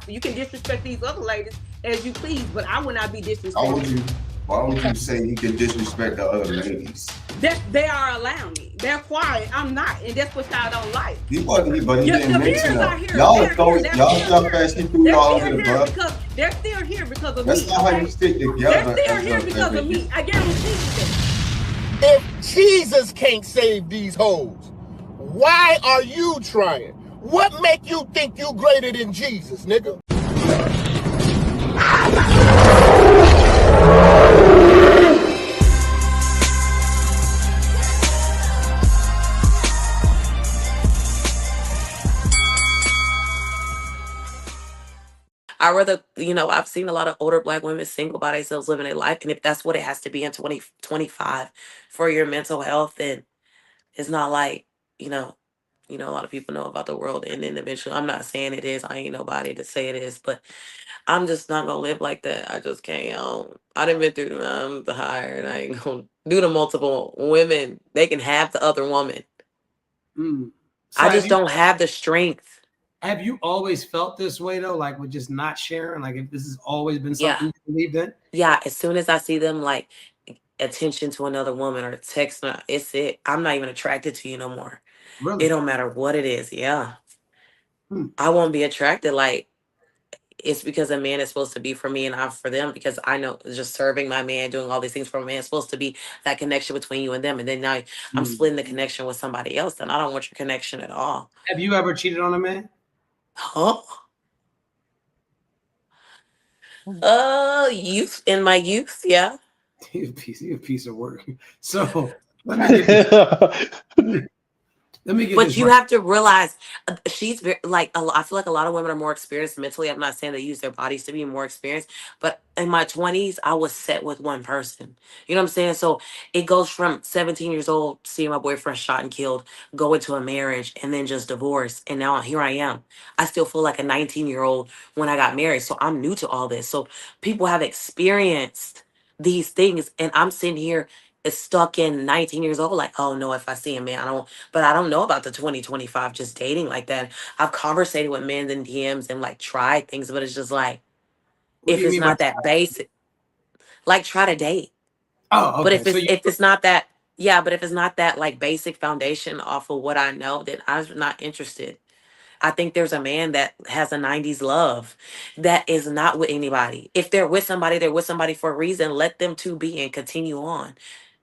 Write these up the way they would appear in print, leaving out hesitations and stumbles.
You can disrespect these other ladies as you please, but I would not be Why would disrespected. you? Why would you say you can disrespect the other ladies? That they are allowing me. They're quiet. I'm not, and that's what y'all don't like. He wasn't, but he didn't The mention mirrors are them. here. Y'all They're throw here. They're y'all still stuff here. fast. He threw They're y'all still under the here bus. because they're still here because of That's me. not how you Okay? stick They're together still as here because a of me. I guarantee you that. If Jesus can't save these hoes, why are you trying? What make you think you greater than Jesus, nigga? I rather, I've seen a lot of older black women single by themselves living their life. And if that's what it has to be in 2025 for your mental health, then it's not like, you know, a lot of people know about the world and eventually. I'm not saying it is. I ain't nobody to say it is, but I'm just not gonna live like that. I just can't. I done been through the higher, and I ain't gonna do the multiple women. They can have the other woman. So I just don't have the strength. Have you always felt this way though? Like with just not sharing? Like if this has always been something you believed in? Yeah. As soon as I see them like attention to another woman or text, it's it. I'm not even attracted to you no more. Really? It don't matter what it is. Yeah. Hmm. I won't be attracted. Like it's because a man is supposed to be for me and I'm for them, because I know just serving my man, doing all these things for a man is supposed to be that connection between you and them. And then now I'm splitting the connection with somebody else, and I don't want your connection at all. Have you ever cheated on a man? Huh? Youth, in my youth, yeah. You a piece of work. So let me get But this you right. have to realize she's very like I feel like a lot of women are more experienced mentally. I'm not saying they use their bodies to be more experienced, but in my 20s, I was set with one person. You know what I'm saying? So it goes from 17 years old, seeing my boyfriend shot and killed, go into a marriage, and then just divorce. And now here I am. I still feel like a 19-year-old when I got married. So I'm new to all this. So people have experienced these things, and I'm sitting here is stuck in 19 years old, like, oh no, if I see a man, I don't know about the 2025 just dating like that. I've conversated with men in DMs and like tried things, but it's just like, What do if you it's mean by not that basic, like try to date. Oh, But okay. So if it's not that, yeah, but if it's not that like basic foundation off of what I know, then I'm not interested. I think there's a man that has a 90s love that is not with anybody. If they're with somebody for a reason. Let them two be and continue on.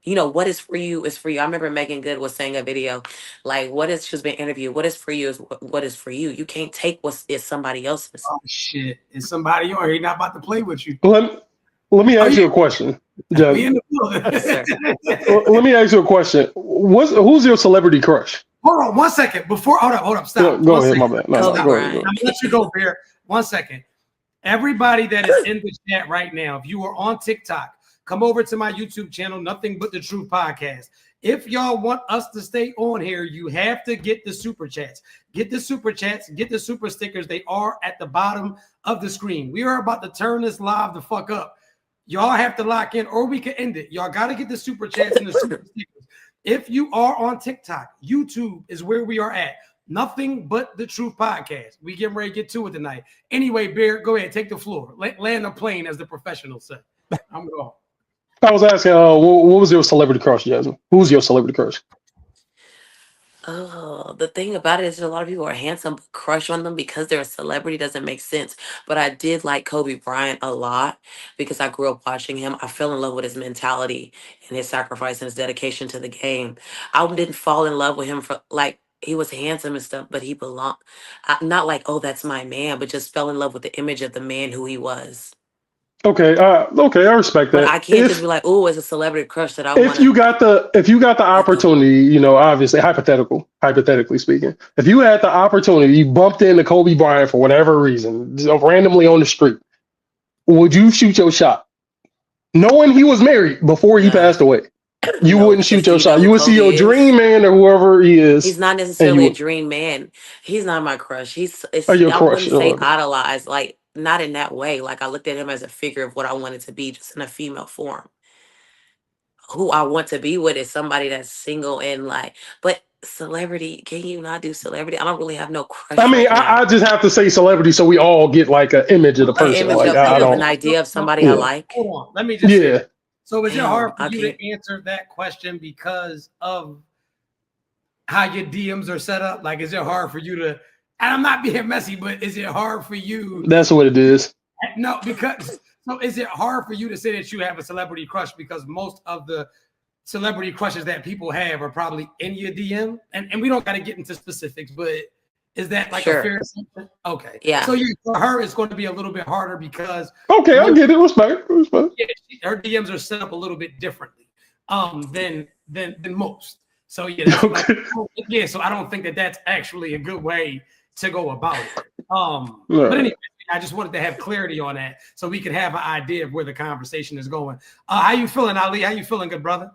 What is for you is for you. I remember Megan Good was saying a video, like, she's been interviewed. What is for you is what is for you. You can't take what is somebody else's. oh shit. Is somebody or he not about to play with you? Let me ask you a question, We in Jasmine. the Yes, sir. Let me ask you a question. Who's your celebrity crush? Hold on 1 second. Hold up, stop. Go One ahead, my second. bad. No, Kobe go ahead. Bryant. I'm gonna let you go, Bear. 1 second. Everybody that is in the chat right now, if you are on TikTok, come over to my YouTube channel, Nothing But the Truth Podcast. If y'all want us to stay on here, you have to get the super chats. Get the super chats, get the super stickers. They are at the bottom of the screen. We are about to turn this live the fuck up. Y'all have to lock in, or we can end it. Y'all got to get the super chats and the super stickers. If you are on TikTok, YouTube is where we are at. Nothing But the Truth Podcast. We getting ready to get to it tonight. Anyway, Bear, go ahead, take the floor. Land the plane, as the professionals say. I'm going. I was asking, what was your celebrity crush, Jasmine? Who's your celebrity crush? Oh, the thing about it is a lot of people are handsome, but crush on them because they're a celebrity doesn't make sense. But I did like Kobe Bryant a lot because I grew up watching him. I fell in love with his mentality and his sacrifice and his dedication to the game. I didn't fall in love with him for like he was handsome and stuff, but he belonged. Not like, oh, that's my man, but just fell in love with the image of the man who he was. Okay, I respect But that. I can't just be like, oh, it's a celebrity crush that I want If to. you got the opportunity, obviously hypothetically speaking, if you had the opportunity, you bumped into Kobe Bryant for whatever reason, just randomly on the street, would you shoot your shot? Knowing he was married before he No. passed away, you No, wouldn't because shoot your you know shot. who You would see Kobe your is. dream man or whoever he He's is, not and necessarily a dream man. He's not my crush. your I crush wouldn't or say whatever. idolize, like not in that way. Like I looked at him as a figure of what I wanted to be, just in a female form. Who I want to be with is somebody that's single and like, but Celebrity? Can you not do celebrity? I don't really have no I crush mean, right now. I just have to say celebrity so we all get like an image of the Okay, An person. image Like of I so, of an don't. so, idea of so, somebody I Yeah. like. hold on. Let me just say Yeah. this. So is it hard Damn, for I you can't. to answer that question because of how your DMs are set up? Like, is it hard for you to, and I'm not being messy, but is it hard for you? That's what it is. No, because, so is it hard for you to say that you have a celebrity crush because most of the celebrity crushes that people have are probably in your DM? And we don't got to get into specifics, but is that like a Sure. fair assumption? Okay. So Yeah. for her, it's going to be a little bit harder because Okay, I most, get it. Respect. Respect. yeah, her DMs are set up a little bit differently than most. So yeah, that's like, Okay. yeah. So I don't think that that's actually a good way to go about it. All But right. anyway, I just wanted to have clarity on that so we could have an idea of where the conversation is going. How you feeling, Ali? How you feeling, good brother?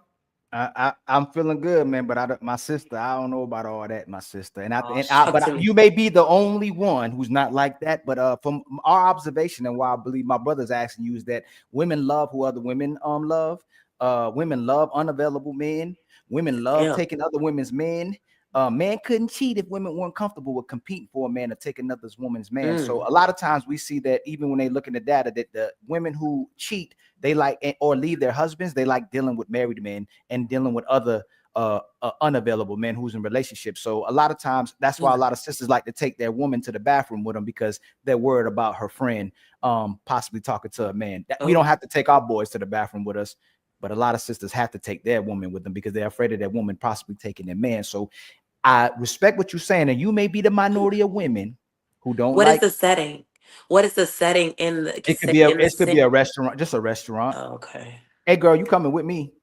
I'm feeling good, man. But my sister, I don't know about all that, my sister. Oh, Talk to me. You may be the only one who's not like that. But from our observation and why I believe my brother's asking you is that women love who other women love. Women love unavailable men. Women love Yeah. taking other women's men. Man couldn't cheat if women weren't comfortable with competing for a man to take another woman's man. So a lot of times we see that even when they look in the data, that the women who cheat, they like or leave their husbands, they like dealing with married men and dealing with other unavailable men who's in relationships. So a lot of times that's why a lot of sisters like to take their woman to the bathroom with them because they're worried about her friend possibly talking to a man. We don't have to take our boys to the bathroom with us, but a lot of sisters have to take their woman with them because they're afraid of that woman possibly taking their man. So I respect what you're saying, and you may be the minority of women who don't What is like. the setting? What is the setting in the It could say be in the a scene? restaurant, just a restaurant. Oh, okay. Hey, girl, you coming with me?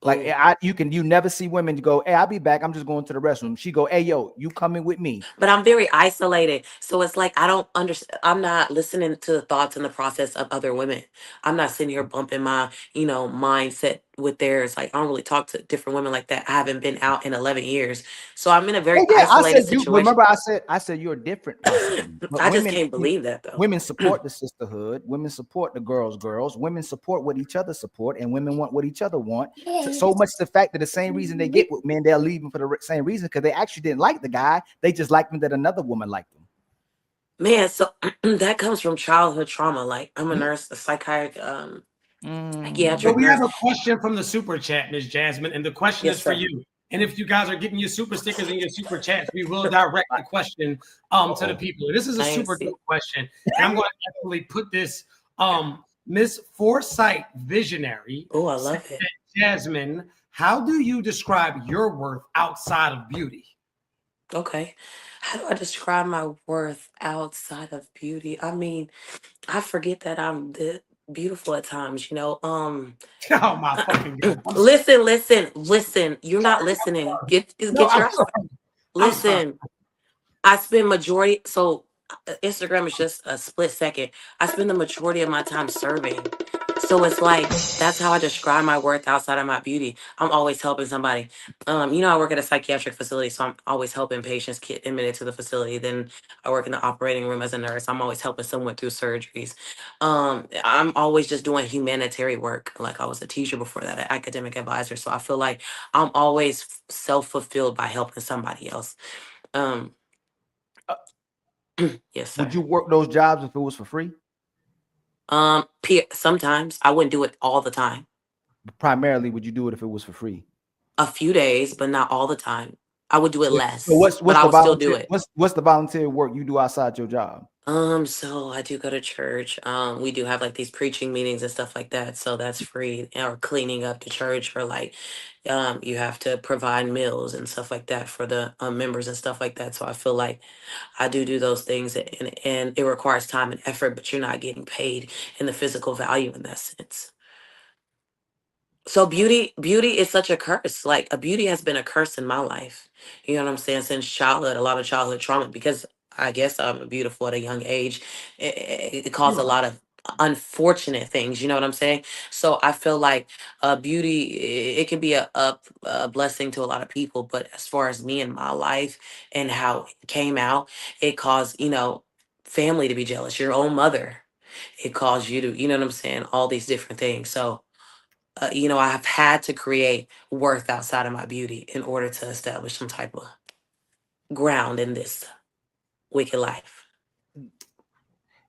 Like Ooh. you never see women go, hey, I'll be back. I'm just going to the restroom. She go, hey, yo, you coming with me? But I'm very isolated. So it's like I don't understand. I'm not listening to the thoughts and the process of other women. I'm not sitting here bumping my, mindset with theirs. Like I don't really talk to different women like that. I haven't been out in 11 years. So I'm in a very Yeah, yeah. I isolated said you situation. remember I said you're a different person. But I just can't believe that though. women support the sisterhood, women support the girls, women support what each other support, and women want what each other want. So much the fact that the same reason they get with men, they're leaving for the same reason because they actually didn't like the guy. They just liked him that another woman liked him. Man, so that comes from childhood trauma. Like I'm a nurse, a So psychiatric we nurse. have a question from the super chat, Ms. Jasmine, and the question Yes, is for sir. you. And if you guys are getting your super stickers and your super chats, we will direct the question to the people. This is a I ain't super see. dope question, and I'm going to actually put this Miss Foresight Visionary. Oh, I love it. Jasmine, how do you describe your worth outside of beauty? Okay. How do I describe my worth outside of beauty? I mean, I forget that I'm beautiful at times. Oh my fucking god! Listen. You're not listening. No, Get I'm your sorry. I'm sorry. listen. I spend majority so Instagram is just a split second. I spend the majority of my time serving. So it's like that's how I describe my worth outside of my beauty. I'm always helping somebody. I work at a psychiatric facility, so I'm always helping patients get admitted to the facility. Then I work in the operating room as a nurse. I'm always helping someone through surgeries. I'm always just doing humanitarian work. Like I was a teacher before that, an academic advisor. So I feel like I'm always self-fulfilled by helping somebody else. Um, yes, sir. Would you work those jobs if it was for free? Sometimes I wouldn't do it all the time. Primarily, would you do it if it was for free? A few days, but not all the time. I would do it So less, but I would still do it. what's the volunteer work you do outside your job? So I do go to church. We do have like these preaching meetings and stuff like that. So that's free. Or cleaning up the church, or like, you have to provide meals and stuff like that for the members and stuff like that. So I feel like I do those things, and it requires time and effort, but you're not getting paid in the physical value in that sense. So beauty is such a curse. Like a beauty has been a curse in my life. You know what I'm saying? Since childhood, a lot of childhood trauma because I guess I'm beautiful at a young age. It caused You a are. lot of unfortunate things. You know what I'm saying? So I feel like beauty it can be a blessing to a lot of people, but as far as me and my life and how it came out, it caused family to be jealous. Your own mother, it caused you to, you know what I'm saying? All these different things. So you know, I've had to create worth outside of my beauty in order to establish some type of ground in this wicked life.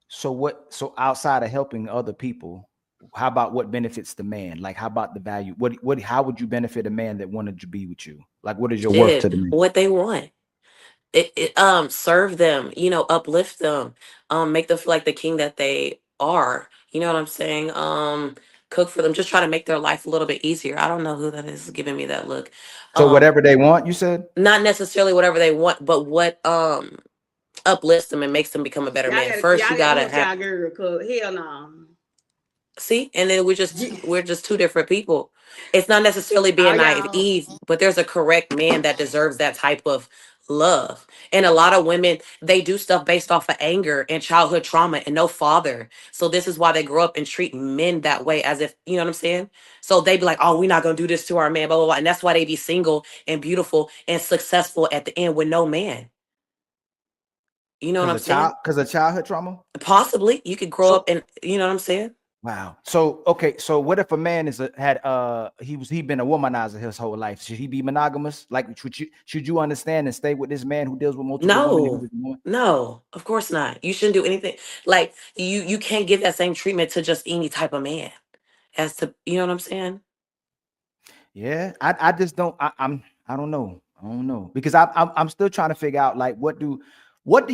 So outside of helping other people, how about what benefits the man? Like, how about the value? How would you benefit a man that wanted to be with you? Like, what is your worth to Shit, the man? what they want. Serve them, you know, uplift them, make them feel like the king that they are. You know what I'm saying? Cook for them, just try to make their life a little bit easier. I don't know who that is giving me that look. So Um, whatever they want, you said? not necessarily whatever they want, but what uplifts them and makes them become a better man. First, you Y'all gotta gotta help have y'all girl, cause hell no. see, and then we're just two different people. It's not necessarily All being y'all. naive, but there's a correct man that deserves that type of love. And a lot of women, they do stuff based off of anger and childhood trauma and no father. So this is why they grow up and treat men that way, as if, you know what I'm saying? So they be like, oh, we're not gonna do this to our man, blah blah blah. And that's why they be single and beautiful and successful at the end with no man. You know what I'm saying? Because of childhood trauma? Possibly you could grow So up and, you know what I'm saying? wow. So okay. So what if a man he been a womanizer his whole life? Should he be monogamous? Like should you understand and stay with this man who deals with multiple women? And No, no, of course not. You shouldn't do anything. Like you can't give that same treatment to just any type of man. As to, you know what I'm saying? yeah, I just don't. I don't know. I don't know because I'm still trying to figure out like what do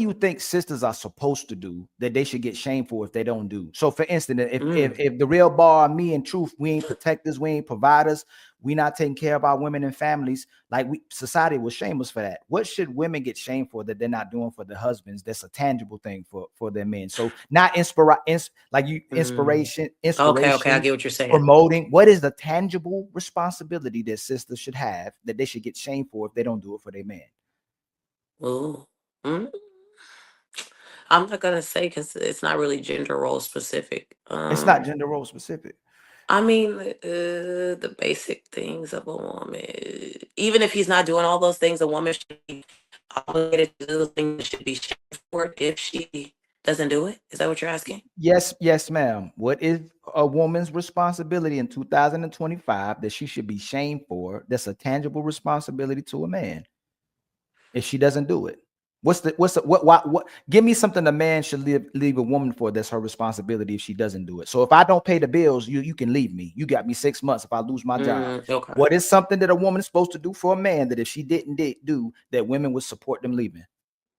you think sisters are supposed to do that they should get shamed for if they don't do? So for instance, if the real bar, me and truth, we ain't protectors, we ain't providers, we not taking care of our women and families, like society will shame us for that. What should women get shamed for that they're not doing for their husbands? That's a tangible thing for their men. So not inspiration, Okay, I get what you're saying. promoting. What is the tangible responsibility that sisters should have that they should get shamed for if they don't do it for their man? Ooh. Mm. I'm not gonna say because it's not really gender role specific. It's not gender role specific. I mean, the basic things of a woman. Even if he's not doing all those things, a woman should be obligated to do those things. Should be shamed for it if she doesn't do it. Is that what you're asking? Yes, ma'am. What is a woman's responsibility in 2025 that she should be shamed for? That's a tangible responsibility to a man if she doesn't do it. What give me something a man should leave a woman for that's her responsibility if she doesn't do it. So if I don't pay the bills, you can leave me. You got me 6 months if I lose my job. Okay. What is something that a woman is supposed to do for a man that if she didn't do that women would support them leaving?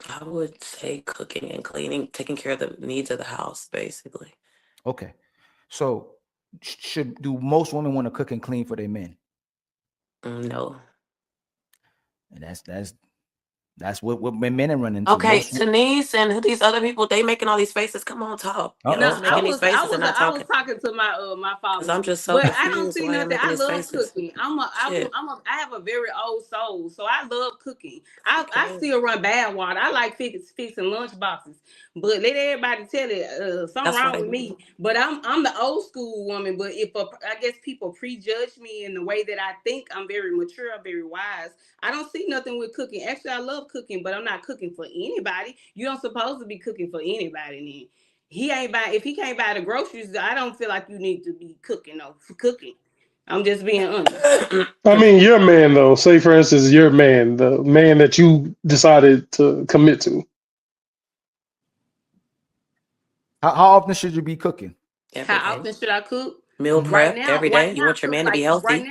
I would say cooking and cleaning, taking care of the needs of the house, basically. Okay. So do most women want to cook and clean for their men? No. And that's what men are running into. Okay, Tenese and these other people, they making all these faces. Come on, talk. No, Making these faces and not I was talking. talking to my father. 'Cause I'm just so but I don't confused see why you're nothing. making I these love faces. cooking. I have a very old soul, so I love cooking. I Okay. still run bad water. I like fixing lunch boxes. But let everybody tell it something That's wrong right. with me. But I'm the old school woman. But I guess people prejudge me in the way that I think I'm very mature, I'm very wise. I don't see nothing with cooking. Actually, I love cooking, but I'm not cooking for anybody. You don't supposed to be cooking for anybody. Then he ain't buy. If he can't buy the groceries, I don't feel like you need to be cooking for cooking. I'm just being honest. I mean, your man though. Say for instance, your man, the man that you decided to commit to. How often should you be cooking? How often should I cook? Meal Right prep now, every day. You want your man to be healthy.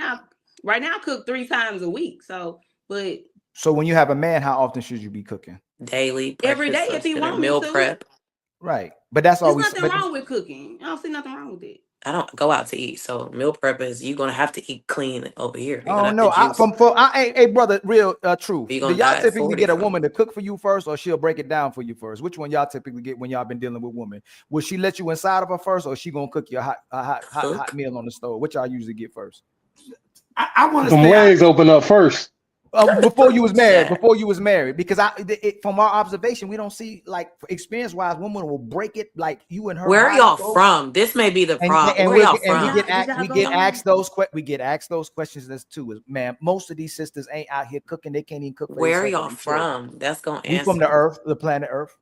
Right now, I cook 3 times a week. So, but So when you have a man, how often should you be cooking? Daily, every day breakfast, if he lunch, dinner, want me meal to. prep. Right, but that's There's always. nothing wrong with cooking. I don't see nothing wrong with it. I don't go out to eat, so meal prep is you're gonna have to eat clean over here. You're Oh gonna no! have to juice. Hey brother, real truth. You're Do gonna y'all die at typically 40 get a from woman to cook for you first, or she'll break it down for you first? Which one y'all typically get when y'all been dealing with women? Will she let you inside of her first, or she gonna cook you a hot meal on the stove? Which y'all usually get first? I want to Some say legs open up first. Before you was married, because from our observation, we don't see like experience wise, women will break it like you and her. Where are y'all from? This may be the problem. Where y'all from? We get asked those questions as too. Man, most of these sisters ain't out here cooking. They can't even cook. Where are y'all from? That's gonna We answer. from the Earth, the planet Earth.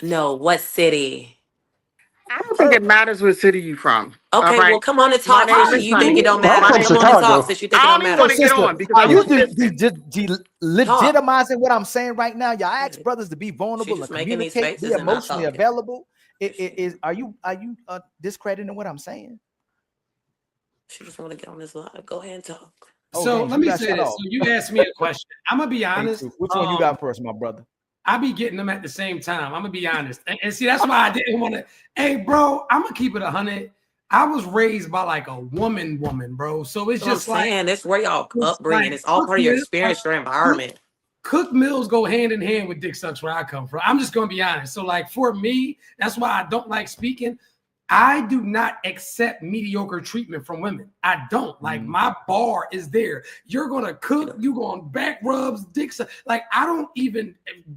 No, what city? I don't think it matters what city you from. All Okay, well, right. come on and My talk name since is you think Honey. it don't I'm matter. My from name Come is on and Honey. talk Chicago. since you think it I don't don't even want matter. to get sister, on because are I you was listening. legitimizing what I'm saying right now? Y'all ask brothers to be vulnerable just and making these communicate, be faces and not emotionally talking. available. Are you discrediting what I'm saying? She just want to get on this live. Go ahead and talk. Oh, So damn, let you me got say shut this. off. So you asked me a question. I'm gonna be Hey, honest. Truth, which one you got first, my brother? I be getting them at the same time. I'm gonna be honest. And see, that's why I didn't want to. Hey, bro, I'm gonna keep it 100. I was raised by like a woman, bro. So it's That's what I'm just like saying. That's where y'all it's upbringing. like It's all cook part of your meal, experience, your cook, environment. cook meals go hand in hand with dick sucks where I come from. I'm just gonna be honest. So like for me, that's why I don't like speaking. I do not accept mediocre treatment from women. I don't. Like my bar is there. You're gonna cook, you going back rubs, dicks. Like I don't even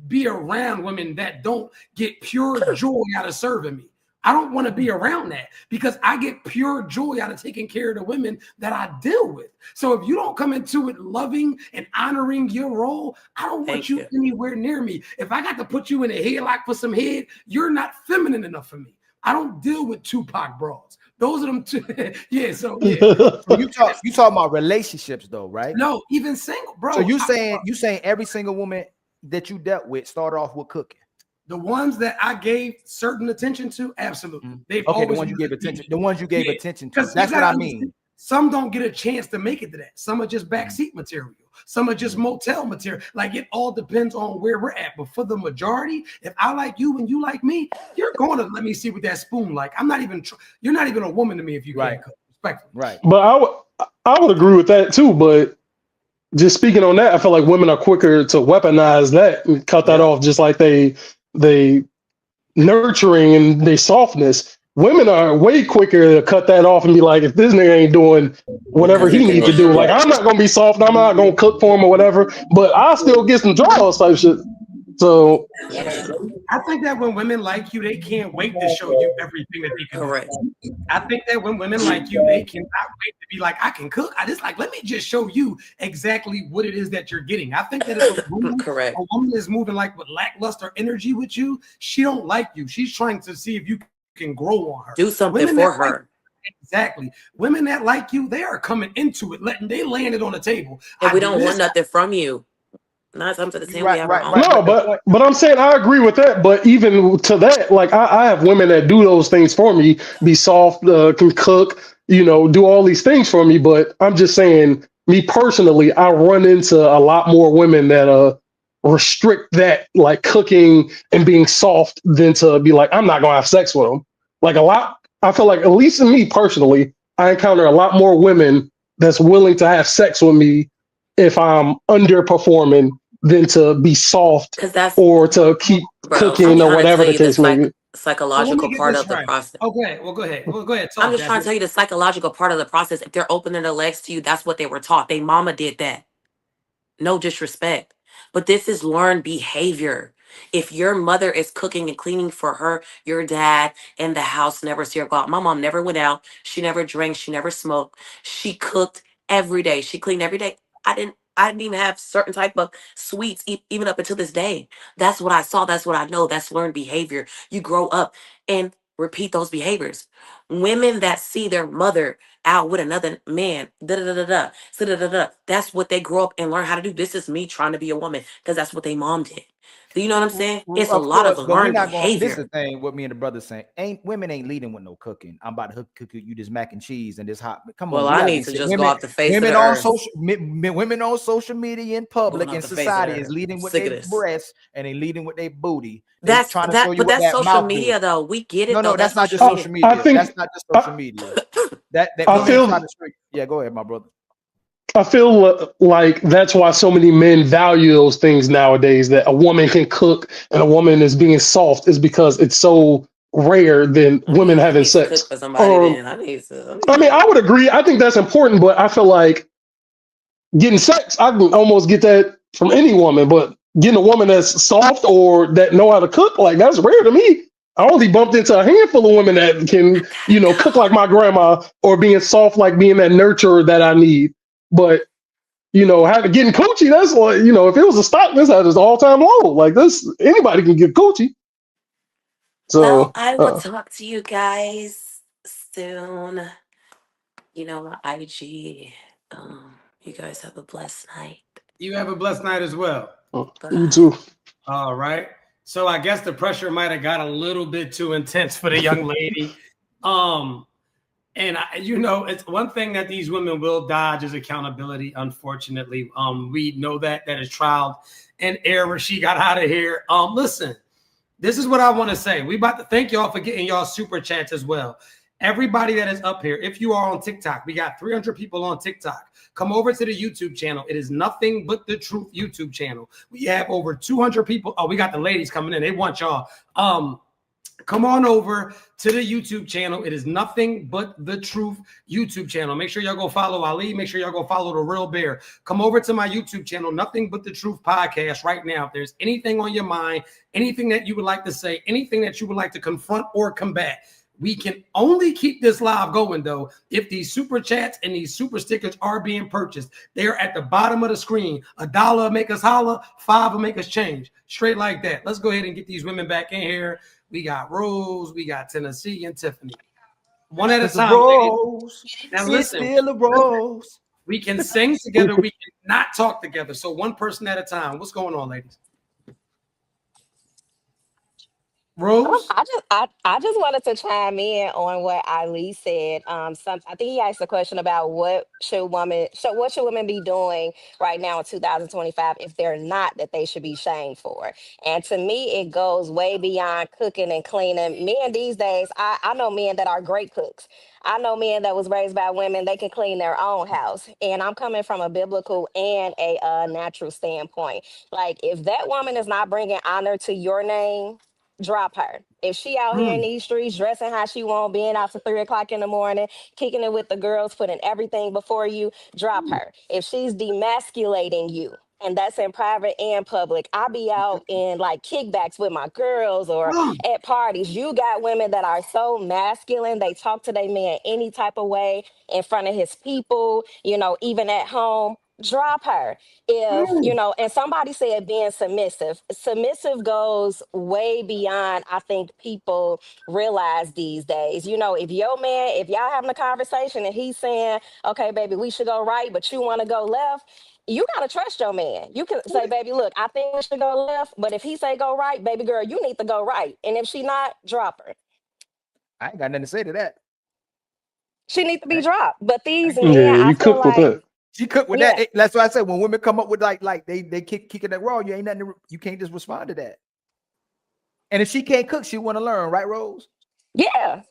be around women that don't get pure joy out of serving me. I don't want to be around that because I get pure joy out of taking care of the women that I deal with. So if you don't come into it loving and honoring your role, I don't want you anywhere near me. If I got to put you in a headlock for some head, you're not feminine enough for me. I don't deal with Tupac bras. Those are them two. Yeah, so yeah. So you talk about relationships though, right? No, even single, bro. So you saying every single woman that you dealt with started off with cooking? The ones that I gave certain attention to, absolutely. They've Okay, the always ones you gave attention. The ones you gave attention to. because That's what I mean. Some don't get a chance to make it to that. Some are just backseat material. Some are just motel material. Like it all depends on where we're at. But for the majority, if I like you and you like me, you're going to let me see what that spoon like. I'm not even. You're not even a woman to me if you can't cook. Respectfully. Right. But I would agree with that too. But just speaking on that, I feel like women are quicker to weaponize that and cut that off, just like they nurturing and they softness. Women are way quicker to cut that off and be like, if this nigga ain't doing whatever Because he it's an needs to do, issue. like I'm not gonna be soft, I'm not gonna cook for him or whatever, but I'll still get some draws type shit. So I think that when women like you, they can't wait to show you everything that they can Correct. do. I think that when women like you, they cannot wait to be like, I can cook. I just like, let me just show you exactly what it is that you're getting. I think that if a woman is moving like with lackluster energy with you, she don't like you. She's trying to see if you can grow on her. Do something Women for that like her. Exactly. Women that like you, they are coming into it, they land it on the table. And we don't want nothing from you. 9 times out of 10, we have our own. No, but I'm saying I agree with that. But even to that, like I have women that do those things for me, be soft, can cook, do all these things for me. But I'm just saying, me personally, I run into a lot more women that restrict that, like cooking and being soft, than to be like, I'm not gonna have sex with them. Like a lot, I feel like, at least in me personally, I encounter a lot more women that's willing to have sex with me if I'm underperforming than to be soft or to keep cooking or whatever the case may be. Psychological part of the process. Okay, well, go ahead. Well, go ahead. I'm just trying to tell you the psychological part of the process. If they're opening their legs to you, that's what they were taught. They mama did that. No disrespect. But this is learned behavior. If your mother is cooking and cleaning for her, your dad in the house never see her go out. My mom never went out. She never drank. She never smoked. She cooked every day. She cleaned every day. I didn't even have certain type of sweets even up until this day. That's what I saw. That's what I know. That's learned behavior. You grow up and repeat those behaviors. Women that see their mother out with another man, that's what they grow up and learn how to do. This is me trying to be a woman because that's what they mom did. Do you know what I'm saying? It's a Of lot of course, but we're learned not going. This is behavior. the thing. What me and the brother saying, women ain't leading with no cooking. I'm about to cook you this mac and cheese and this hot. Come on, Well, I need to just go off the face of women the on earth. women on social media in public and society is leading with their this. breasts and they leading with their booty. That's trying to show you but what that's that social mouth media do. though. We get it. No, though. that's not just social media. That's not just social media. That I women feel- trying to show you. Yeah, go ahead, my brother. I feel like that's why so many men value those things nowadays, that a woman can cook and a woman is being soft, is because it's so rare than women having sex. Cook for somebody, then I need to. I mean, I would agree. I think that's important, but I feel like getting sex, I can almost get that from any woman, but getting a woman that's soft or that know how to cook, like that's rare to me. I only bumped into a handful of women that can, cook like my grandma, or being soft, like being that nurturer that I need. But getting coochie, that's like, if it was a stock, this at its all-time low. Like this, anybody can get coochie. Well, So, I will talk to you guys soon. You know, my IG. You guys have a blessed night. You have a blessed night as well. you Bye. too. All right. So I guess the pressure might have got a little bit too intense for the young lady. And it's one thing that these women will dodge is accountability. Unfortunately, we know that is trial and error. She got out of here. Listen, this is what I want to say. We about to thank y'all for getting y'all super chats as well. Everybody that is up here, if you are on TikTok, we got 300 people on TikTok. Come over to the YouTube channel. It is Nothing But the Truth YouTube channel. We have over 200 people. Oh, we got the ladies coming in. They want y'all. Come on over to the YouTube channel. It is Nothing But the Truth YouTube channel. Make sure y'all go follow Ali. Make sure y'all go follow The Real Bear. Come over to my YouTube channel, Nothing But the Truth Podcast right now. If there's anything on your mind, anything that you would like to say, anything that you would like to confront or combat, we can only keep this live going, though, if these super chats and these super stickers are being purchased. They are at the bottom of the screen. $1 will make us holler, $5 will make us change. Straight like that. Let's go ahead and get these women back in here. We got Rose, we got Tenese, and Tiffany. One at a time. Rose. Now It's listen, still a rose. we can sing together, we can not talk together. So one person at a time. What's going on, ladies? Rose? I just wanted to chime in on what Ali said. I think he asked a question about what should women be doing right now in 2025 if they're not, that they should be shamed for. And to me, it goes way beyond cooking and cleaning. Men these days, I know men that are great cooks. I know men that was raised by women, they can clean their own house. And I'm coming from a biblical and a natural standpoint. Like, if that woman is not bringing honor to your name, drop her. If she out here in these streets dressing how she want, being out to 3 o'clock in the morning, kicking it with the girls, putting everything before you, drop her. If she's demasculating you, and that's in private and public, I be out in like kickbacks with my girls or at parties. You got women that are so masculine, they talk to their man any type of way in front of his people, even at home. Drop her. If and somebody said being submissive goes way beyond, I think people realize these days. If your man, if y'all having a conversation and he's saying, okay, baby, we should go right, but you want to go left, you gotta trust your man. You can say, baby, look, I think we should go left, but if he say go right, baby girl, you need to go right. And if she not, drop her. I ain't got nothing to say to that. She needs to be dropped. But these men, Yeah, I you feel cooked with like, that. She cooked with that. That's why I said when women come up with like they kicking that raw, you ain't nothing. You can't just respond to that. And if she can't cook, she want to learn, right, Rose? Yeah.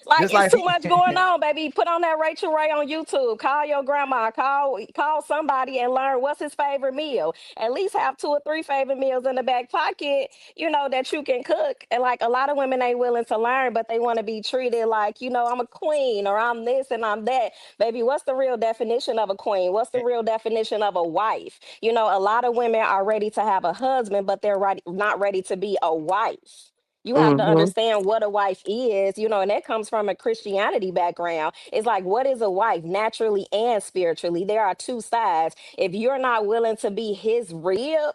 Like, Just it's too much going on, baby. Put on that Rachel Ray on YouTube. Call your grandma. Call somebody and learn what's his favorite meal. At least have 2 or 3 favorite meals in the back pocket, that you can cook. And like, a lot of women ain't willing to learn, but they want to be treated like, I'm a queen or I'm this and I'm that. Baby, what's the real definition of a queen? What's the real definition of a wife? A lot of women are ready to have a husband, but they're not ready to be a wife. You have to Mm-hmm. understand what a wife is, and that comes from a Christianity background. It's like, what is a wife naturally and spiritually? There are two sides. If you're not willing to be his rib,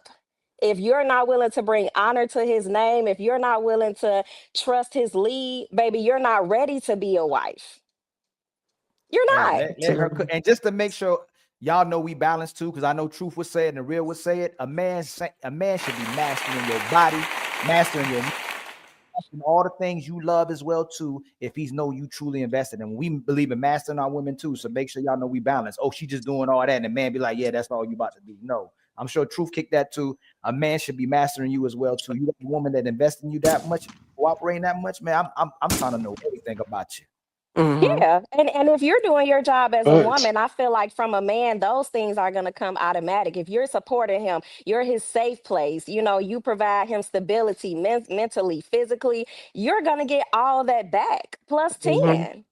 if you're not willing to bring honor to his name, if you're not willing to trust his lead, baby, you're not ready to be a wife. You're not. Let her cook. And just to make sure y'all know we balance too, because I know Truth would say it and the Real would say it. A man should be mastering your body, mastering your all the things you love as well too, if he's know you truly invested. And we believe in mastering our women too, so make sure y'all know we balance. Oh, she just doing all that, and the man be like, yeah, that's all you about to do. No, I'm sure Truth kicked that too. A man should be mastering you as well too. You got a woman that invests in you that much, cooperating that much, man. I'm trying to know everything about you. Mm-hmm. Yeah. And if you're doing your job as a Thanks. woman, I feel like from a man, those things are going to come automatic. If you're supporting him, you're his safe place, you provide him stability mentally, physically, you're going to get all that back plus Mm-hmm. 10.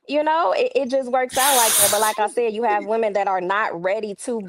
It just works out like that. But like I said, you have women that are not ready to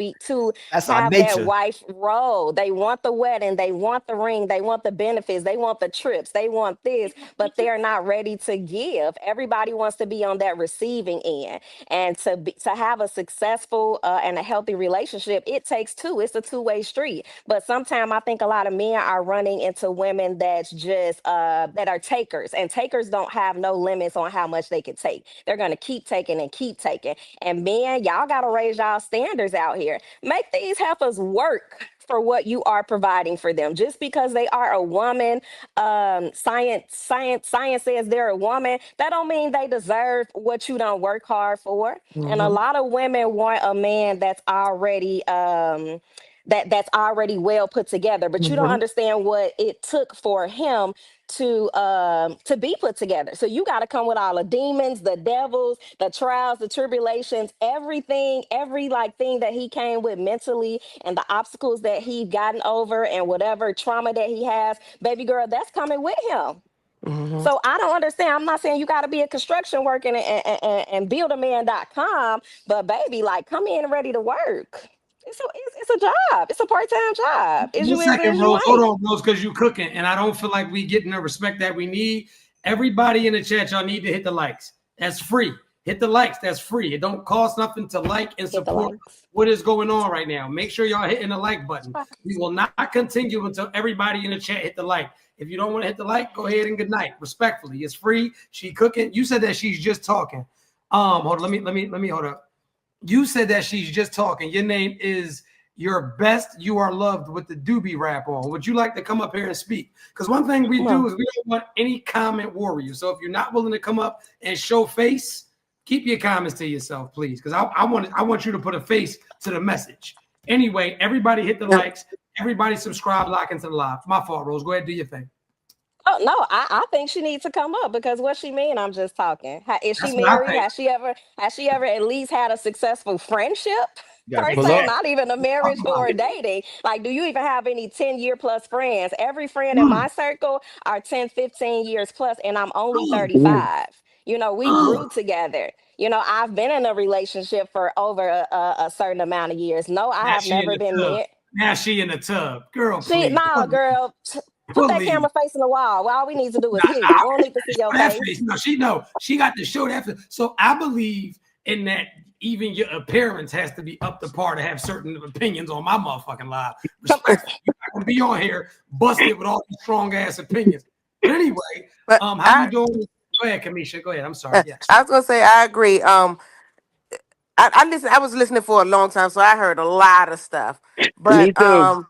That's our have that nature. wife role. They want the wedding, they want the ring, they want the benefits, they want the trips, they want this, but they're not ready to give. Everybody wants to be on that receiving end, and to have a successful and a healthy relationship, it takes two. It's a two-way street. But sometimes I think a lot of men are running into women that's just that are takers, and takers don't have no limits on how much they can take. They're going to keep taking and keep taking. And man, y'all got to raise y'all standards out here. Make these heifers work for what you are providing for them. Just because they are a woman, science says they're a woman, that don't mean they deserve what you don't work hard for. And a Mm-hmm. lot of women want a man that's already well put together, but you don't Mm-hmm. understand what it took for him to be put together. So you got to come with all the demons, the devils, the trials, the tribulations, everything, every like thing that he came with mentally, and the obstacles that he gotten over, and whatever trauma that he has, baby girl, that's coming with him. Mm-hmm. So I don't understand. I'm not saying you got to be a construction worker and build a man.com, but baby, like, come in ready to work. It's a job. It's a part-time job. Is One you is, second, is you Rose. Hold ain't. on, Rose, because you cooking, and I don't feel like we getting the respect that we need. Everybody in the chat, y'all need to hit the likes. That's free. Hit the likes. That's free. It don't cost nothing to like and Get the support likes. what is going on right now. Make sure y'all hitting the like button. We will not continue until everybody in the chat hit the like. If you don't want to hit the like, go ahead and good night. Respectfully, it's free. She cooking. You said that she's just talking. Hold on. Let me hold up. You said that she's just talking. Your name is Your Best You Are Loved with the doobie rap on. Would you like to come up here and speak? Because one thing we Come do on. is we don't want any comment warrior. So if you're not willing to come up and show face, keep your comments to yourself, please. Because I want you to put a face to the message. Anyway, everybody hit the likes. Everybody subscribe, lock into the live. My fault, Rose. Go ahead, do your thing. Oh no, I think she needs to come up, because what she mean? I'm just talking. Is she That's what I married? think. Has she ever at least had a successful friendship? You gotta Per pull se, up. Exactly. not even a Talk marriage about or it. dating. Like, do you even have any 10-year plus friends? Every friend in Mm, my circle are 10, 15 years plus, and I'm only mm, 35. We mm. grew together. I've been in a relationship for over a certain amount of years. No, I Now have she in never the been tub. married. Now she in the tub. Girl, She, please. nah, girl, put that Please. camera facing the wall. Well, all we need to do is Nah, hear you. I We don't need to see your show that face. face. No, she know. She got to show that face. So I believe in that. Even your appearance has to be up to par to have certain opinions on my motherfucking live. Come, Respectfully, you're not gonna be on here busted with all these strong ass opinions. But anyway, But how you doing? Go ahead, Kamisha. Go ahead. I'm sorry. Yes. I was gonna say I agree. I was listening for a long time, so I heard a lot of stuff. Me But too.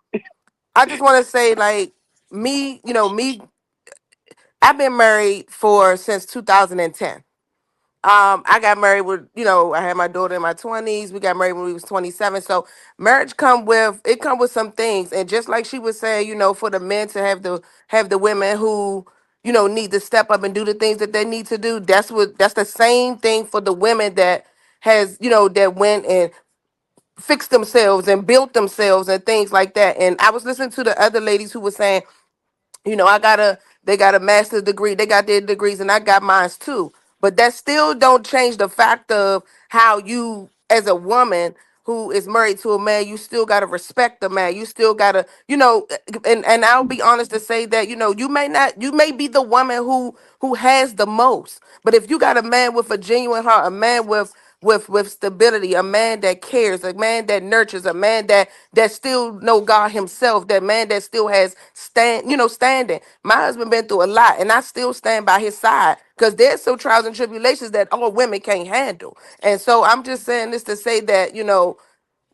I just want to say, like me, I've been married for since 2010. I got married with, I had my daughter in my 20s. We got married when we was 27. So marriage come with some things. And just like she was saying, for the men to have the women who, need to step up and do the things that they need to do. That's the same thing for the women that that went and fixed themselves and built themselves and things like that. And I was listening to the other ladies who were saying, they got a master's degree, they got their degrees, and I got mine too. But that still don't change the fact of how you, as a woman who is married to a man, you still gotta respect the man. You still gotta, and I'll be honest to say that, you may be the woman who has the most. But if you got a man with a genuine heart, a man with stability, a man that cares, a man that nurtures, a man that still know God himself, that man that still has standing. My husband been through a lot, and I still stand by his side because there's some trials and tribulations that all women can't handle. And so I'm just saying this to say that,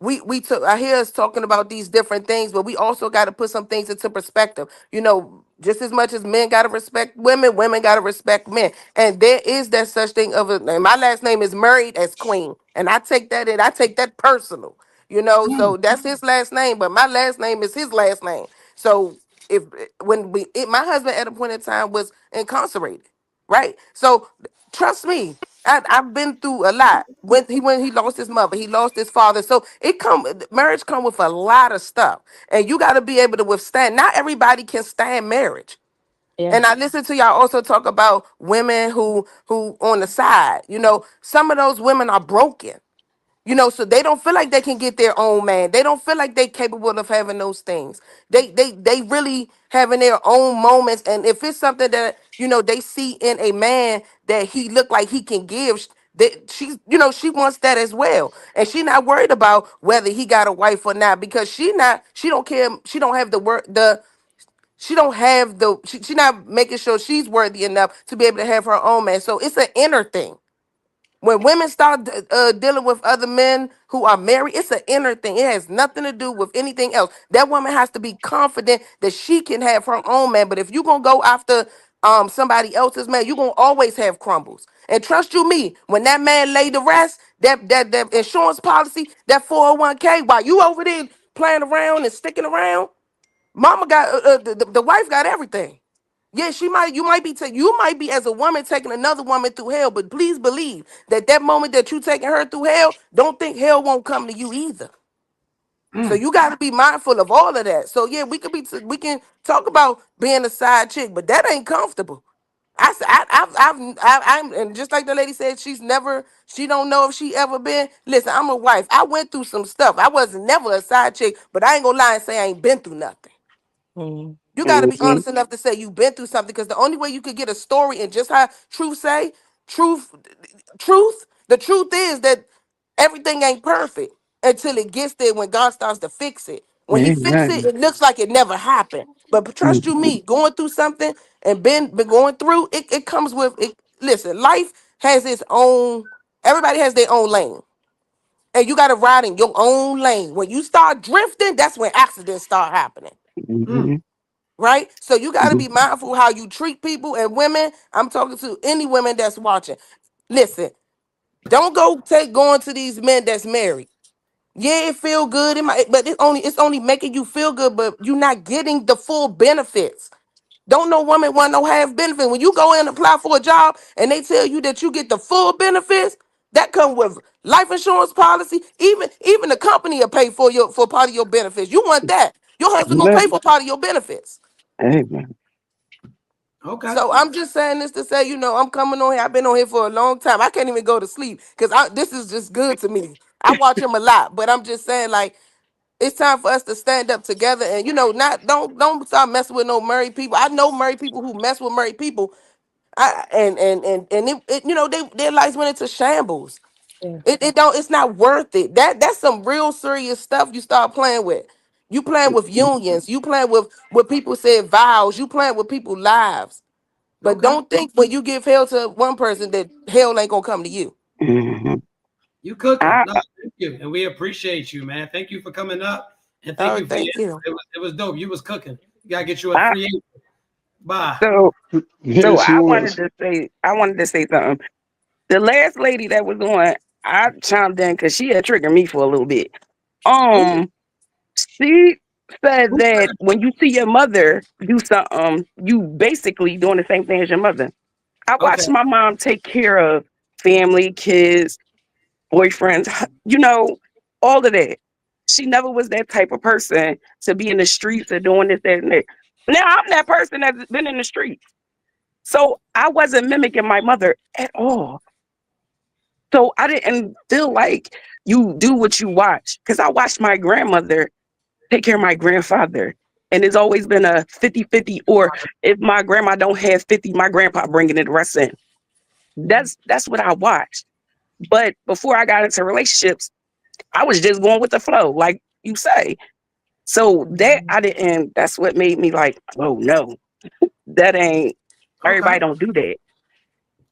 we took I hear us talking about these different things, but we also got to put some things into perspective. Just as much as men got to respect women, women got to respect men. And there is that such thing of and my last name is married as queen, and I take that personal. So that's his last name, but my last name is his last name. So if my husband at a point in time was incarcerated, right? So trust me, I've been through a lot. When he lost his mother, he lost his father. So marriage come with a lot of stuff, and you got to be able to withstand. Not everybody can stand marriage. Yeah. And I listen to y'all also talk about women who on the side. You know, some of those women are broken. You know, so they don't feel like they can get their own man. They don't feel like they capable of having those things. They really having their own moments. And if it's something that, you know, they see in a man that he look like he can give, that she's, you know, she wants that as well. And she not worried about whether he got a wife or not, because she don't care. She don't have the word, she don't have she not making sure she's worthy enough to be able to have her own man. So it's an inner thing. When women start dealing with other men who are married, it's an inner thing. It has nothing to do with anything else. That woman has to be confident that she can have her own man. But if you're gonna go after somebody else's man, you're gonna always have crumbles. And trust you me, when that man lay to rest, that insurance policy, that 401k, while you over there playing around and sticking around, mama got the wife got everything. Yeah, you might be as a woman taking another woman through hell, but please believe that that moment that you taking her through hell, don't think hell won't come to you either. So you got to be mindful of all of that. So yeah, we can talk about being a side chick, but that ain't comfortable. I'm and just like the lady said, she don't know if she ever been. Listen, I'm a wife. I went through some stuff. I wasn't never a side chick, but I ain't gonna lie and say I ain't been through nothing. Mhm. You got to be Mm-hmm. honest enough to say you've been through something, because the only way you could get a story, and just how truth, the truth is that everything ain't perfect until it gets there, when God starts to fix it. When he fix it, Exactly. it looks like it never happened. But trust you me, going through something and been going through it, it comes with it. Listen, life has its own, everybody has their own lane. And you got to ride in your own lane. When you start drifting, that's when accidents start happening. Mm-hmm. Right? So you got to be mindful how you treat people. And women, I'm talking to any women that's watching. Listen, don't going to these men that's married. Yeah, it feel good. It might, but it's only making you feel good, but you're not getting the full benefits. Don't no woman want no half benefit. When you go in and apply for a job and they tell you that you get the full benefits, that come with life insurance policy. Even the company will pay for part of your benefits. You want that? Your husband gonna pay for part of your benefits. Amen. Okay. So I'm just saying this to say, I'm coming on here. I've been on here for a long time. I can't even go to sleep because this is just good to me. I watch him a lot, but I'm just saying, like, it's time for us to stand up together and not don't start messing with no married people. I know married people who mess with married people. Their lives went into shambles. Yeah. It's not worth it. That's some real serious stuff you start playing with. You playing with unions. You playing with what people said vows. You playing with people's lives. But Okay. don't think when you give hell to one person that hell ain't gonna come to you. Mm-hmm. You cooking. I, No, thank you. And we appreciate you, man. Thank you for coming up. And thank Oh, you for your thank you. it was dope. You was cooking. You gotta get you a I, free agent. Bye. so Yeah, so she was. I wanted to say something. The last lady that was on, I chimed in because she had triggered me for a little bit. Who She said who that said when you see your mother do something, you basically doing the same thing as your mother. I okay. watched my mom take care of family, kids, boyfriends, all of that. She never was that type of person to be in the streets or doing this, that, and that. Now I'm that person that's been in the streets. So I wasn't mimicking my mother at all. So I didn't feel like you do what you watch. Because I watched my grandmother take care of my grandfather. And it's always been a 50-50. Or if my grandma don't have 50, my grandpa bringing it the rest in. That's what I watched. But before I got into relationships, I was just going with the flow, like you say. So that's what made me like, oh no, that ain't, Okay. everybody don't do that.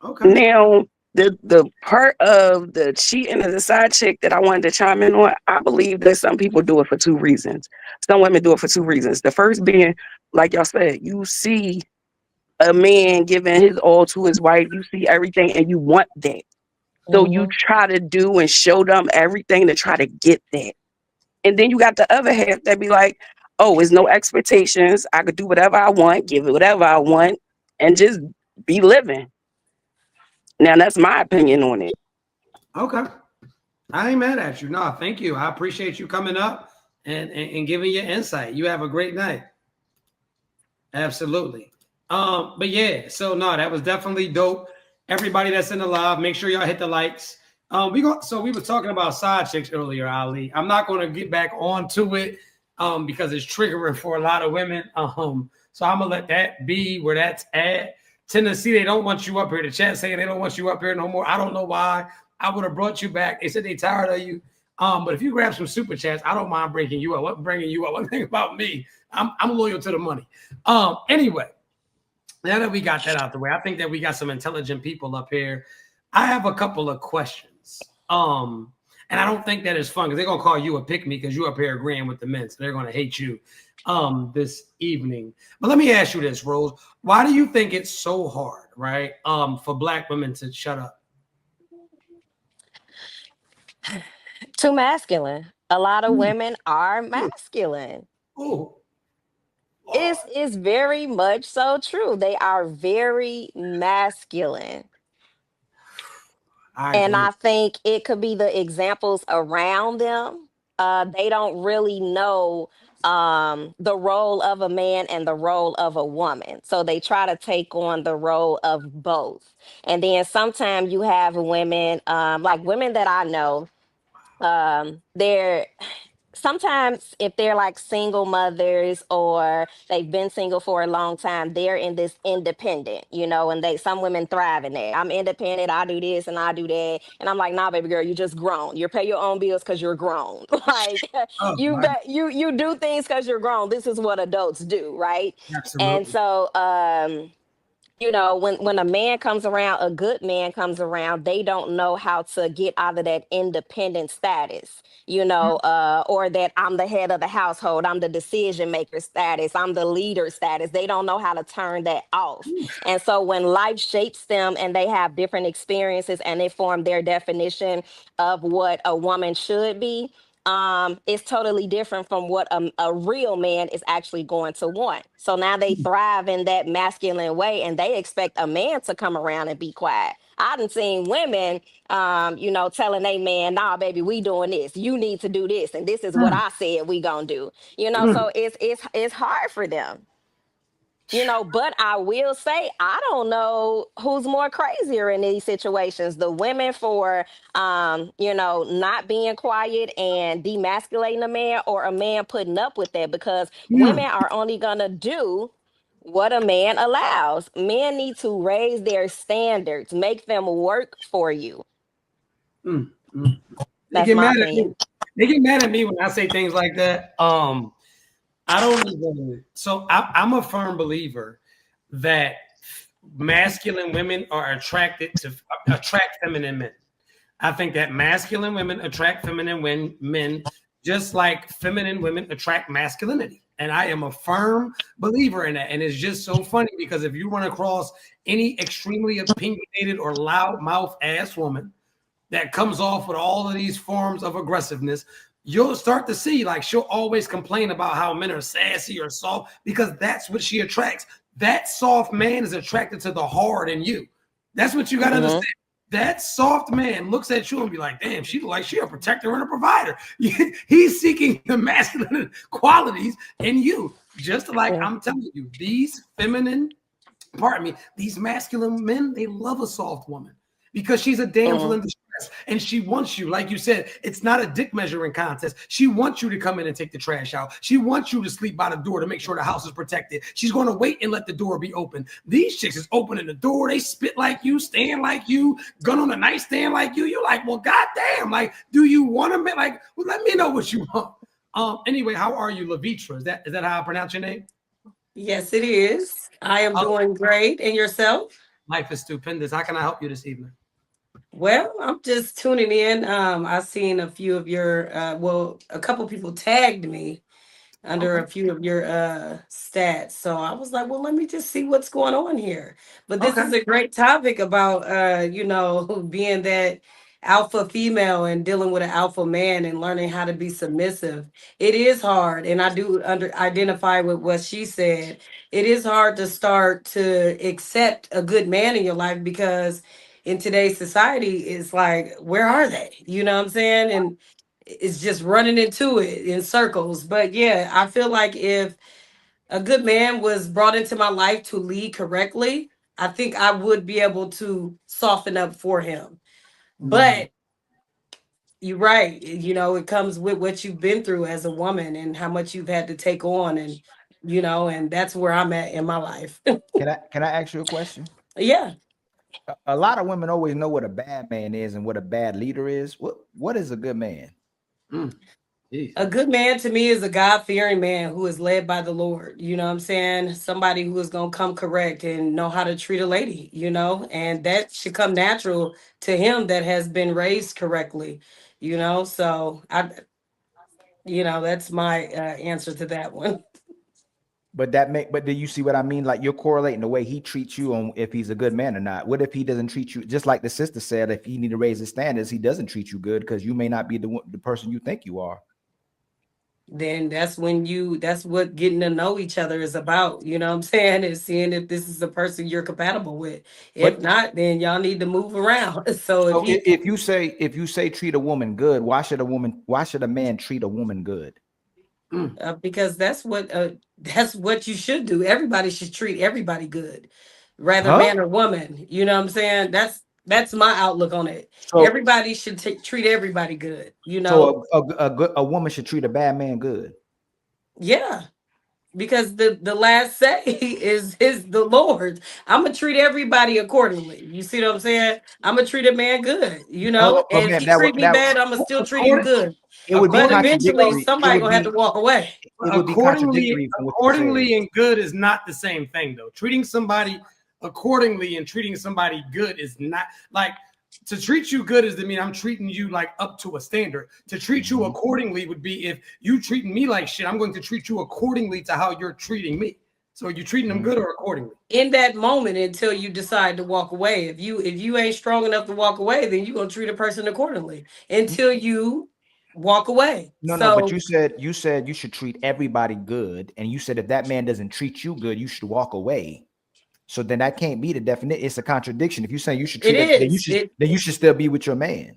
Okay. Now, the part of the cheating as a side chick that I wanted to chime in on, I believe that some people do it for two reasons. Some women do it for two reasons. The first being, like y'all said, you see a man giving his all to his wife, you see everything and you want that. So you Mhm. try to do and show them everything to try to get that. And then you got the other half that be like, oh, it's no expectations. I could do whatever I want, give it whatever I want, and just be living. Now that's my opinion on it. Okay. I ain't mad at you. No, thank you. I appreciate you coming up and giving your insight. You have a great night. Absolutely. But yeah, so no, that was definitely dope. Everybody that's in the live, make sure y'all hit the likes. We were talking about side chicks earlier, Ali. I'm not gonna get back onto it because it's triggering for a lot of women. So I'm gonna let that be where that's at. Tennessee, they don't want you up here. The chat saying they don't want you up here no more. I don't know why. I would have brought you back. They said they tired of you. But if you grab some super chats, I don't mind breaking you up. What bringing you up? One thing about me, I'm loyal to the money. Anyway, now that we got that out the way, I think that we got some intelligent people up here. I have a couple of questions. And I don't think that is fun because they're gonna call you a pick me because you up here agreeing with the men, so they're gonna hate you this evening. But let me ask you this, Rose. Why do you think it's so hard, right? For black women to shut up? Too masculine. A lot of Ooh, women are masculine. ooh, It's Lord. it's very much so true. They are very masculine. I And agree. I think it could be the examples around them. They don't really know the role of a man and the role of a woman. So they try to take on the role of both. And then sometimes you have women, like women that I know, they're sometimes if they're like single mothers or they've been single for a long time, they're in this independent, and some women thrive in that. I'm independent, I do this and I do that. And I'm like, nah, baby girl, you just grown. You pay your own bills because you're grown. Like Oh you my, bet you do things because you're grown. This is what adults do, right? And absolutely. so when a man comes around, a good man comes around, they don't know how to get out of that independent status, or that I'm the head of the household, I'm the decision maker status, I'm the leader status. They don't know how to turn that off. And so when life shapes them and they have different experiences and they form their definition of what a woman should be, is totally different from what a real man is actually going to want. So now they thrive in that masculine way and they expect a man to come around and be quiet. I done seen women, telling a man, nah, baby, we doing this. You need to do this. And this is what Mm, I said we gonna do. mm, So it's hard for them. But I will say I don't know who's more crazier in these situations. The women for not being quiet and demasculating a man, or a man putting up with that, because women mm, are only gonna do what a man allows. Men need to raise their standards, make them work for you. mm, mm. They That's get my mad at me. opinion. They get mad at me when I say things like that. I don't even. So I'm a firm believer that masculine women are attract feminine men. I think that masculine women attract feminine men, just like feminine women attract masculinity. And I am a firm believer in that. And it's just so funny because if you run across any extremely opinionated or loud mouth ass woman that comes off with all of these forms of aggressiveness, you'll start to see like she'll always complain about how men are sassy or soft because that's what she attracts. That soft man is attracted to the hard in you. That's what you got to Hmm. understand. That soft man looks at you and be like, damn, she like she a protector and a provider. He's seeking the masculine qualities in you. Just like I'm telling you, these feminine, pardon me, these masculine men, they love a soft woman because she's a damsel in Hmm. distress and she wants you. Like you said, it's not a dick measuring contest. She wants you to come in and take the trash out. She wants you to sleep by the door to make sure the house is protected. She's going to wait and let the door be open. These chicks is opening the door. They spit like you, stand like you, gun on the nightstand like you. You're like, well, goddamn. Like, do you want to be like? Well, let me know what you want. Anyway, how are you, Levitra? Is that how I pronounce your name? Yes, it is. I am Uh, doing great. And yourself? Life is stupendous. How can I help you this evening? Well, I'm just tuning in. I've seen a few of your, a couple people tagged me under Okay. a few of your stats. So I was like, well, let me just see what's going on here. But this Okay. is a great topic about being that alpha female and dealing with an alpha man and learning how to be submissive. It is hard, and I do identify with what she said. It is hard to start to accept a good man in your life because in today's society it's like, where are they? You know what I'm saying? And it's just running into it in circles. But yeah, I feel like if a good man was brought into my life to lead correctly, I think I would be able to soften up for him. Mhm. But you're right. It comes with what you've been through as a woman and how much you've had to take on, and that's where I'm at in my life. Can I ask you a question? Yeah. A lot of women always know what a bad man is and what a bad leader is. What is a good man? Mm. A Jesus. good man to me is a God fearing man who is led by the Lord. You know what I'm saying? Somebody who is going to come correct and know how to treat a lady, and that should come natural to him that has been raised correctly. So that's my answer to that one. But do you see what I mean? Like you're correlating the way he treats you on if he's a good man or not. What if he doesn't treat you just like the sister said? If he need to raise his standards, he doesn't treat you good because you may not be the person you think you are. Then that's what getting to know each other is about. You know what I'm saying? Is seeing if this is a person you're compatible with. If But not, then y'all need to move around. So if so he if you say treat a woman good, why should a man treat a woman good? Mm. because that's what you should do. Everybody should treat everybody good, rather Huh? man or woman. You know what I'm saying? That's my outlook on it. So Everybody should treat everybody good. so a woman should treat a bad man good. Yeah, because the last say is the Lord. I'm gonna treat everybody accordingly. You see what I'm saying? I'm gonna treat a man good. But And if man, he treat me that bad, I'm gonna still treat him According, good. it would be But according, eventually, contradictory. It somebody would gonna have to be walk away. it would be accordingly, contradictory from what you said. accordingly, and good is not the same thing, though. Treating somebody accordingly and treating somebody good is not like to treat you good is to mean I'm treating you like up to a standard. To treat you Mhm. accordingly would be if you treating me like shit, I'm going to treat you accordingly to how you're treating me. So you treating them Mhm. good or accordingly. In that moment until you decide to walk away. If you ain't strong enough to walk away, then you're gonna treat a person accordingly until you walk away. No, but So you said you should treat everybody good, and you said if that man doesn't treat you good, you should walk away. So then that can't be the definition. It's a contradiction. If you're saying you should it treat it, then you is. should It then you should still be with your man.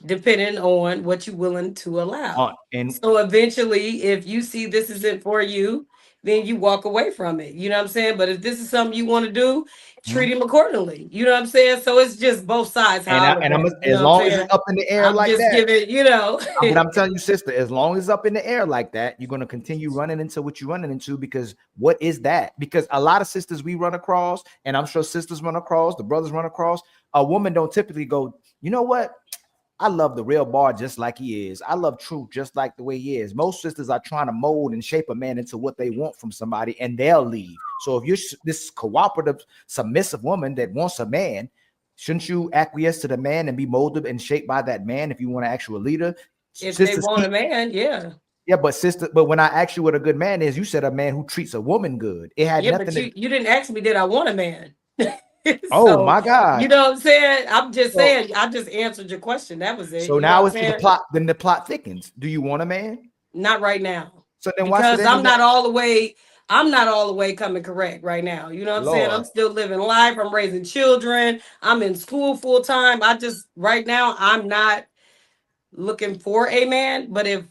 depending on what you're willing to allow. And So eventually, if you see this isn't for you, then you walk away from it. You know what I'm saying? But if this is something you want to do, treat him accordingly. You know what I'm saying? So it's just both sides how I look and at I'm it. You know as what I'm long as it's saying? up in the air I'm like just that. giving. But I'm telling you, sister, as long as it's up in the air like that, you're gonna continue running into what you're running into because what is that? Because a lot of sisters we run across, and I'm sure sisters run across, the brothers run across, a woman don't typically go, you know what? I love the real bar just like he is. I love truth just like the way he is. Most sisters are trying to mold and shape a man into what they want from somebody, and they'll leave. So if you're this cooperative, submissive woman that wants a man, shouldn't you acquiesce to the man and be molded and shaped by that man if you want an actual leader? If they Sisters want a keep man, yeah. yeah, but when I asked you what a good man is, you said a man who treats a woman good. It had Yeah, but nothing to. you didn't ask me, did I want a man? Oh So my you God! know what I'm saying? I'm just So saying, I just answered your question. That was it. so You know what now I'm it's the saying? plot. Then the plot thickens. Do you want a man? Not right now. So then why should Because any man? I'm not all the way coming correct right now. You know what I'm saying? I'm Lord, still living life. I'm raising children. I'm in school full time. I just right now I'm not looking for a man, but if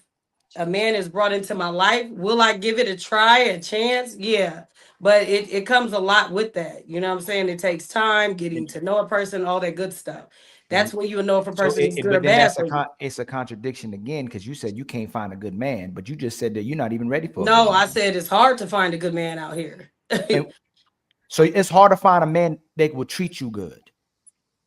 a man is brought into my life, will I give it a try, a chance? Yeah. But it comes a lot with that. You know what I'm saying? It takes time, getting and, to know a person, all that good stuff. and That's when you know if a so person is good or but then bad for you. it's a contradiction again because you said you can't find a good man, but you just said that you're not even ready for a good No, I man. said it's hard to find a good man out here. And so it's hard to find a man that will treat you good.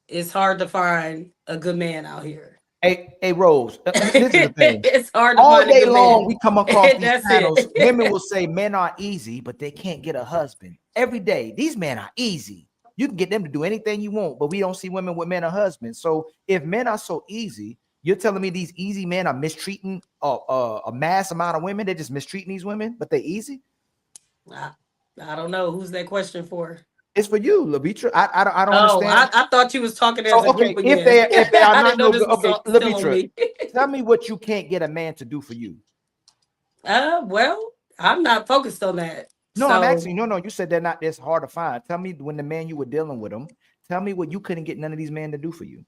It's hard to find a good man out here. Hey, Rose, this is the thing. It's hard to All find a day good long, man. we come across these That's channels. Women it. will say men are easy, but they can't get a husband. Every day, these men are easy. You can get them to do anything you want, but we don't see women with men or husbands. So if men are so easy, you're telling me these easy men are mistreating a mass amount of women? They're just mistreating these women, but they easy? I, I don't know who's that question for. It's for you, Lavitra. I don't Oh, understand. I thought you was talking as So a okay, group again. if they are I not didn't know no this good, was okay, still on Lavitra, me. tell me what you can't get a man to do for you. Well, I'm not focused on that. No, I'm So, asking you. No, you said they're not this hard to find. Tell me when the man you were dealing with them, tell me what you couldn't get none of these men to do for you.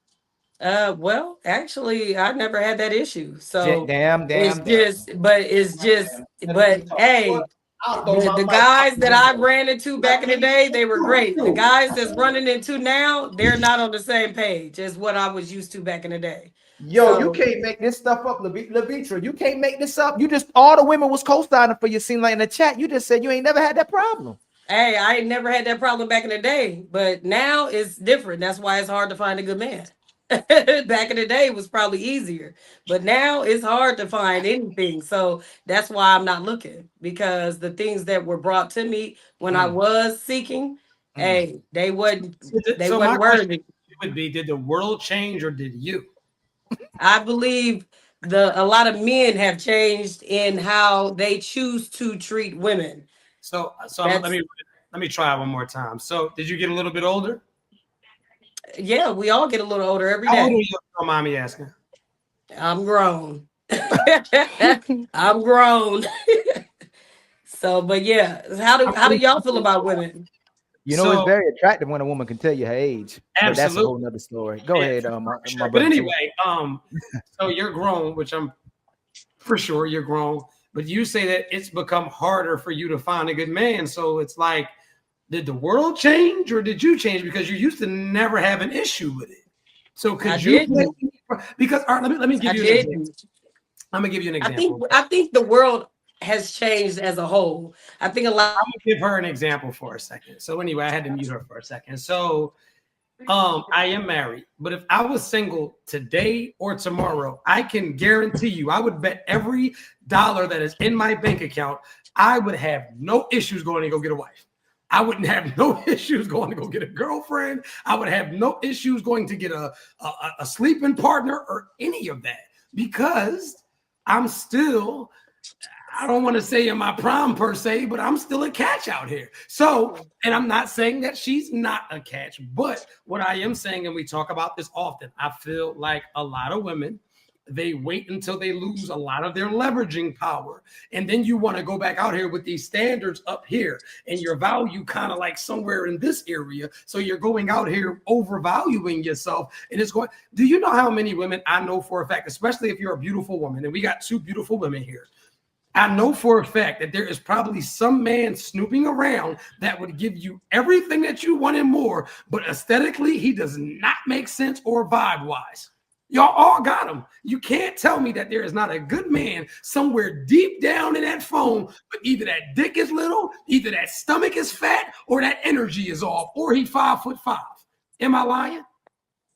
well, actually, I never had that issue. So Damn, it's damn, damn. just, but it's just, Damn. Let me but talk. hey, I'll throw my The mic out guys the that I window. ran into back in the day, they were great. The guys that's running into now, they're not on the same page as what I was used to back in the day. Yo, you So, can't make this stuff up, Levitra. You can't make this up. You just all the women was co-signing for you. Seem like in the chat, you just said you ain't never had that problem. hey, I ain't never had that problem back in the day, but now it's different. That's why it's hard to find a good man. Back in the day, it was probably easier, but now it's hard to find anything. So that's why I'm not looking, because the things that were brought to me when I was seeking, hey, they wasn't So my question worthy. would be: did the world change, or did you? I believe a lot of men have changed in how they choose to treat women. So let That's me try one more time. So, did you get a little bit older? yeah, we all get a little older every How old are day. you? Don't mind me asking. I'm grown. I'm grown. So, but yeah, how do y'all feel about women? You know, it's So, very attractive when a woman can tell you her age, but that's a whole absolutely. nother story. Go Yeah, ahead, for my sure. But brother. anyway, so you're grown, which I'm for sure you're grown. But you say that it's become harder for you to find a good man. So it's like, did the world change, or did you change? Because you used to never have an issue with it. So I could you? didn't. Because all right, let me I give you an example. didn't. I'm gonna give you an example. I think the world has changed as a whole. I think a lot. I'm gonna give her an example for a second. So anyway, I had to mute her for a second. So I am married, but if I was single today or tomorrow, I can guarantee you, I would bet every dollar that is in my bank account, I would have no issues going to go get a wife. I wouldn't have no issues going to go get a girlfriend. I would have no issues going to get a sleeping partner or any of that, because I'm still, I don't want to say in my prime per se, but I'm still a catch out here. So, and I'm not saying that she's not a catch, but what I am saying, and we talk about this often, I feel like a lot of women, they wait until they lose a lot of their leveraging power. And then you want to go back out here with these standards up here, and your value kind of like somewhere in this area. So you're going out here overvaluing yourself. And it's going, do you know how many women I know for a fact, especially if you're a beautiful woman, and we got two beautiful women here, I know for a fact that there is probably some man snooping around that would give you everything that you want and more, but aesthetically, he does not make sense or vibe wise. Y'all all got him. You can't tell me that there is not a good man somewhere deep down in that phone, but either that dick is little, either that stomach is fat, or that energy is off, or he 5'5". Am I lying?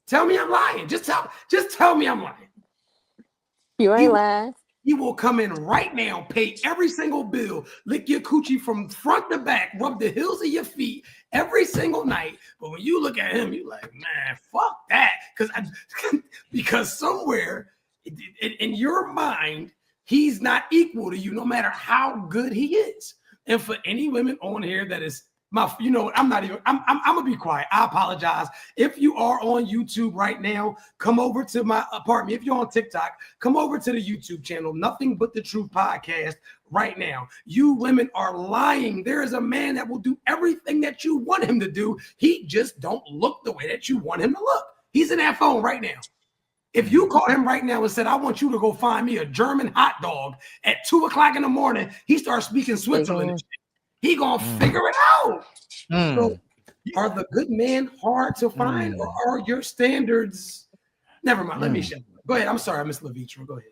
Tell me I'm lying. Just tell me I'm lying. You ain't lying. He will come in right now, pay every single bill, lick your coochie from front to back, rub the heels of your feet every single night. But when you look at him, you're like, man, fuck that. Because somewhere in your mind, he's not equal to you, no matter how good he is. And for any women on here that is you know what? I'm gonna be quiet. I apologize. If you are on YouTube right now, come over to my apartment. If you're on TikTok, come over to the YouTube channel, Nothing But the Truth Podcast right now. You women are lying. There is a man that will do everything that you want him to do. He just don't look the way that you want him to look. He's in that phone right now. If you call him right now and said, I want you to go find me a German hot dog at 2:00 in the morning, he starts speaking Switzerland and shit. He gonna figure it out. So, are the good men hard to find, or are your standards? Never mind. Let me shut up. Go ahead. I'm sorry, Miss Levitra. Go ahead.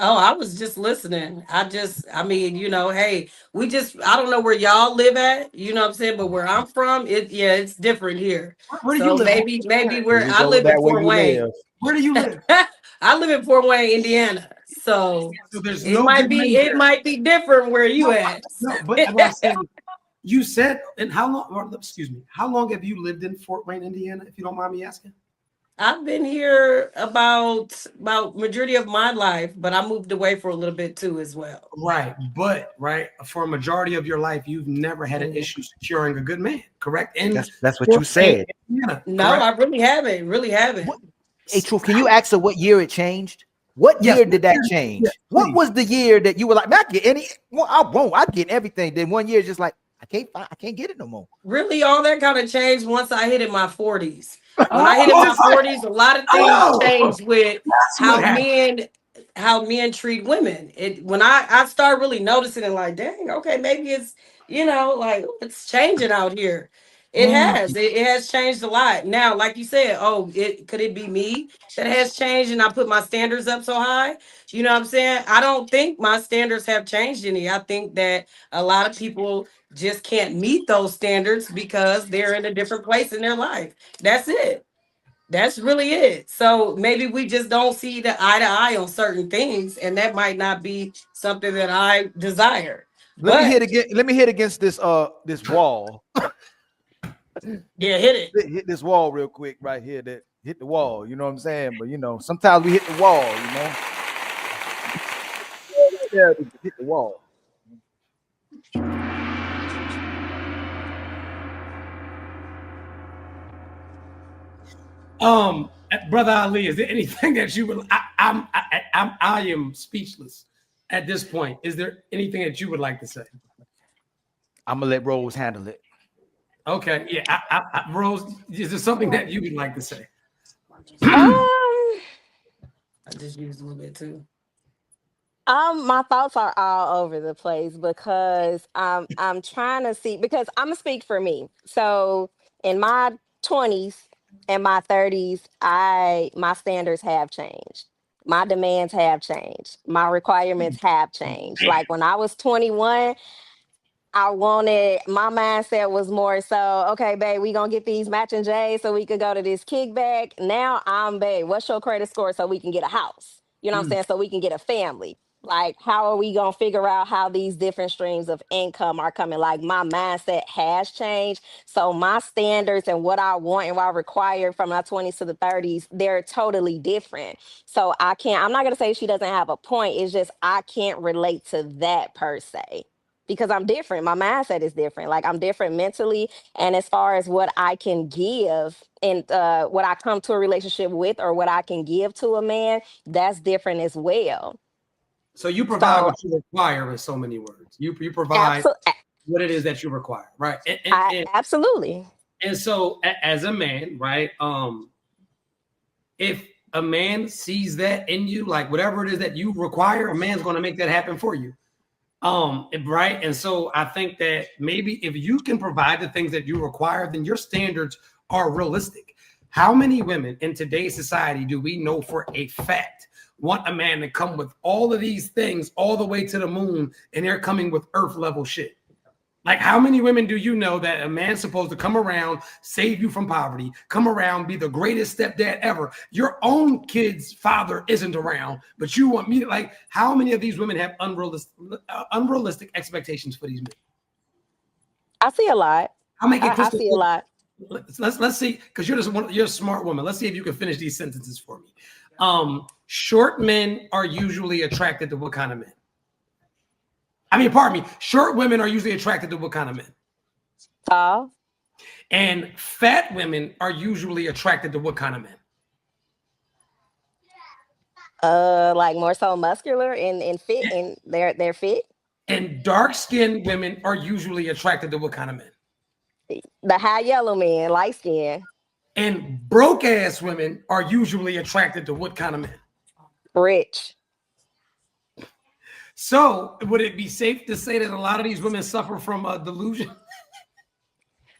Oh, I was just listening. I mean, you know, hey, I don't know where y'all live at, you know what I'm saying? But where I'm from, it's different here. Where do you So live? maybe where You I go live in back where Fort you Wayne. live. Where do you live? I live in Fort Wayne, Indiana. So there's it no might good men be different where you No, at. no, but what I'm saying, you said, and how long? Or, excuse me, how long have you lived in Fort Wayne, Indiana? If you don't mind me asking. I've been here about majority of my life, but I moved away for a little bit too as well. Right, but for a majority of your life, you've never had an issue securing a good man, correct? And That's what you said. No, correct? I really haven't. What, hey, Truth, can you ask her what year it changed? What year did that change? Yes, what was the year that you were like, man, I get any? Well, I won't. I get everything. Then 1 year, just like I can't get it no more. Really, all that kind of changed once I hit in my 40s. When I hit in my 40s, a lot of things changed with how how men treat women. It when I start really noticing it, like, dang, okay, maybe it's like it's changing out here. It Mm. has. It has changed a lot. Now, like you said, oh, it could it be me that has changed and I put my standards up so high? You know what I'm saying? I don't think my standards have changed any. I think that a lot of people just can't meet those standards because they're in a different place in their life. That's it. That's really it. So maybe we just don't see the eye to eye on certain things, and that might not be something that I desire. Let me But hit again. Let me hit against this wall. yeah, hit it. Hit this wall real quick right here. That hit the wall. You know what I'm saying? But sometimes we hit the wall. Yeah, hit the wall. Brother Ali, is there anything that you would? I am speechless at this point. Is there anything that you would like to say? I'm gonna let Rose handle it. Okay, yeah, Rose, is there something that you would like to say? Um, I just used a little bit too. my thoughts are all over the place because I'm trying to see because I'm gonna speak for me. So in my 20s and my 30s, my standards have changed. My demands have changed. My requirements have changed. Like when I was 21, I wanted my mindset was more so, okay, babe, we gonna get these matching J's so we could go to this kickback. Now I'm babe, what's your credit score so we can get a house? You know what I'm saying? So we can get a family. Like, how are we gonna figure out how these different streams of income are coming? Like my mindset has changed. So my standards and what I want and what I require from my 20s to the 30s, they're totally different. So I'm not gonna say she doesn't have a point. It's just I can't relate to that per se because I'm different. My mindset is different. Like I'm different mentally, and as far as what I can give and what I come to a relationship with, or what I can give to a man, that's different as well. So you provide So, what you require in so many words. You provide absolutely, what it is that you require, right? absolutely. And so as a man, right? If a man sees that in you, like whatever it is that you require, a man's going to make that happen for you. Right. And so I think that maybe if you can provide the things that you require, then your standards are realistic. How many women in today's society do we know for a fact want a man to come with all of these things all the way to the moon, and they're coming with earth level shit? Like, how many women do you know that a man's supposed to come around, save you from poverty, come around, be the greatest stepdad ever? Your own kid's father isn't around, but you want me to, like, how many of these women have unrealistic expectations for these men? I see a lot. I'll make it I crystal see a clear. lot. Let's see, because you're a smart woman. Let's see if you can finish these sentences for me. Short men are usually attracted to what kind of men? Pardon me. Short women are usually attracted to what kind of men? Tall, And fat women are usually attracted to what kind of men? like more so muscular and fit, and they're fit. And dark-skinned women are usually attracted to what kind of men? The high yellow man, light skin, And broke-ass women are usually attracted to what kind of men? rich. So would it be safe to say that a lot of these women suffer from a delusion?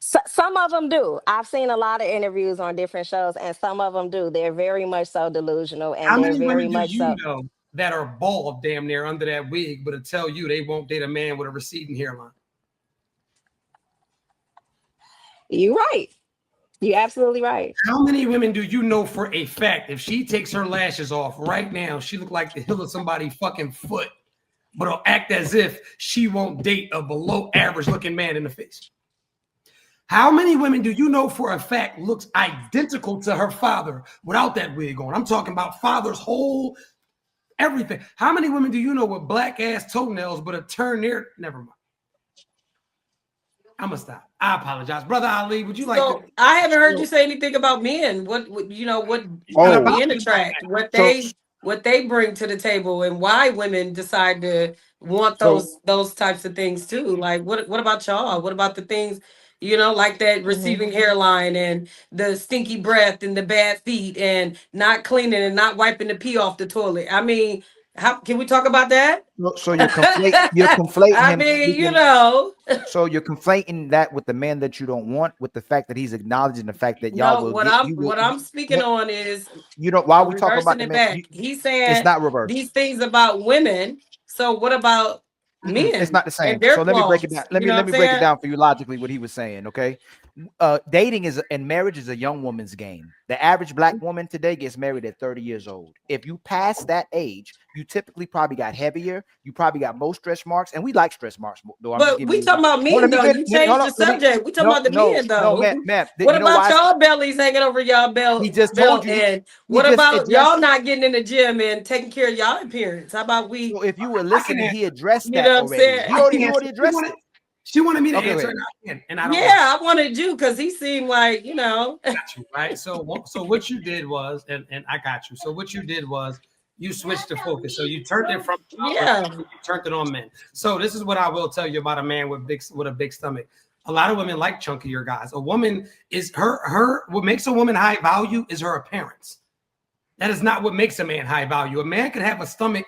Some of them do. I've seen a lot of interviews on different shows, and some of them do. They're very much so delusional, and How they're many very women do much you so. know that are bald damn near under that wig, but to tell you they won't date a man with a receding hairline? You're right. You're absolutely right. How many women do you know for a fact if she takes her lashes off right now, she look like the heel of somebody's fucking foot, but will act as if she won't date a below average looking man in the face? How many women do you know for a fact looks identical to her father without that wig on? I'm talking about father's whole everything. How many women do you know with black ass toenails but a turn there? Never mind. I'm gonna stop. I apologize, brother Ali. Would you like So to? I haven't heard you say anything about men. What do Oh, men attract? So What they bring to the table, and why women decide to want so those types of things too. Like what about y'all? What about the things, like that Hmm. receiving hairline and the stinky breath and the bad feet and not cleaning and not wiping the pee off the toilet? I mean, How can we talk about that? So you're conflating I him mean, you speaking. know, So you're conflating that with the man that you don't want, with the fact that he's acknowledging the fact that y'all no, will what get I'm you will what I'm speaking what on is you know while we talk about reversing the it man, back. He's it's saying not reverse. these things about women. So what about It's men not the and same. their So let me break it down. flaws? You know what Let I'm me break it saying? down for you logically what he was saying. Okay, dating is and marriage is a young woman's game. The average black woman today gets married at 30 years old. If you pass that age, you typically probably got heavier. You probably got more stretch marks, and we like stretch marks. Though I'm just But giving we you. talking about No, men let me though. finish. You Hold changed on. the subject. We talking about the men No, though. ma'am. What You know about why? y'all bellies hanging over y'all He belt just told belt? you. And He what just about y'all addressed. not getting in the gym and taking care of y'all appearance? How about we? So if you were I can listening, he answer. addressed You that know what I'm already. saying? I can He answer. already addressed it. She wanted me to Okay, answer, wait. and I can, and I don't mind. Yeah, I wanted you because he seemed like Got you, right? So what you did was, and I got you. So what you did was you switched the focus. So you turned it from women, yeah. you turned it on men. So this is what I will tell you about a man with a big stomach. A lot of women like chunkier guys. A woman is her what makes a woman high value is her appearance. That is not what makes a man high value. A man can have a stomach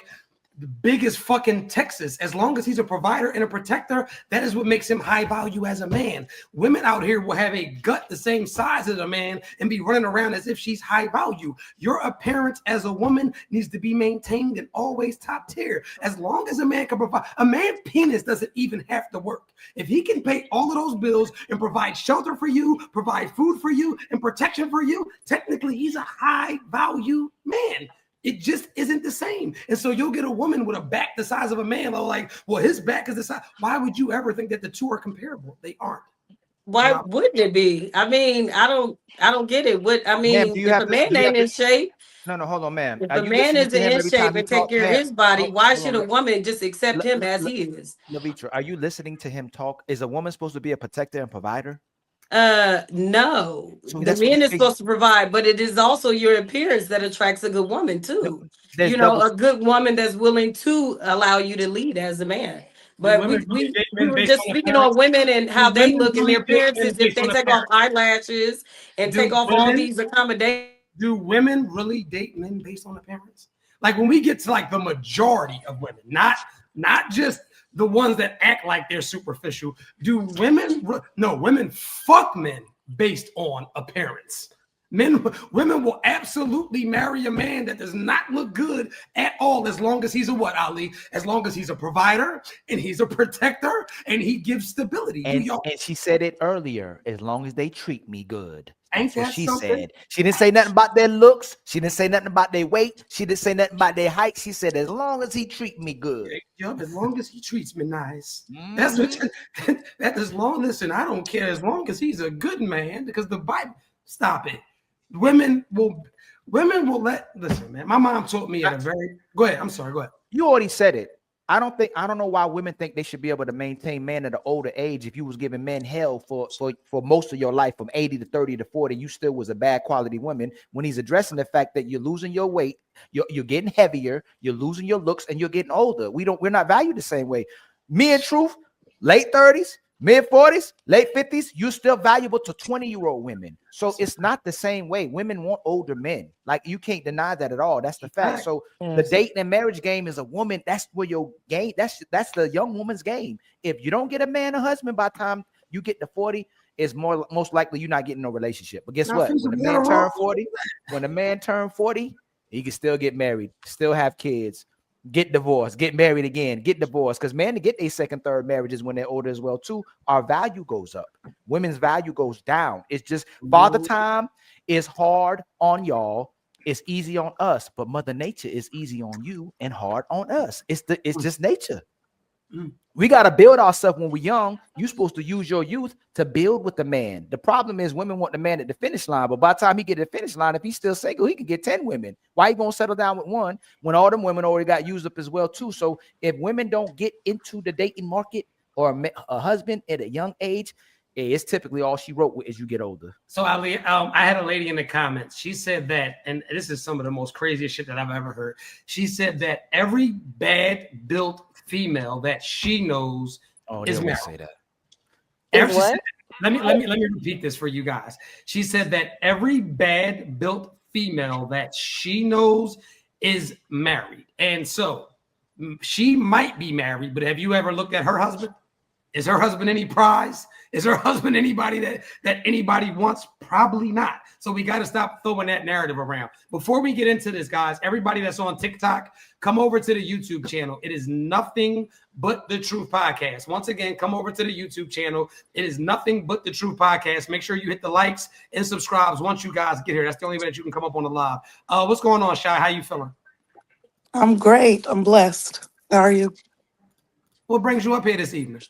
the biggest fucking Texas. As long as he's a provider and a protector, that is what makes him high value as a man. Women out here will have a gut the same size as a man and be running around as if she's high value. Your appearance as a woman needs to be maintained and always top tier. As long as a man can provide, a man's penis doesn't even have to work. If he can pay all of those bills and provide shelter for you, provide food for you, and protection for you, technically he's a high value man. It just isn't the same. And so you'll get a woman with a back the size of a man. They're like, well, his back is the size. Why would you ever think that the two are comparable? They aren't. Why wouldn't it be? I mean, I don't get it. What I Ma'am, mean, if a man do you have ain't to in shape, no, hold on, ma'am. if Are a you man listening isn't to him in every time shape he and take talk, care of ma'am? his body, why Hold should a on, woman just accept him as he is? Lavitra, are you listening to him talk? Is a woman supposed to be a protector and provider? No. So The that's what man is supposed to provide, but it is also your appearance that attracts a good woman no, too. there's You know, double. a good woman that's willing to allow you to lead as a man. Do But women really date we men were based just on speaking appearance? on women and how Do they women look and really their date men appearances. If based they on take off appearance? eyelashes and take Do off all women these accommodations. do women really date men based on appearance? Like when we get to like the majority of women, not just the ones that act like they're superficial. Do women? No, women fuck men based on appearance. Women will absolutely marry a man that does not look good at all, as long as he's a what, Ali? As long as he's a provider and he's a protector and he gives stability. Do y'all? And she said it earlier, as long as they treat me good. Ain't That's what that she something? said. She didn't say nothing about their looks. She didn't say nothing about their weight. She didn't say nothing about their height. She said, as long as he treat me good. Yup, as long as he treats me nice. That's what Mm-hmm. that as long listen, I don't care as long as he's a good man, because the Bible stop it. Women will listen, man. My mom taught me at a very go ahead. I'm sorry, go ahead. You already said it. I don't know why women think they should be able to maintain men at an older age. If you was giving men hell for most of your life, from 80 to 30 to 40, you still was a bad quality woman. When he's addressing the fact that you're losing your weight, you're getting heavier, you're losing your looks, and you're getting older. We're not valued the same way. Me and Truth, late 30s, mid 40s, late 50s, you're still valuable to 20-year-old women. So it's not the same way. Women want older men. Like, you can't deny that at all. That's the fact. So the dating and marriage game is a woman. That's where your game. That's the young woman's game. If you don't get a man, a husband, by the time you get to 40, it's most likely you're not getting no relationship. But guess what? When a man turned 40, he can still get married, still have kids, get divorced, get married again, get divorced. Because men to get their second, third marriages when they're older as well too, our value goes up. Women's value goes down. It's just father time is hard on y'all. It's easy on us, but Mother Nature is easy on you and hard on us. It's just nature. We got to build ourselves when we're young. You're supposed to use your youth to build with the man. The problem is women want the man at the finish line, but by the time he get to the finish line, if he's still single, he can get 10 women. Why he gonna settle down with one when all them women already got used up as well too? So if women don't get into the dating market or a husband at a young age, it's typically all she wrote as you get older. So Ali, I had a lady in the comments. She said that, and this is some of the most craziest shit that I've ever heard. She said that every bad built female that she knows is married. Say that. Let me repeat this for you guys. She said that every bad built female that she knows is married. And so she might be married, but have you ever looked at her husband? Is her husband any prize? Is her husband anybody that anybody wants? Probably not. So we got to stop throwing that narrative around. Before we get into this, guys, everybody that's on TikTok, come over to the YouTube channel. It is Nothing But the Truth Podcast. Once again, come over to the YouTube channel. It is Nothing But the Truth Podcast. Make sure you hit the likes and subscribes once you guys get here. That's the only way that you can come up on the live. What's going on, Shy? How you feeling? I'm great. I'm blessed. How are you? What brings you up here this evening?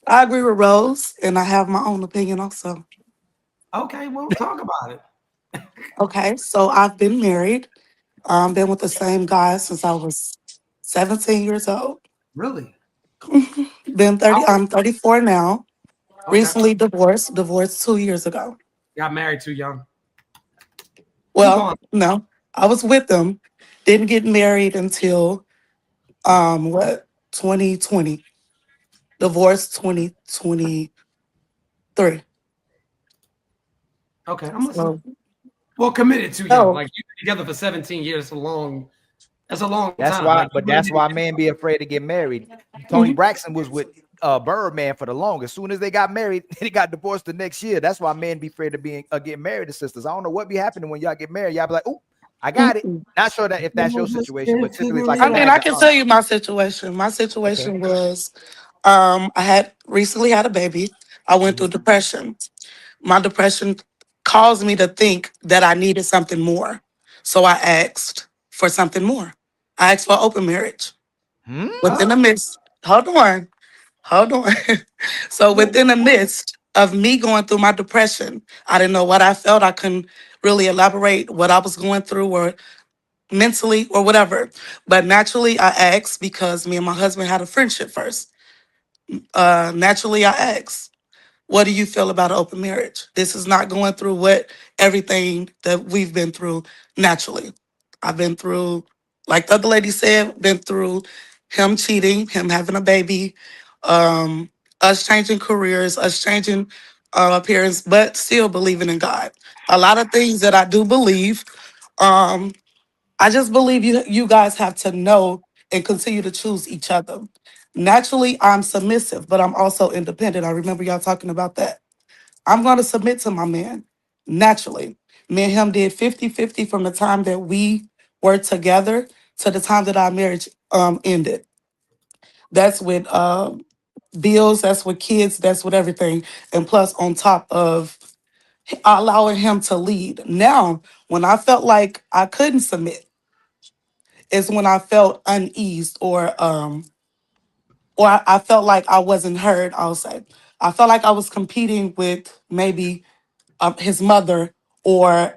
I agree with Rose, and I have my own opinion also. Okay, well, talk about it. Okay, so I've been married. Been with the same guy since I was 17 years old. Really? Been 30. I'm 34 now. Okay. Recently divorced. Divorced 2 years ago. Got married too young. Keep Well, going. no, I was with them. Didn't get married until 2020. Divorced 2023. Okay, I'm listening. So, Well, committed too young. so Like you've been together for 17 years. That's a long. That's a long That's time. why, Like, but that's why men be afraid to get married. Tony Braxton was with Birdman for the longest. As soon as they got married, they got divorced the next year. That's why men be afraid of being getting married to sisters. I don't know what be happening when y'all get married. Y'all be like, oh, I got it. mhm. Not sure that if that's your situation, but typically it's like a I mean, I badge of can honor. tell you my situation. My Okay. situation was I had recently had a baby. I went through Mhm. depression. My depression caused me to think that I needed something more. So I asked for something more. I asked for open marriage. Hmm? Within Oh, the midst, hold on. So within the midst of me going through my depression, I didn't know what I felt. I couldn't really elaborate what I was going through or mentally or whatever. But naturally I asked because me and my husband had a friendship first. Naturally I asked, what do you feel about an open marriage? This is not going through what everything that we've been through naturally. I've been through, like the other lady said, been through him cheating, him having a baby, um, us changing careers, us changing appearance, but still believing in God. A lot of things that I do believe. Um, I just believe you guys have to know and continue to choose each other. Naturally, I'm submissive, but I'm also independent. I remember y'all talking about that. I'm going to submit to my man naturally. Me and him did 50-50 from the time that we were together to the time that our marriage ended. That's with bills, that's with kids, that's with everything. And plus, on top of allowing him to lead. Now, when I felt like I couldn't submit, is when I felt uneased or I felt like I wasn't heard, I'll say. I felt like I was competing with maybe his mother or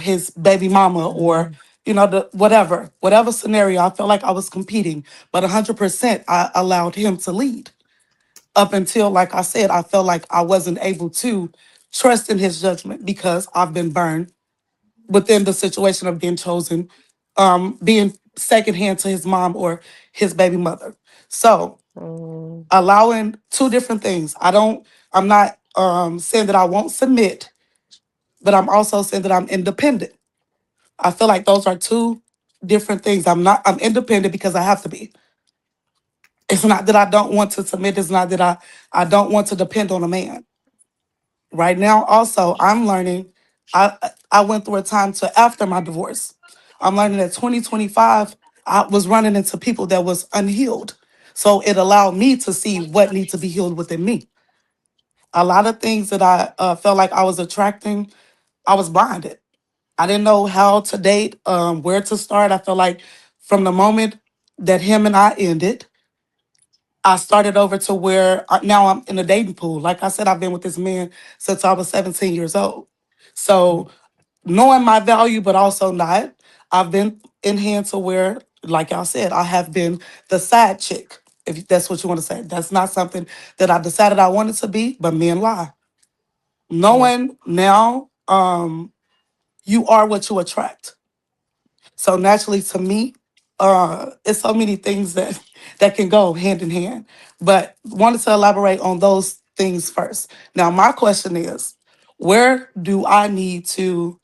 his baby mama or the whatever scenario. I felt like I was competing, but 100% I allowed him to lead up until, like I said, I felt like I wasn't able to trust in his judgment because I've been burned within the situation of being chosen, being secondhand to his mom or his baby mother. So Mm. allowing two different things. I'm not saying that I won't submit, but I'm also saying that I'm independent. I feel like those are two different things. I'm independent because I have to be. It's not that I don't want to submit, it's not that I don't want to depend on a man. Right now, also, I'm learning. I went through a time to after my divorce. I'm learning that 2025, I was running into people that was unhealed. So it allowed me to see what needs to be healed within me. A lot of things that I felt like I was attracting, I was blinded. I didn't know how to date, where to start. I felt like from the moment that him and I ended, I started over to where now I'm in a dating pool. Like I said, I've been with this man since I was 17 years old. So knowing my value, but also not, I've been in hand to where, like y'all said, I have been the side chick, if that's what you want to say. That's not something that I decided I wanted to be, but men lie. Yeah. Knowing now, you are what you attract. So naturally to me, it's so many things that can go hand in hand. But wanted to elaborate on those things first. Now my question is, where do I need to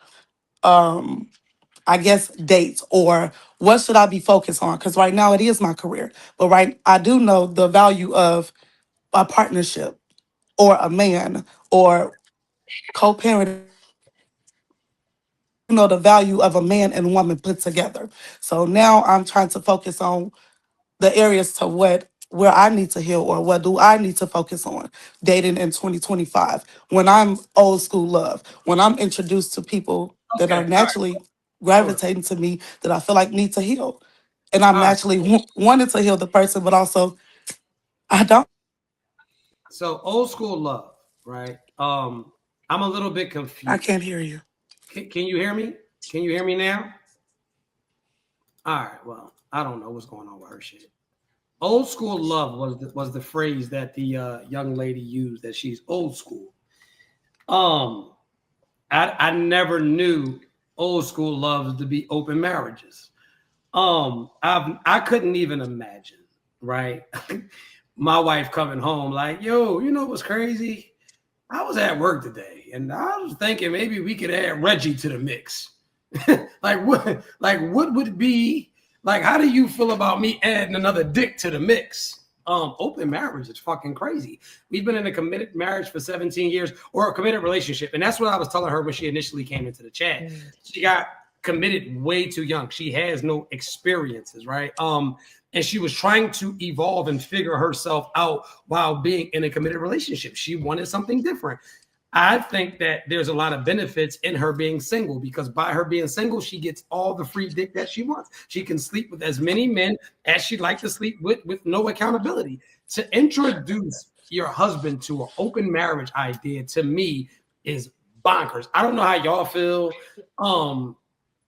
I guess, dates, or what should I be focused on? Because right now it is my career. But I do know the value of a partnership or a man or co-parent, you know, the value of a man and woman put together. So now I'm trying to focus on the areas to where I need to heal or what do I need to focus on dating in 2025 when I'm old school love, when I'm introduced to people that Okay. are All right. naturally Sure. gravitating to me that I feel like need to heal. And I'm All right. naturally wanting to heal the person, but also I don't. So old school love, right? I'm a little bit I confused. can't hear you. Can you hear me? Can you hear me now? All right. Well, I don't know what's going on with her shit. Old school love was the phrase that the young lady used, that she's old school. Um, I never knew old school love to be open marriages. I couldn't even imagine, right? My wife coming home like, yo, you know what's crazy? I was at work today and I was thinking maybe we could add Reggie to the mix. What would be like, how do you feel about me adding another dick to the mix? Open marriage is fucking crazy. We've been in a committed marriage for 17 years, or a committed relationship. And that's what I was telling her when she initially came into the chat. She got committed way too young. She has no experiences, right? And she was trying to evolve and figure herself out while being in a committed relationship. She wanted something different. I think that there's a lot of benefits in her being single, because by her being single, she gets all the free dick that she wants. She can sleep with as many men as she'd like to sleep with no accountability. To introduce your husband to an open marriage idea, to me, is bonkers. I don't know how y'all feel.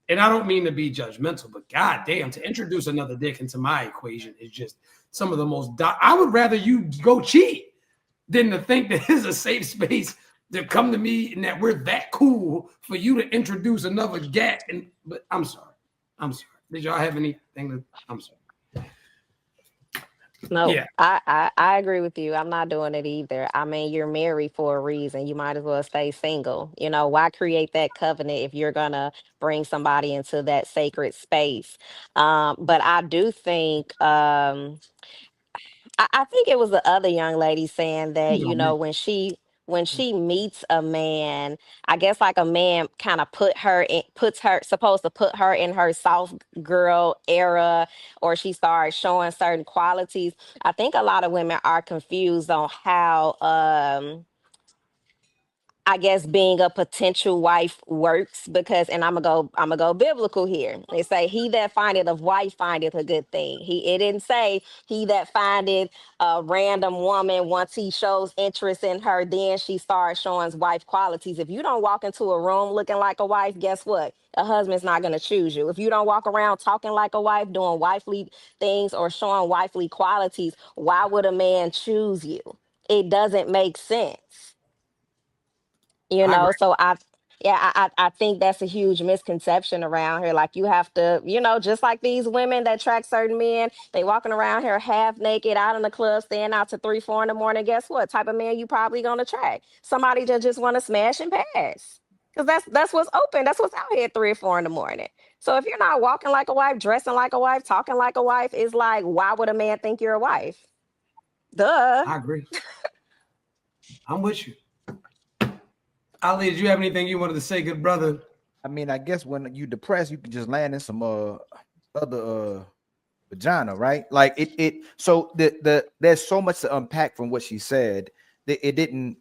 And I don't mean to be judgmental, but goddamn, to introduce another dick into my equation is just some of the most. I would rather you go cheat than to think that there's a safe space to come to me and that we're that cool for you to introduce another gat. And but I'm sorry. I'm sorry. Did y'all have anything that I'm sorry? No, Yeah. I agree with you. I'm not doing it either. I mean, you're married for a reason. You might as well stay single. You know, why create that covenant if you're gonna bring somebody into that sacred space? But I do think I think it was the other young lady saying that, You you know, know, man. when she meets a man, I guess like a man kind of puts her supposed to put her in her soft girl era, or she starts showing certain qualities. I think a lot of women are confused on how I guess being a potential wife works, because, and I'm gonna go biblical here. They say, "He that findeth a wife findeth a good thing." It didn't say he that findeth a random woman once he shows interest in her, then she starts showing his wife qualities. If you don't walk into a room looking like a wife, guess what? A husband's not gonna choose you. If you don't walk around talking like a wife, doing wifely things or showing wifely qualities, why would a man choose you? It doesn't make sense. You I agree. know, so I think that's a huge misconception around here. Like, you have to, you know, just like these women that track certain men, they walking around here half naked out in the club, staying out to 3, 4 in the morning. Guess what type of man you probably gonna track? Somebody that just want to smash and pass, because that's what's open, that's what's out here at 3 or 4 in the morning. So if you're not walking like a wife, dressing like a wife, talking like a wife, it's like, why would a man think you're a wife? Duh. I agree. I'm with you. Ali, did you have anything you wanted to say, good brother? I mean, I guess when you depressed, you can just land in some other vagina, right? Like so there's so much to unpack from what she said that it didn't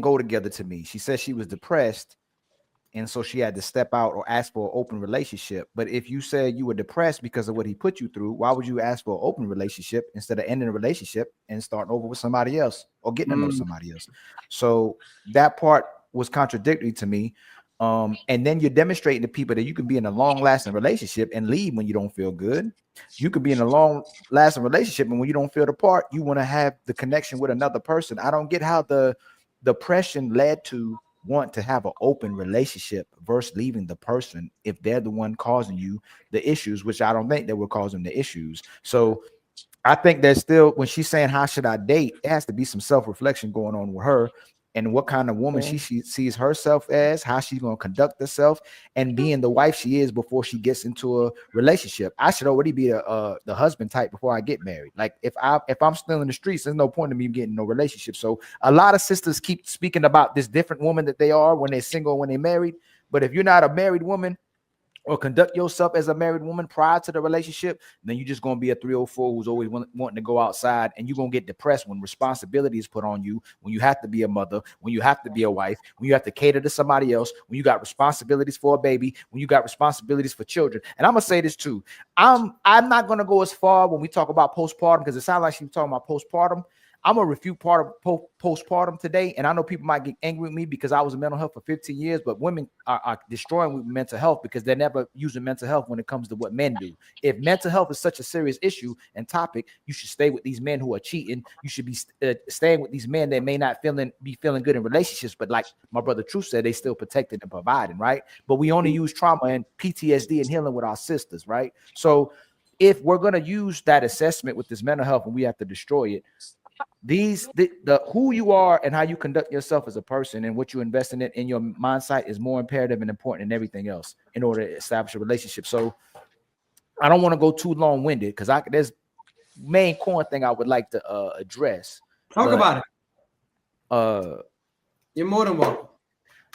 go together to me. She said she was depressed, and so she had to step out or ask for an open relationship. But if you said you were depressed because of what he put you through, why would you ask for an open relationship instead of ending a relationship and starting over with somebody else or getting to know Mm, somebody else? So that part was contradictory to me. And then you're demonstrating to people that you can be in a long-lasting relationship and leave when you don't feel good. You could be in a long-lasting relationship, and when you don't feel the part, you want to have the connection with another person. I don't get how the depression led to want to have an open relationship versus leaving the person if they're the one causing you the issues, which I don't think that were causing the issues. So I think there's still, when she's saying how should I date, it has to be some self-reflection going on with her. and what kind of woman Yeah. she sees herself as, how she's going to conduct herself, and being the wife she is before she gets into a relationship. I should already be the husband type before I get married. Like if I'm still in the streets, there's no point in me getting no relationship. So a lot of sisters keep speaking about this different woman that they are when they're single, when they're married. But if you're not a married woman, or conduct yourself as a married woman prior to the relationship, then you're just going to be a 304 who's always wanting to go outside, and you're going to get depressed when responsibility is put on you, when you have to be a mother, when you have to be a wife, when you have to cater to somebody else, when you got responsibilities for a baby, when you got responsibilities for children. And I'm going to say this too. I'm not going to go as far when we talk about postpartum, because it sounds like she's talking about postpartum. I'm gonna refute part of postpartum today, and I know people might get angry with me because I was in mental health for 15 years, but women are destroying with mental health because they're never using mental health when it comes to what men do. If mental health is such a serious issue and topic, you should stay with these men who are cheating. You should be staying with these men that may not be feeling good in relationships, but like my brother Truth said, they still protected and providing, right? But we only use trauma and PTSD and healing with our sisters, right? So if we're gonna use that assessment with this mental health and we have to destroy it, the who you are and how you conduct yourself as a person and what you invest in your mindset is more imperative and important than everything else in order to establish a relationship. So I don't want to go too long-winded because there's main core thing I would like to address. Talk but about it. uh You're more than welcome.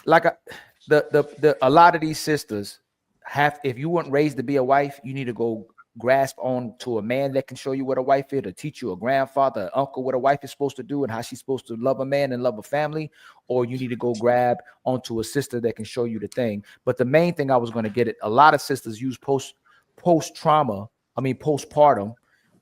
like a lot of these sisters have, if you weren't raised to be a wife, you need to go grasp on to a man that can show you what a wife is, to teach you a grandfather, an uncle, what a wife is supposed to do and how she's supposed to love a man and love a family. Or you need to go grab onto a sister that can show you the thing. But the main thing I was going to get it, a lot of sisters use postpartum,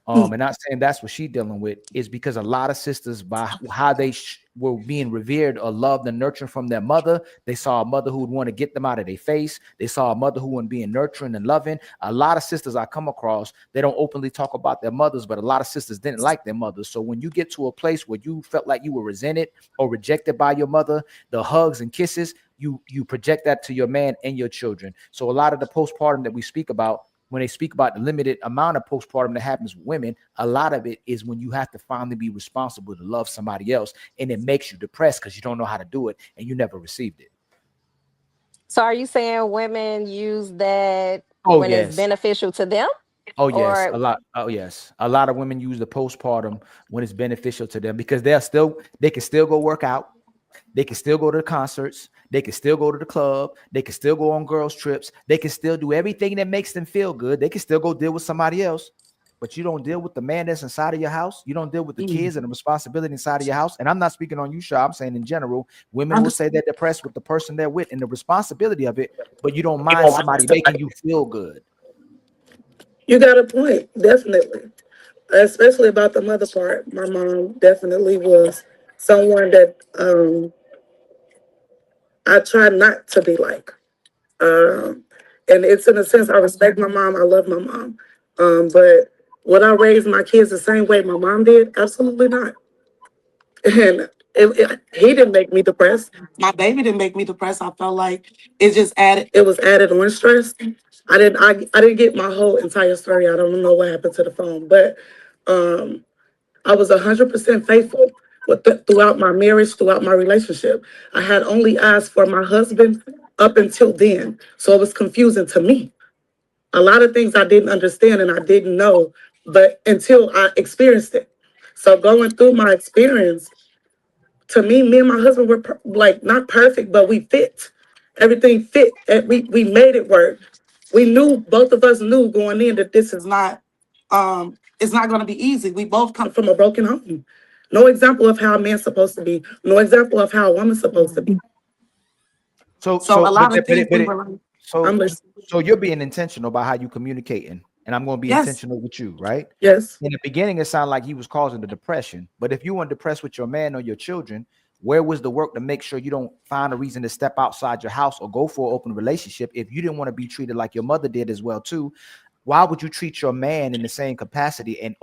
and not saying that's what she's dealing with, is because a lot of sisters, by how they were being revered or loved and nurtured from their mother, they saw a mother who would want to get them out of their face. They saw a mother who wasn't being nurturing and loving. A lot of sisters I come across, they don't openly talk about their mothers, but a lot of sisters didn't like their mothers. So when you get to a place where you felt like you were resented or rejected by your mother, the hugs and kisses, you project that to your man and your children. So a lot of the postpartum that we speak about, when they speak about the limited amount of postpartum that happens with women, a lot of it is when you have to finally be responsible to love somebody else, and it makes you depressed because you don't know how to do it and you never received it. So are you saying women use that Oh when it's yes. beneficial to them? Oh yes, a Or lot. Oh yes, a lot of women use the postpartum when it's beneficial to them because they can still go work out. They can still go to the concerts. They can still go to the club. They can still go on girls' trips. They can still do everything that makes them feel good. They can still go deal with somebody else. But you don't deal with the man that's inside of your house. You don't deal with the kids and the responsibility inside of your house. And I'm not speaking on you, Shaw. I'm saying in general, women I'm will just say they're depressed with the person they're with and the responsibility of it, but you don't mind somebody making you feel good. You got a point, definitely. Especially about the mother part. My mom definitely was someone that I try not to be like. Um, and it's in a sense I respect my mom, I love my mom. But would I raise my kids the same way my mom did? Absolutely not. And he didn't make me depressed. My baby didn't make me depressed. I felt like it just added. It was added on stress. I didn't get my whole entire story. I don't know what happened to the phone, but um, I was 100% faithful throughout my marriage, throughout my relationship. I had only asked for my husband up until then, so it was confusing to me. A lot of things I didn't understand and I didn't know, but until I experienced it. So going through my experience, to me and my husband were like not perfect, but we fit. Everything fit. And we made it work. We knew, both of us knew going in that this is not it's not gonna be easy. We both come from a broken home. No example of how a man's supposed to be, no example of how a woman's supposed to be. So So a so lot of things we were like, I'm so listening. so you're being intentional about how you communicating, and I'm going to be Yes, intentional with you, right? yes. In the beginning, it sounded like he was causing the depression. But if you weren't depressed with your man or your children, where was the work to make sure you don't find a reason to step outside your house or go for an open relationship if you didn't want to be treated like your mother did as well too? Why would you treat your man in the same capacity and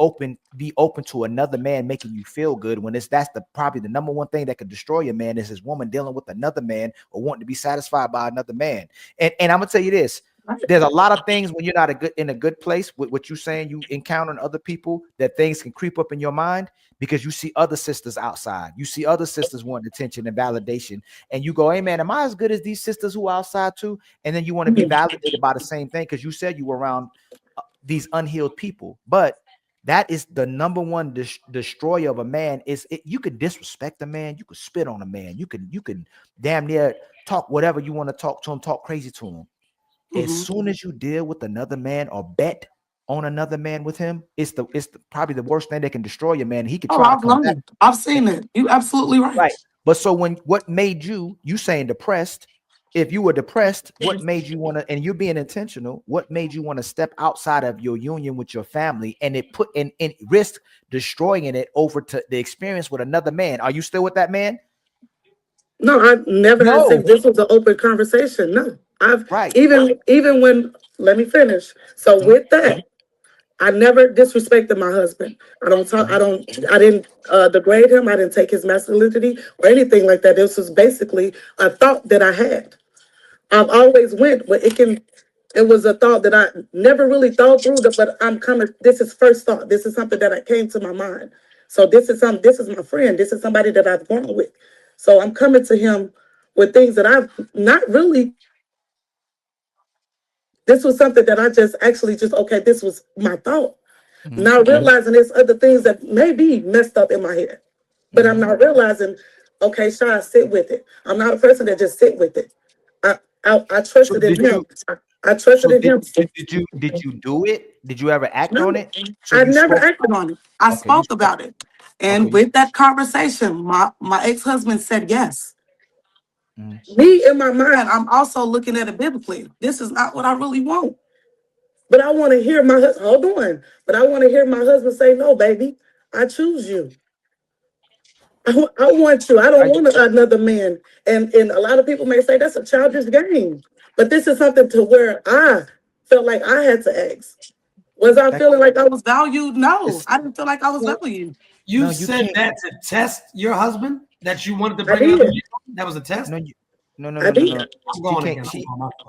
be open to another man making you feel good when that's probably the number one thing that could destroy your man is his woman dealing with another man or wanting to be satisfied by another man? And I'm gonna tell you this. There's a lot of things when you're not in a good place with what you're saying, you encountering other people, that things can creep up in your mind because you see other sisters outside. You see other sisters wanting attention and validation. And you go, hey man, am I as good as these sisters who are outside too? And then you want to be validated by the same thing because you said you were around these unhealed people. But that is the number one destroyer of a man. You could disrespect a man, you could spit on a man, you can damn near talk whatever you want to talk to him, talk crazy to him. As soon as you deal with another man or bet on another man with him, it's probably the worst thing that can destroy your man. He could Oh, try to I've come back. learned. I've seen it. You absolutely right. Right. But so what made you saying depressed? If you were depressed, what made you want to, and you're being intentional, what made you want to step outside of your union with your family and it put in risk destroying it over to the experience with another man? Are you still with that man? No, I never had No. sex. This was an open conversation. No, I've Right. even when, let me finish. So with that, I never disrespected my husband. I don't talk. I didn't degrade him. I didn't take his masculinity or anything like that. This was basically a thought that I had. I've always went, but it was a thought that I never really thought through. But I'm coming. This is first thought. This is something that I came to my mind. So this is my friend. This is somebody that I've grown with. So I'm coming to him with things that I've not really. This was something that I just actually okay. This was my thought. Now realizing there's other things that may be messed up in my head, but I'm not realizing. Okay, Shy, sit with it. I'm not a person that just sit with it. I trusted in him. I trusted in him. Did you do it? Did you ever act on it? So I you never spoke. acted on it. I spoke about it, and with that conversation, my ex-husband said yes. Me in my mind, I'm also looking at it biblically. This is not what I really want. But I want to hear my husband, hold on. But I want to hear my husband say, no, baby, I choose you. I want you. I don't want another man. And a lot of people may say that's a childish game. But this is something to where I felt like I had to ask. Was I feeling like I was valued? No, I didn't feel like I was valued. You said that to test your husband, that you wanted to I bring another did. man on? That was a test? No. I did. I'm going again.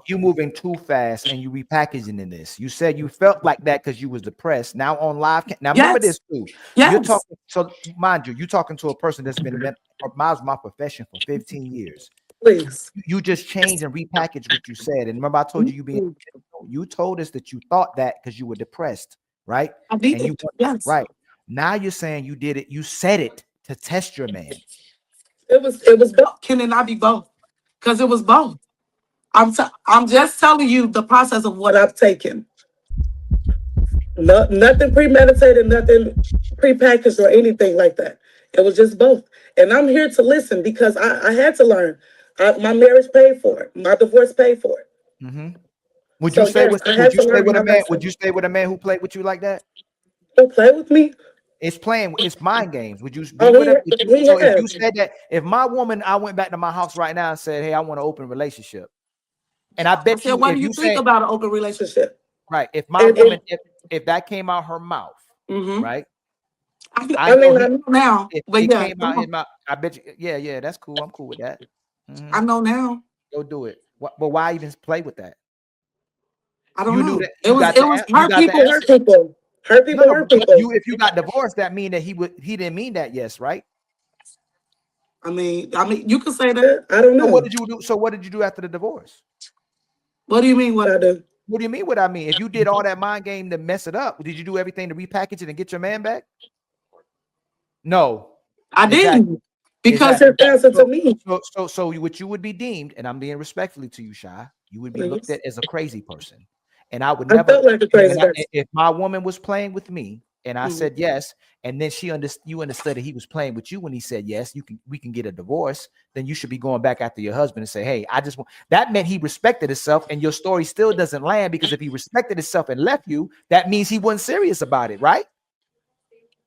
You moving too fast and you repackaging in this. You said you felt like that because you was depressed. Now on live, now remember this too. Yes. You're talking. So mind you, you're talking to a person that's been my profession for 15 years. Please. You just changed and repackaged what you said. And remember, I told you you told us that you thought that because you were depressed, right? I did. And you yes. Right. Now you're saying you did it. You said it to test your man. It was both. Can it not be both? Because it was both. I'm just telling you the process of what I've taken. Nothing premeditated, nothing prepackaged or anything like that. It was just both. And I'm here to listen because I had to learn. My marriage paid for it. My divorce paid for it. Would you stay with a man? Would you you stay with a man who played with you like that? who play with me? It's mind games. Would you be Oh, with him? So if you has. said that, if my woman, I went back to my house right now and said, hey, I want an open relationship. And I bet said, what do you think about an open relationship? Right. If my woman, if that came out her mouth, right? I know now. If But it yeah, came out his mouth, I bet you, yeah, that's cool. I'm cool with that. I know now. Go do it. But why even play with that? I don't know. That It was hurt people, hurt people. Hurt people, hurt people. If you got divorced, that mean that he didn't mean that, yes, right? I mean, you could say that. I don't know. So what did you do? So what did you do after the divorce? What do you mean what I do? What do you mean what I mean? If you did all that mind game to mess it up, did you do everything to repackage it and get your man back? No. I didn't. Because it's answer to me. So what you would be deemed, and I'm being respectfully to you, Shy, you would be looked at as a crazy person. And I would never, felt like a crazy person. If my woman was playing with me and I said yes, and then you understood that he was playing with you when he said yes, we can get a divorce, then you should be going back after your husband and say, hey, that meant he respected himself, and your story still doesn't land, because if he respected himself and left you, that means he wasn't serious about it, right?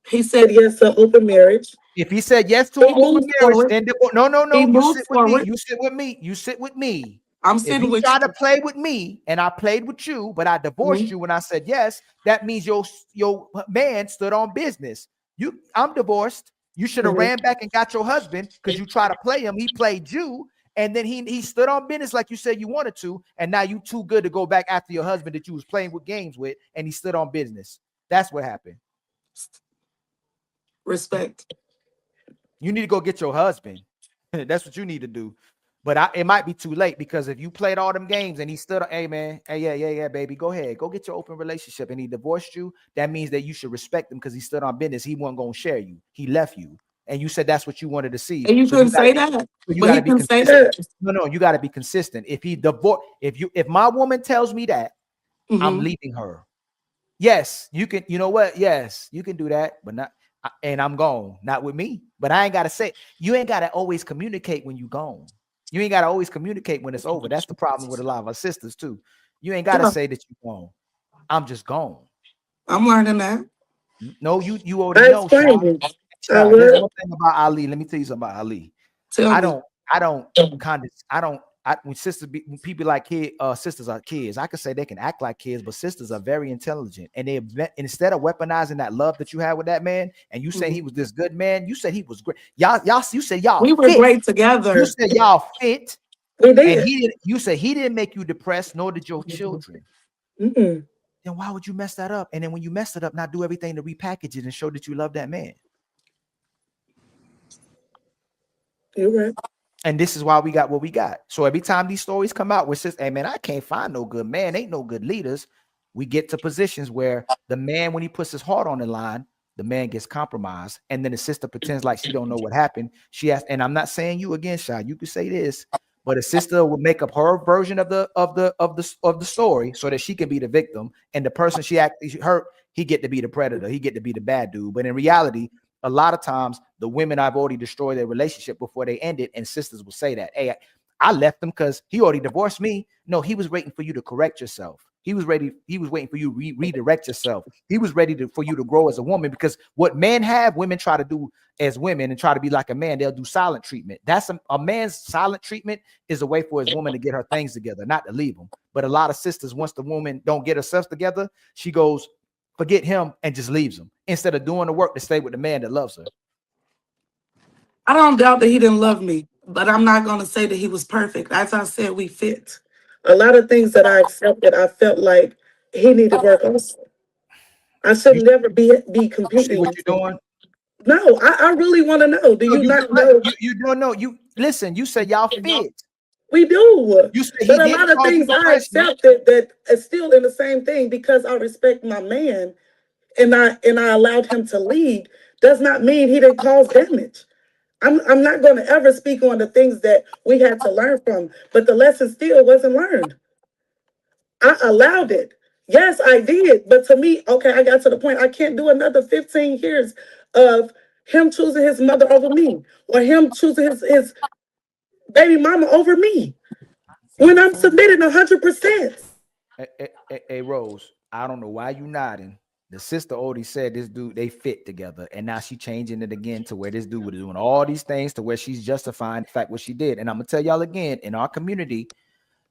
He said yes to open marriage. If he said yes to an open marriage, then no. You sit with me. You sit with me. I'm sitting with you. If you try to play with me and I played with you, but I divorced you when I said yes, that means your man stood on business. I'm divorced. You should have ran back and got your husband because you tried to play him. He played you. And then he stood on business like you said you wanted to, and now you too good to go back after your husband that you was playing with games with, and he stood on business. That's what happened. Respect. You need to go get your husband. That's what you need to do. But it might be too late, because if you played all them games and he stood, hey man, hey, yeah, baby, go ahead, go get your open relationship, and he divorced you, that means that you should respect him because he stood on business. He wasn't gonna share you. He left you, and you said that's what you wanted to see. And you So you couldn't got say that. you But got he to be couldn't say consistent. that. No, you got to be consistent. If he divorced, if my woman tells me that, I'm Mm-hmm. leaving her. Yes, you can. You know what? Yes, you can do that, but not. And I'm gone. Not with me. But I ain't gotta say. You ain't gotta always communicate when you gone. You ain't gotta always communicate when it's over. That's the problem with a lot of our sisters too. You ain't gotta Yeah, say that you gone. I'm just gone. I'm learning that. No, you already I know, Shy. explained it. I Here's will. one thing about Ali. Let me tell you something about Ali. Tell I me. don't, I don't, when when people like sisters are kids, I could say they can act like kids, but sisters are very intelligent. And instead of weaponizing that love that you had with that man, and you say Mhm. he was this good man, you said he was great. You said y'all We were fit. great You together. said y'all fit. We And did. you said he didn't make you depressed, nor did your children. Mm-mm. Then why would you mess that up? And then when you mess it up, not do everything to repackage it and show that you love that man. You're right. And this is why we got what we got. So every time these stories come out, which says, hey man, I can't find no good man, ain't no good leaders. We get to positions where the man, when he puts his heart on the line, the man gets compromised. And then the sister pretends like she don't know what happened. She has, and I'm not saying you again, Shy. You could say this, but a sister will make up her version of the story so that she can be the victim. And the person she actually hurt, he get to be the predator, he get to be the bad dude. But in reality, a lot of times the women I've already destroyed their relationship before they ended, and sisters will say that, hey, I left him because he already divorced me. No, he was waiting for you to correct yourself. He was waiting for you to redirect yourself. He was ready for you to grow as a woman, because what men have, women try to do as women and try to be like a man. They'll do silent treatment. That's a man's silent treatment is a way for his woman to get her things together, not to leave him. But a lot of sisters, once the woman don't get herself together, she goes, forget him, and just leaves him instead of doing the work to stay with the man that loves her. I don't doubt that he didn't love me, but I'm not going to say that he was perfect. As I said, we fit. A lot of things that I accepted, I felt like he needed work also. I should You, never be you see competing what with you're him. doing? No, I really want to know. Do No, you you not don't. know? You don't know. You listen. You said y'all fit. We do. You said he But a didn't lot of cause you things I depression. accepted that is still in the same thing because I respect my man and I allowed him to lead does not mean he didn't cause damage. I'm not going to ever speak on the things that we had to learn from, but the lesson still wasn't learned. I allowed it. Yes, I did. But to me, okay, I got to the point I can't do another 15 years of him choosing his mother over me or him choosing his baby mama over me when I'm submitted 100%. Hey, Rose, I don't know why you nodding. The sister already said this dude, they fit together. And now she changing it again to where this dude was doing all these things to where she's justifying the fact what she did. And I'm going to tell y'all again, in our community,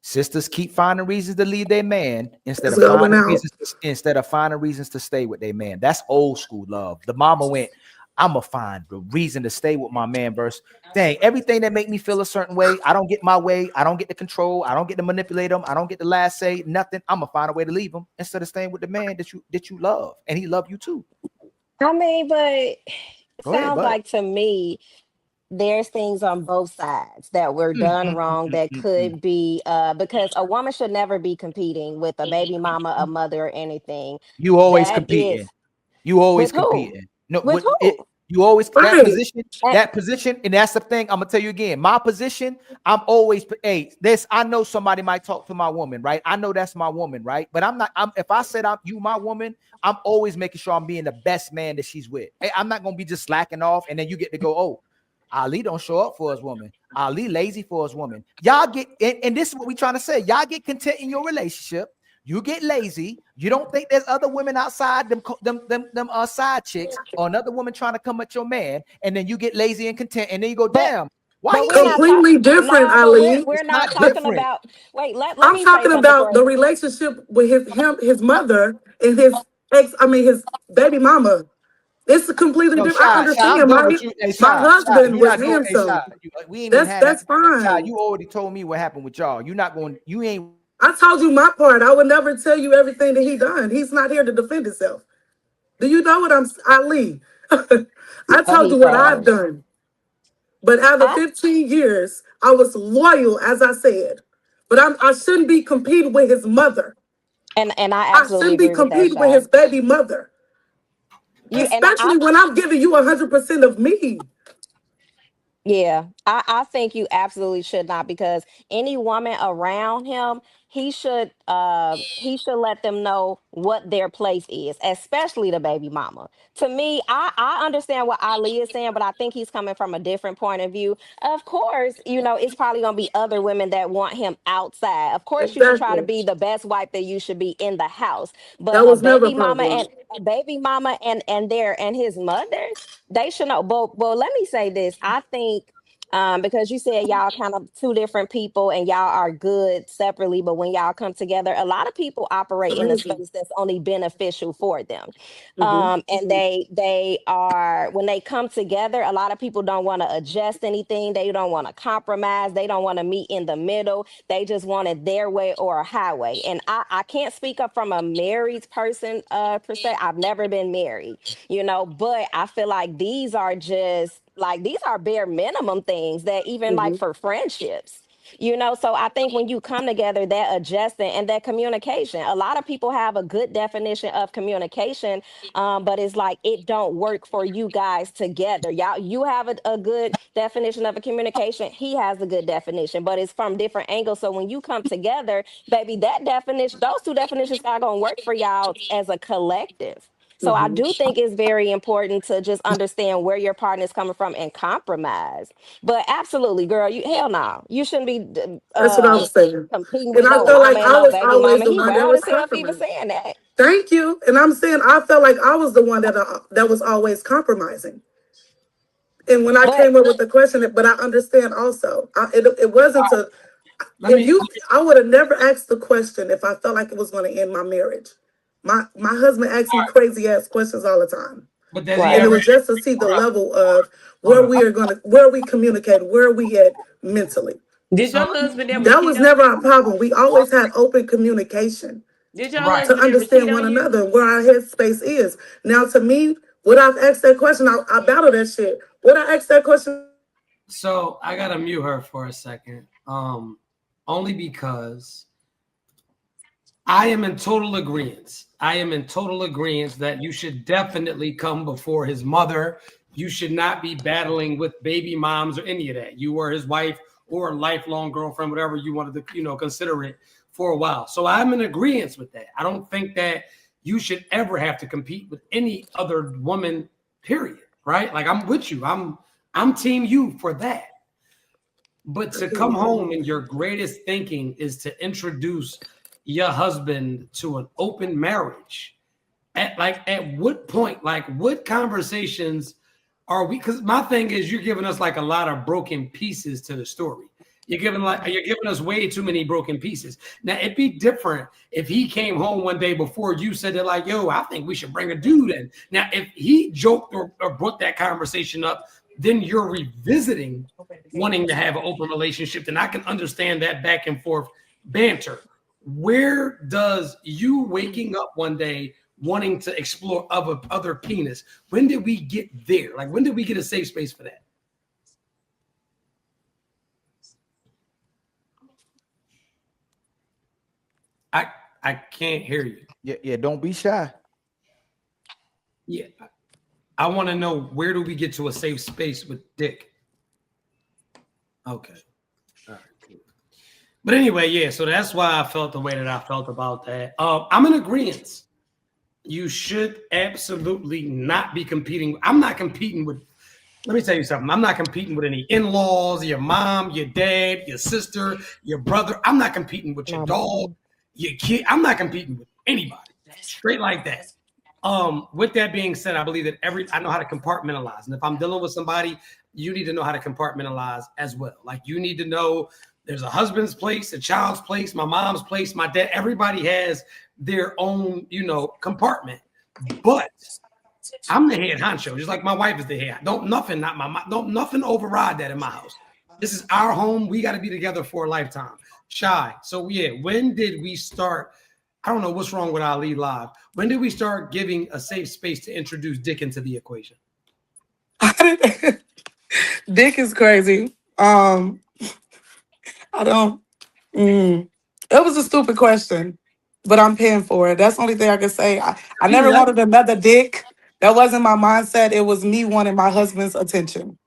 sisters keep finding reasons to leave their man It's going out. instead of finding reasons to stay with their man. That's old school love. The mama went, I'm gonna find the reason to stay with my man. Versus, dang, everything that make me feel a certain way, I don't get my way. I don't get to control. I don't get to manipulate them. I don't get the last say. Nothing. I'm gonna find a way to leave him instead of staying with the man that you love, and he love you too. I mean, but it Go ahead, sounds but like to me there's things on both sides that were done wrong that mm. could be because a woman should never be competing with a baby mama, a mother, or anything. You always That is competing. You always with who? competing. No, With what it who? you always Right. And that position, and that's the thing. I'm gonna tell you again. My position, I'm always hey, this I know somebody might talk to my woman, right? I know that's my woman, right? But I'm not, if I said I'm you my woman, I'm always making sure I'm being the best man that she's with. Hey, I'm not gonna be just slacking off and then you get to go, oh, Ali don't show up for his woman. Ali lazy for his woman. Y'all get, and this is what we trying to say. Y'all get content in your relationship. You get lazy. You don't think there's other women outside them side chicks or another woman trying to come at your man, and then you get lazy and content, and then you go, but damn, why but he we're ain't? not talking. Completely different, No, but we're Ali. we're It's not not talking different. about. Wait, let I'm me say talking something about before. the relationship with his mother and his baby mama. It's a completely No, different. I Shy, I'm understand. good My with you. Hey, my Shy, husband you're was not doing. Hey, handsome. Shy, we ain't even had that. That's Shy, fine. you already told me what happened with y'all. You're not going. You ain't. I told you my part. I would never tell you everything that he done. He's not here to defend himself. Do you know what I'm Ali? I What told he you what I've said. done. But out of I 15 years, I was loyal, as I said. But I shouldn't be competing with his mother. and I I absolutely shouldn't be agree with that, competing with Shy. his baby mother, You and I especially when I'm giving you 100% of me. Yeah, I think you absolutely should not because any woman around him, he should let them know what their place is, especially the baby mama. To me, I understand what Ali is saying, but I think he's coming from a different point of view. Of course, it's probably gonna be other women that want him outside. Of course, you should try to Exactly. be the best wife that you should be in the house. But That was never a problem. a baby mama and his mother, they should know. But let me say this. I think because you said y'all kind of two different people and y'all are good separately, but when y'all come together, a lot of people operate in a Amazing. space that's only beneficial for them. Hmm. And they are when they come together, a lot of people don't want to adjust anything. They don't want to compromise. They don't want to meet in the middle. They just want it their way or a highway. And I can't speak up from a married person perspective. I've never been married, but I feel like these are just like these are bare minimum things that even like Hmm. for friendships. So I think when you come together, that adjusting and that communication, a lot of people have a good definition of communication, but it's like it don't work for you guys together. You have a good definition of a communication. He has a good definition, but it's from different angles. So when you come together, baby, that definition, those two definitions are gonna work for y'all as a collective. So I Hmm. do think it's very important to just understand where your partner is coming from and compromise. But absolutely, girl, you hell no, you shouldn't be That's what I was saying. competing And with I no felt mama like and I no was baby always mama. the He one that wild was as hell for even compromising. saying that. Thank you. And I'm saying I felt like I was the one that was always compromising. And when I But came up with the question, but I understand also, it wasn't to Let if me. you. I would have never asked the question if I felt like it was going to end my marriage. My husband asked me crazy ass questions all the time, But does he and it right. ever? was just to see the Hold on. level of Hold on. where we communicate, where we at mentally. Did So your husband ever That cheat was on never you? our problem. We always had open communication Did your right. to husband ever cheat understand one on you? another and where our headspace is. Now, to me, when I've asked that question, I battle that shit. When I asked that question, So I gotta mute her for a second. Only because I am in total agreement. I am in total agreement that you should definitely come before his mother. You should not be battling with baby moms or any of that. You were his wife or a lifelong girlfriend, whatever you wanted to, consider it for a while. So I'm in agreement with that. I don't think that you should ever have to compete with any other woman, period. Right? Like I'm with you. I'm team you for that. But to come home and your greatest thinking is to introduce your husband to an open marriage. At what point, like what conversations are we? Because my thing is you're giving us like a lot of broken pieces to the story. You're giving us way too many broken pieces. Now it'd be different if he came home one day before you said they're like, yo, I think we should bring a dude in. Now, if he joked or brought that conversation up, then you're revisiting wanting to have an open relationship, then I can understand that back and forth banter. Where does you waking up one day wanting to explore other penis? When did we get there? Like when did we get a safe space for that? I I can't hear you. Yeah. Don't be shy. Yeah. I want to know where do we get to a safe space with Dick? Okay. All right, cool. But anyway, yeah, so that's why I felt the way that I felt about that. I'm in agreement. You should absolutely not be competing. I'm not competing with, let me tell you something. I'm not competing with any in-laws, your mom, your dad, your sister, your brother. I'm not competing with your No, dog, your kid. I'm not competing with anybody. Straight like that. With that being said, I believe that I know how to compartmentalize. And if I'm dealing with somebody, you need to know how to compartmentalize as well. Like you need to know there's a husband's place, a child's place, my mom's place, my dad. Everybody has their own, compartment. But I'm the head honcho, just like my wife is the head. Don't nothing override that in my house. This is our home. We got to be together for a lifetime. Shy. So yeah, when did we start? I don't know what's wrong with Ali Live. When did we start giving a safe space to introduce Dick into the equation? Dick is crazy. I don't. It was a stupid question, but I'm paying for it. That's the only thing I can say. I He never left. wanted another dick. That wasn't my mindset. It was me wanting my husband's attention.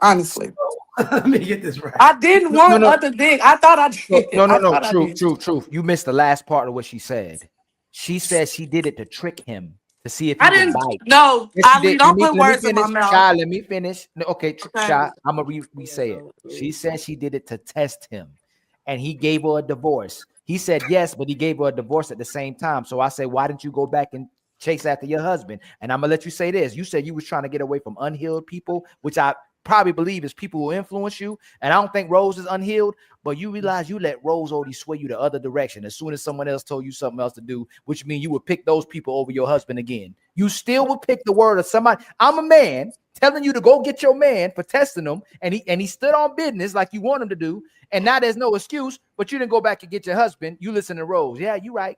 Honestly, Let me get this right. I didn't No, want no, other dick. I thought I did. I no. thought I Truth, did. truth, truth. You missed the last part of what she said. She said she did it to trick him to see if he I would didn't. bite. No, Yes, she Ali, did. don't put Let me words in my finish. mouth. Shy, let me finish. No, okay, Okay. Shy, I'm gonna re-say it. She said she did it to test him, and he gave her a divorce. He said yes, but he gave her a divorce at the same time. So I say, why didn't you go back and chase after your husband? And I'm gonna let you say this. You said you was trying to get away from unhealed people, which I probably believe is people who influence you. And I don't think Rose is unhealed, but you realize you let Rose already sway you the other direction as soon as someone else told you something else to do, which means you would pick those people over your husband again. You still would pick the word of somebody. I'm a man telling you to go get your man for testing him, and he stood on business like you want him to do, and now there's no excuse, but you didn't go back and get your husband. You listen to Rose. Yeah, you right.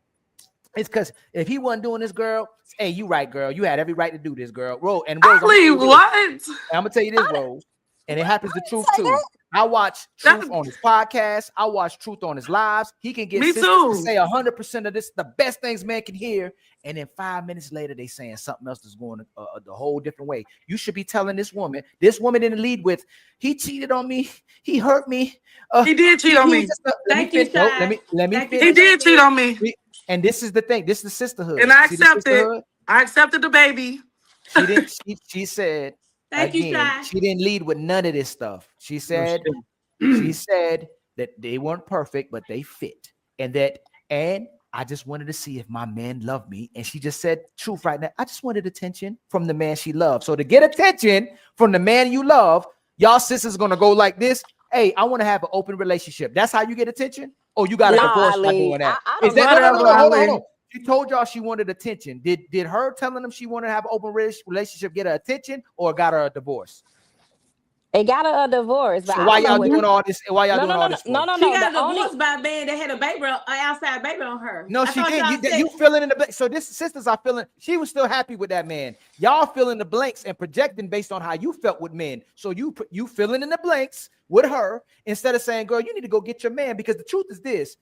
It's because if he wasn't doing this, girl, hey, you right, girl. You had every right to do this, girl. Rose, I'm gonna tell Ali, you this. what? I'm gonna tell you this, Rose, and it happens the truth say too. that. I watch That, Truth on his podcast. I watch Truth on his lives. He can get me sisters to too. say 100% of this, the best things man can hear, and then 5 minutes later they saying something else is going the whole different way. You should be telling this woman didn't lead with, he cheated on me, he hurt me. He did cheat on He was me. just let me Thank you, finish. No, Shy. let me Thank you He for finish. did saying cheat that. on me, And this is the thing. This is the sisterhood. and I See the accept it. sisterhood? I accepted the baby. She didn't. She said Thank you, again. Shy. She didn't lead with none of this stuff. She No said. shit. She said that they weren't perfect, but they fit, and I just wanted to see if my man loved me. And she just said, truth right now. I just wanted attention from the man she loved. So to get attention from the man you love, y'all sisters gonna go like this. Hey, I want to have an open relationship. That's how you get attention. Oh, you got a No, divorce by Ali, doing that. I Is don't that know no? Whatever, about Hold on. Ali. She told y'all she wanted attention. Did her telling them she wanted to have an open relationship get her attention or got her a divorce? it got a divorce, but So I why don't know y'all what. doing all this? Why y'all No, doing no, all no, no, this no, for? no, She no. The got a only divorce by a man that had a baby, an outside baby on her. No, I she thought y'all didn't. said. You filling in the blank. So this sisters are feeling. She was still happy with that man. Y'all filling the blanks and projecting based on how you felt with men. So you filling in the blanks with her instead of saying, "Girl, you need to go get your man." Because the truth is this: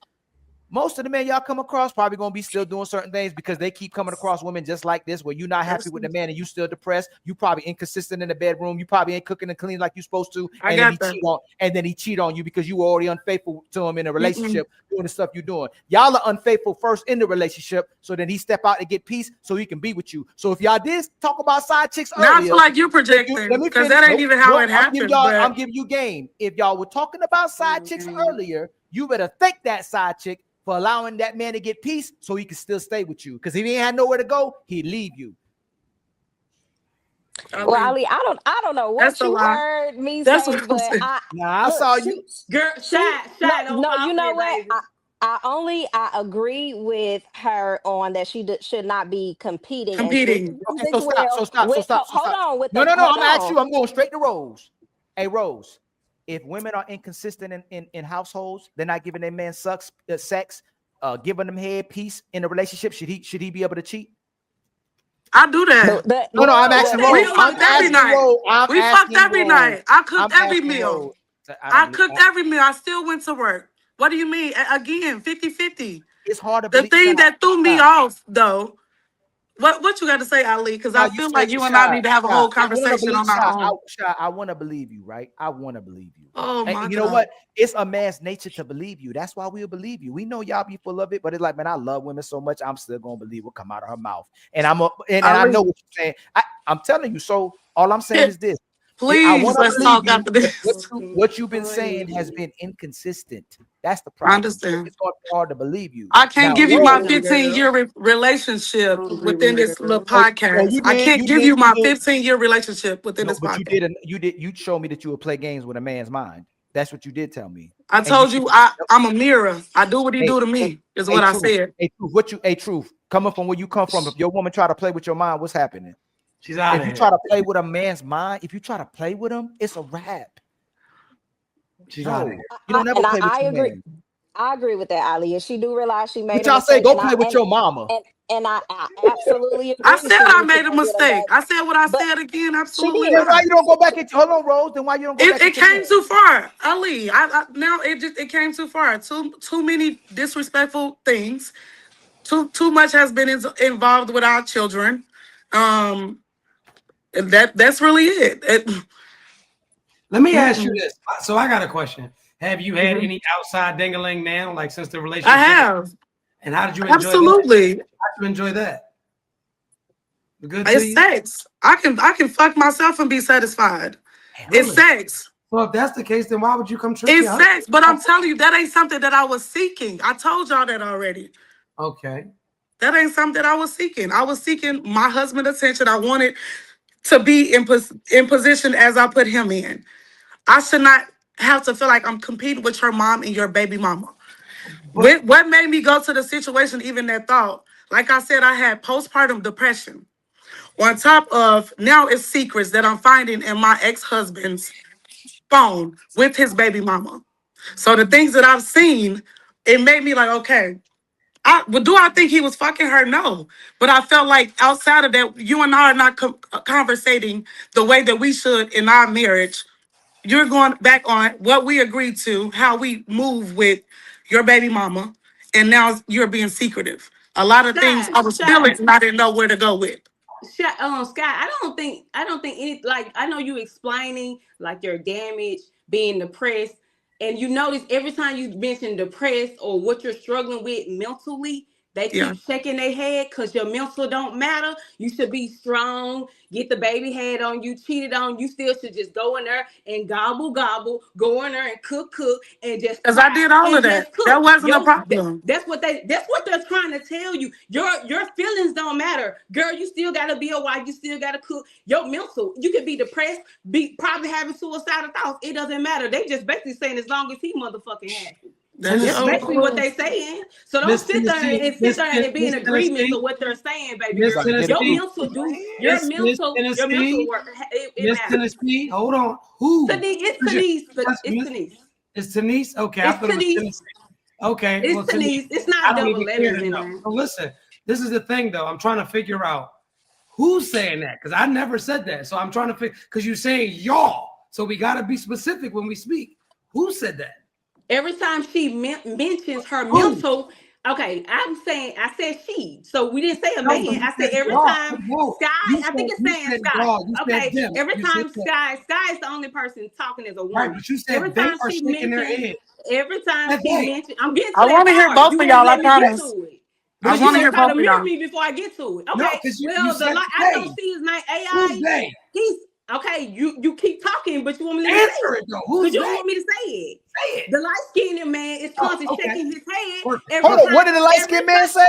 most of the men y'all come across probably gonna be still doing certain things because they keep coming across women just like this, where you're not happy with the man and you still depressed. You probably inconsistent in the bedroom. You probably ain't cooking and cleaning like you're supposed to, I and then got that. he cheat on you because you were already unfaithful to him in a Mm-mm. relationship, doing the stuff you're doing. Y'all are unfaithful first in the relationship, so then he step out to get peace so he can be with you. So if y'all did talk about side chicks Now I earlier, feel like you're let projecting me because finish. that ain't Nope, even how nope. it happened. I'm But giving you game. If y'all were talking about side chicks earlier, you better thank that side chick for allowing that man to get peace so he can still stay with you. Because if he ain't had nowhere to go, he'd leave you. Well, Ali, Ali, I don't know that's what a you lie. heard me That's say, what I'm but saying. I Now I look. saw you. Girl, She shy, don't no, fall you for know that, what? baby. I agree with her on that she should not be competing and should Competing. Okay, music well with hold stop. on with No, the no, no. hold I'm gonna ask on. you. I'm going straight to Rose. Hey, Rose. If women are inconsistent in households, they're not giving their man sex, giving them head peace in a relationship. Should he be able to cheat? I do that. No, I'm Who asking said We Rose. no I'm fucked to every that? asking night. Rose. I'm We fucked asking every Rose. night. I cooked I'm every asking meal. Rose. I I don't. cooked every meal. I still went to work. What do you mean? Again, 50-50. It's hard to The believe. thing that threw me Shy. off, though, what you got to say, Ali? Because Now I you feel say like you and I Shy. need to have a Shy. whole I want to conversation believe on our own. Shy. I want to believe you, right? I want to believe you. Oh, And my you know God. what? It's a man's nature to believe you. That's why we'll believe you. We know y'all be full of it, but it's like, man, I love women so much. I'm still gonna believe what come out of her mouth. And and I know Ali, what you're saying. I'm telling you. So all I'm saying is this. I please, want to let's believe talk you, after but this. what you've been saying has been inconsistent. That's the I problem. So understand. it's gonna be hard to believe you. I can't Now, give you my Rose, 15-year relationship within this little podcast. you I did, can't you give did, you you my did. 15-year relationship within No, this but podcast. you did. You showed me that you would play games with a man's mind. That's what you did tell me. I And told you, you I'm a mirror. I do what he do to me, is what I truth, said. truth. Coming from where you come from, if your woman try to play with your mind, what's happening? She's out If of you here. try to play with a man's mind, if you try to play with him, it's a wrap. She's out of here. You don't ever play with I your agree. man. I agree with that, Ali. And she do realize she What made a y'all say? mistake. Go play with your mama. And I absolutely I agree. said She I needs to made a go get him mistake. back. I said what I But said again. she Absolutely did. Then why not. you don't go back into hold on, Rose? Then why you don't go back It into came too far, Ali. Now it came too far. Too many disrespectful things. Too much has been involved with our children. And that's really it. Let me ask you this. So I got a question. Have you had Mhm. any outside dingaling now, like since the I relationship? have. And how did you enjoy that? Absolutely. How did you enjoy that? Good to It's you? sex. I can fuck myself and be satisfied. It's Really? sex. So if that's the case, then why would you come trick It's your husband? sex. But I'm telling you, that ain't something that I was seeking. I told y'all that already. Okay. That ain't something that I was seeking. I was seeking my husband's attention. I wanted to be in position as I put him in. I should not have to feel like I'm competing with your mom and your baby mama. What made me go to the situation, even that thought? Like I said, I had postpartum depression. On top of now it's secrets that I'm finding in my ex-husband's phone with his baby mama. So the things that I've seen, it made me like, okay, do I think he was fucking her? No. But I felt like outside of that, you and I are not conversating the way that we should in our marriage. You're going back on what we agreed to, how we move with your baby mama, and now you're being secretive. A lot of things I was feeling and I didn't know where to go with. Sky, I don't think any, like, I know you explaining like your damage, being depressed, and you notice every time you mention depressed or what you're struggling with mentally, they Yeah. keep shaking their head because your mental don't matter. You should be strong. Get the baby head on you, cheated on. You still should just go in there and gobble, go in there and cook, and just Because I cry did all and of that. just cook. That wasn't a problem. That's what they're trying to tell you. Your feelings don't matter, girl. You still gotta be a wife. You still gotta cook. Your mental, you could be depressed, be probably having suicidal thoughts. It doesn't matter. They just basically saying as long as he motherfucking happy. That's That's so basically what cool. they saying. So don't Miss sit there Tennessee, and be in agreement to what they're saying, baby Miss girl. Your Tennessee, mental work. It Miss matters. Tennessee, hold on. Who? It's Who's your- Tenese. that's It's Miss- Tenese. It's Tenese? Okay, I It's thought it was Tenese. Tennessee. Okay, well, It's Tenese, Tenese. It's I not don't double even care letters to in know. there. So listen, this is the thing, though. I'm trying to figure out who's saying that because I never said that. So I'm trying to figure because you're saying y'all. So we got to be specific when we speak. Who said that? Every time she mentions her Who? mental, okay, I said she. So we didn't say a No, man. you I said said every y'all. time No, Sky, I think it's saying Sky. y'all. You said Okay, them. every You said time that. Sky is the only person talking as a Right, woman. but you Every said they time are she shaking their mentions, head. They. I'm getting I to want that to hear part. both You of won't y'all, I let me get promise. to it. I But you want to gonna hear try both to of mirror y'all. me before I get to it. No, Okay. because you Well, said I don't they. see his name Who's AI. they? He's okay. You keep talking, but you want me to let me say Answer it it though. because Who's you don't they? want me to say it. Say it. The light skinned man is Oh, constantly okay. shaking his head Perfect. every Hold on. time. What did the light Every skinned man time. say?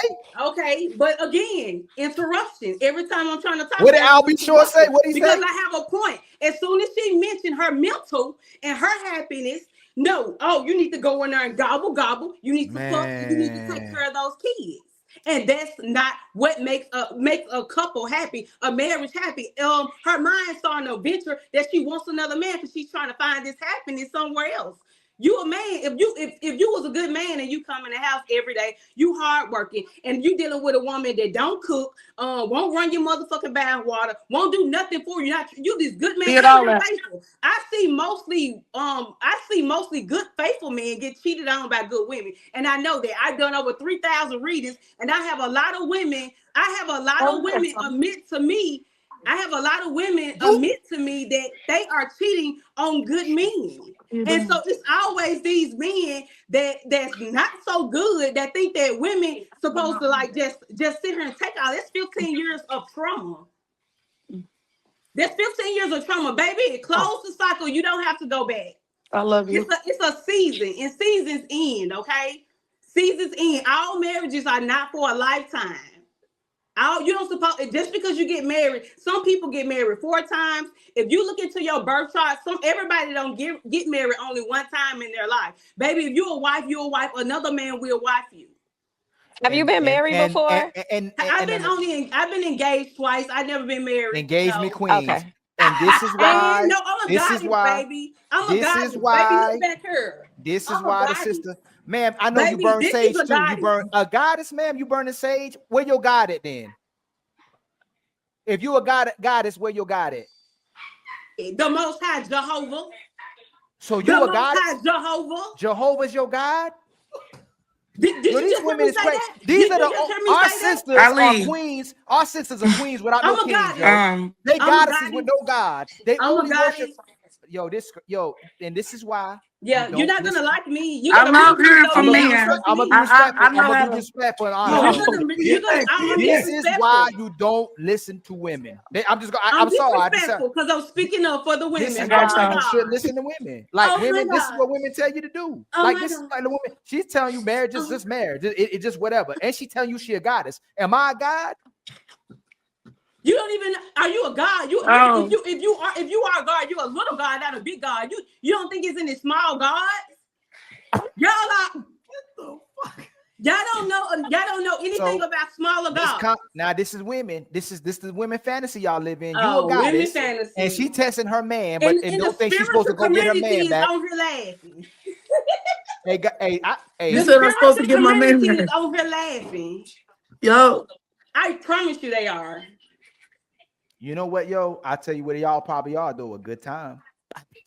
Okay, but again, interruption. Every time I'm trying to talk, What did there's Al an B. Shore say? interruption What did he because say? I have a point. As soon as she mentioned her mental and her happiness, no, oh, you need to go in there and gobble. You need to fuck. And you need to take Man. care of those kids. And that's not what makes a couple happy, a marriage happy. Her mind starting to venture that she wants another man because she's trying to find this happiness somewhere else. You a man, if you was a good man and you come in the house every day, you hardworking, and you dealing with a woman that don't cook, won't run your motherfucking bath water, won't do nothing for you. Not you this good man Did and all you're that. faithful. I see mostly good faithful men get cheated on by good women. And I know that I've done over 3,000 readings, and I have a lot of women, admit to me. I have a lot of women admit to me that they are cheating on good men. And so it's always these men that's not so good that think that women supposed to like just sit here and take all. That's 15 years of trauma. That's 15 years of trauma, baby. Close the cycle. You don't have to go back. I love you. It's a season, and seasons end. Okay, seasons end. All marriages are not for a lifetime. You don't suppose just because you get married. Some people get married 4 times. If you look into your birth chart, everybody don't get married only one time in their life. Baby, if you're a wife, you're a wife. Another man will wife you. Have you been married before? I've been engaged twice. I've never been married. Engagement So. queens. Okay. And this is why. And no, I'm a This is goddess, why. baby. I'm a This goddess, is baby. why. Look back here. This is I'm a why the goddess. sister, ma'am. I know you Baby, burn this sage is a too. You goddess. burn a goddess, ma'am. You burning sage. Where your god at then? If you a goddess, where your god at? The Most High Jehovah. So The you a Most goddess? High Jehovah. Jehovah's your god? Did you these just hear women me is say crazy. that? These Did are you just hear me our say that? sisters are queens. Our sisters are queens without no I'm a kings, goddess. yo. They I'm a goddesses with goddess. no god. They I'm a only worship. goddess. And this is why. Yeah, you're not listen. gonna like me. You're I gonna love hearing so from me I'm out. men. Trust gonna be me. respectful. I I'm know gonna how be to. respectful and You're honest. gonna. I'm This is why disrespectful. you don't listen to women. I'm I'm sorry. disrespectful because I'm speaking up for the women. This is I Oh got why my you y'all. should God. listen to women. Like Oh my women, this is God. what women tell you to do. Oh Like my this is God. like the woman. She's telling you marriage is Oh. just marriage. It just whatever. And she telling you she a goddess. Am I a god? You don't even. Are you a god? Oh, If you are a god, you're a little god, not a big god. You don't think it's any small gods? Y'all are. Y'all don't know anything So about smaller gods. now this is women. This is the women fantasy y'all live in. You a Oh, women goddess, fantasy. and she testing her man, And and in the don't think she's supposed to spiritual go get her community man is back. on here laughing. You The said I'm supposed to spiritual get my man community is back. on here laughing. Yo, I promise you they are. You know what, yo? I tell you what, y'all probably are though. A good time.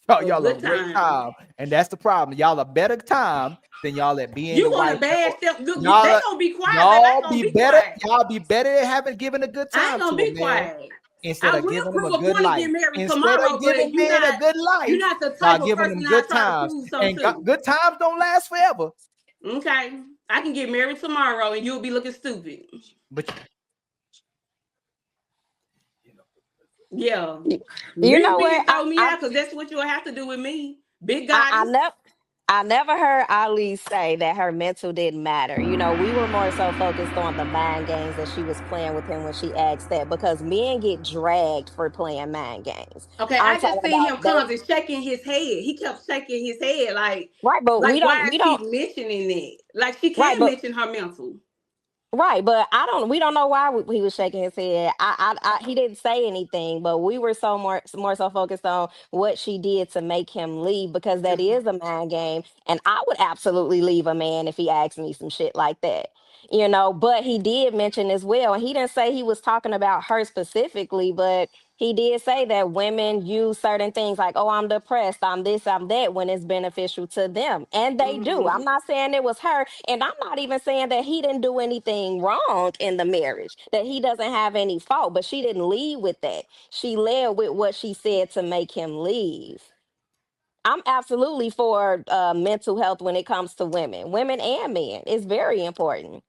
Y'all a Good great time, and that's the problem. Y'all a better time than y'all at being You the want wife. to bash them? Look, they Y'all, gonna be quiet, but I ain't y'all gonna be be better. quiet. Y'all be better at having given a good I ain't time gonna to a be man quiet. instead I of will giving them a prove a good point and life. get married Instead tomorrow, of but giving men a good you're life, not the y'all type of giving them person I good try to times, prove something and to. good times don't last forever. Okay, I can get married tomorrow and you'll be looking stupid. But Yeah, You real know big what? throw me out because that's what you'll have to do with me, big I goddess. never. I never heard Ali say that her mental didn't matter. You know, we were more so focused on the mind games that she was playing with him when she asked that because men get dragged for playing mind games. Okay, I'm I just talking seen about him they comes and shaking his head. He kept shaking his head right, but like why we is she don't mentioning it? Like she right, can but mention her mental. right, but we don't know why he was shaking his head. He didn't say anything, but we were so more so focused on what she did to make him leave because that is a mind game, and I would absolutely leave a man if he asked me some shit like that, you know. But he did mention as well, and he didn't say he was talking about her specifically, but he did say that women use certain things like, oh, I'm depressed, I'm this, I'm that, when it's beneficial to them. And they do. I'm not saying it was her. And I'm not even saying that he didn't do anything wrong in the marriage, that he doesn't have any fault. But she didn't lead with that. She led with what she said to make him leave. I'm absolutely for mental health when it comes to women and men. It's very important.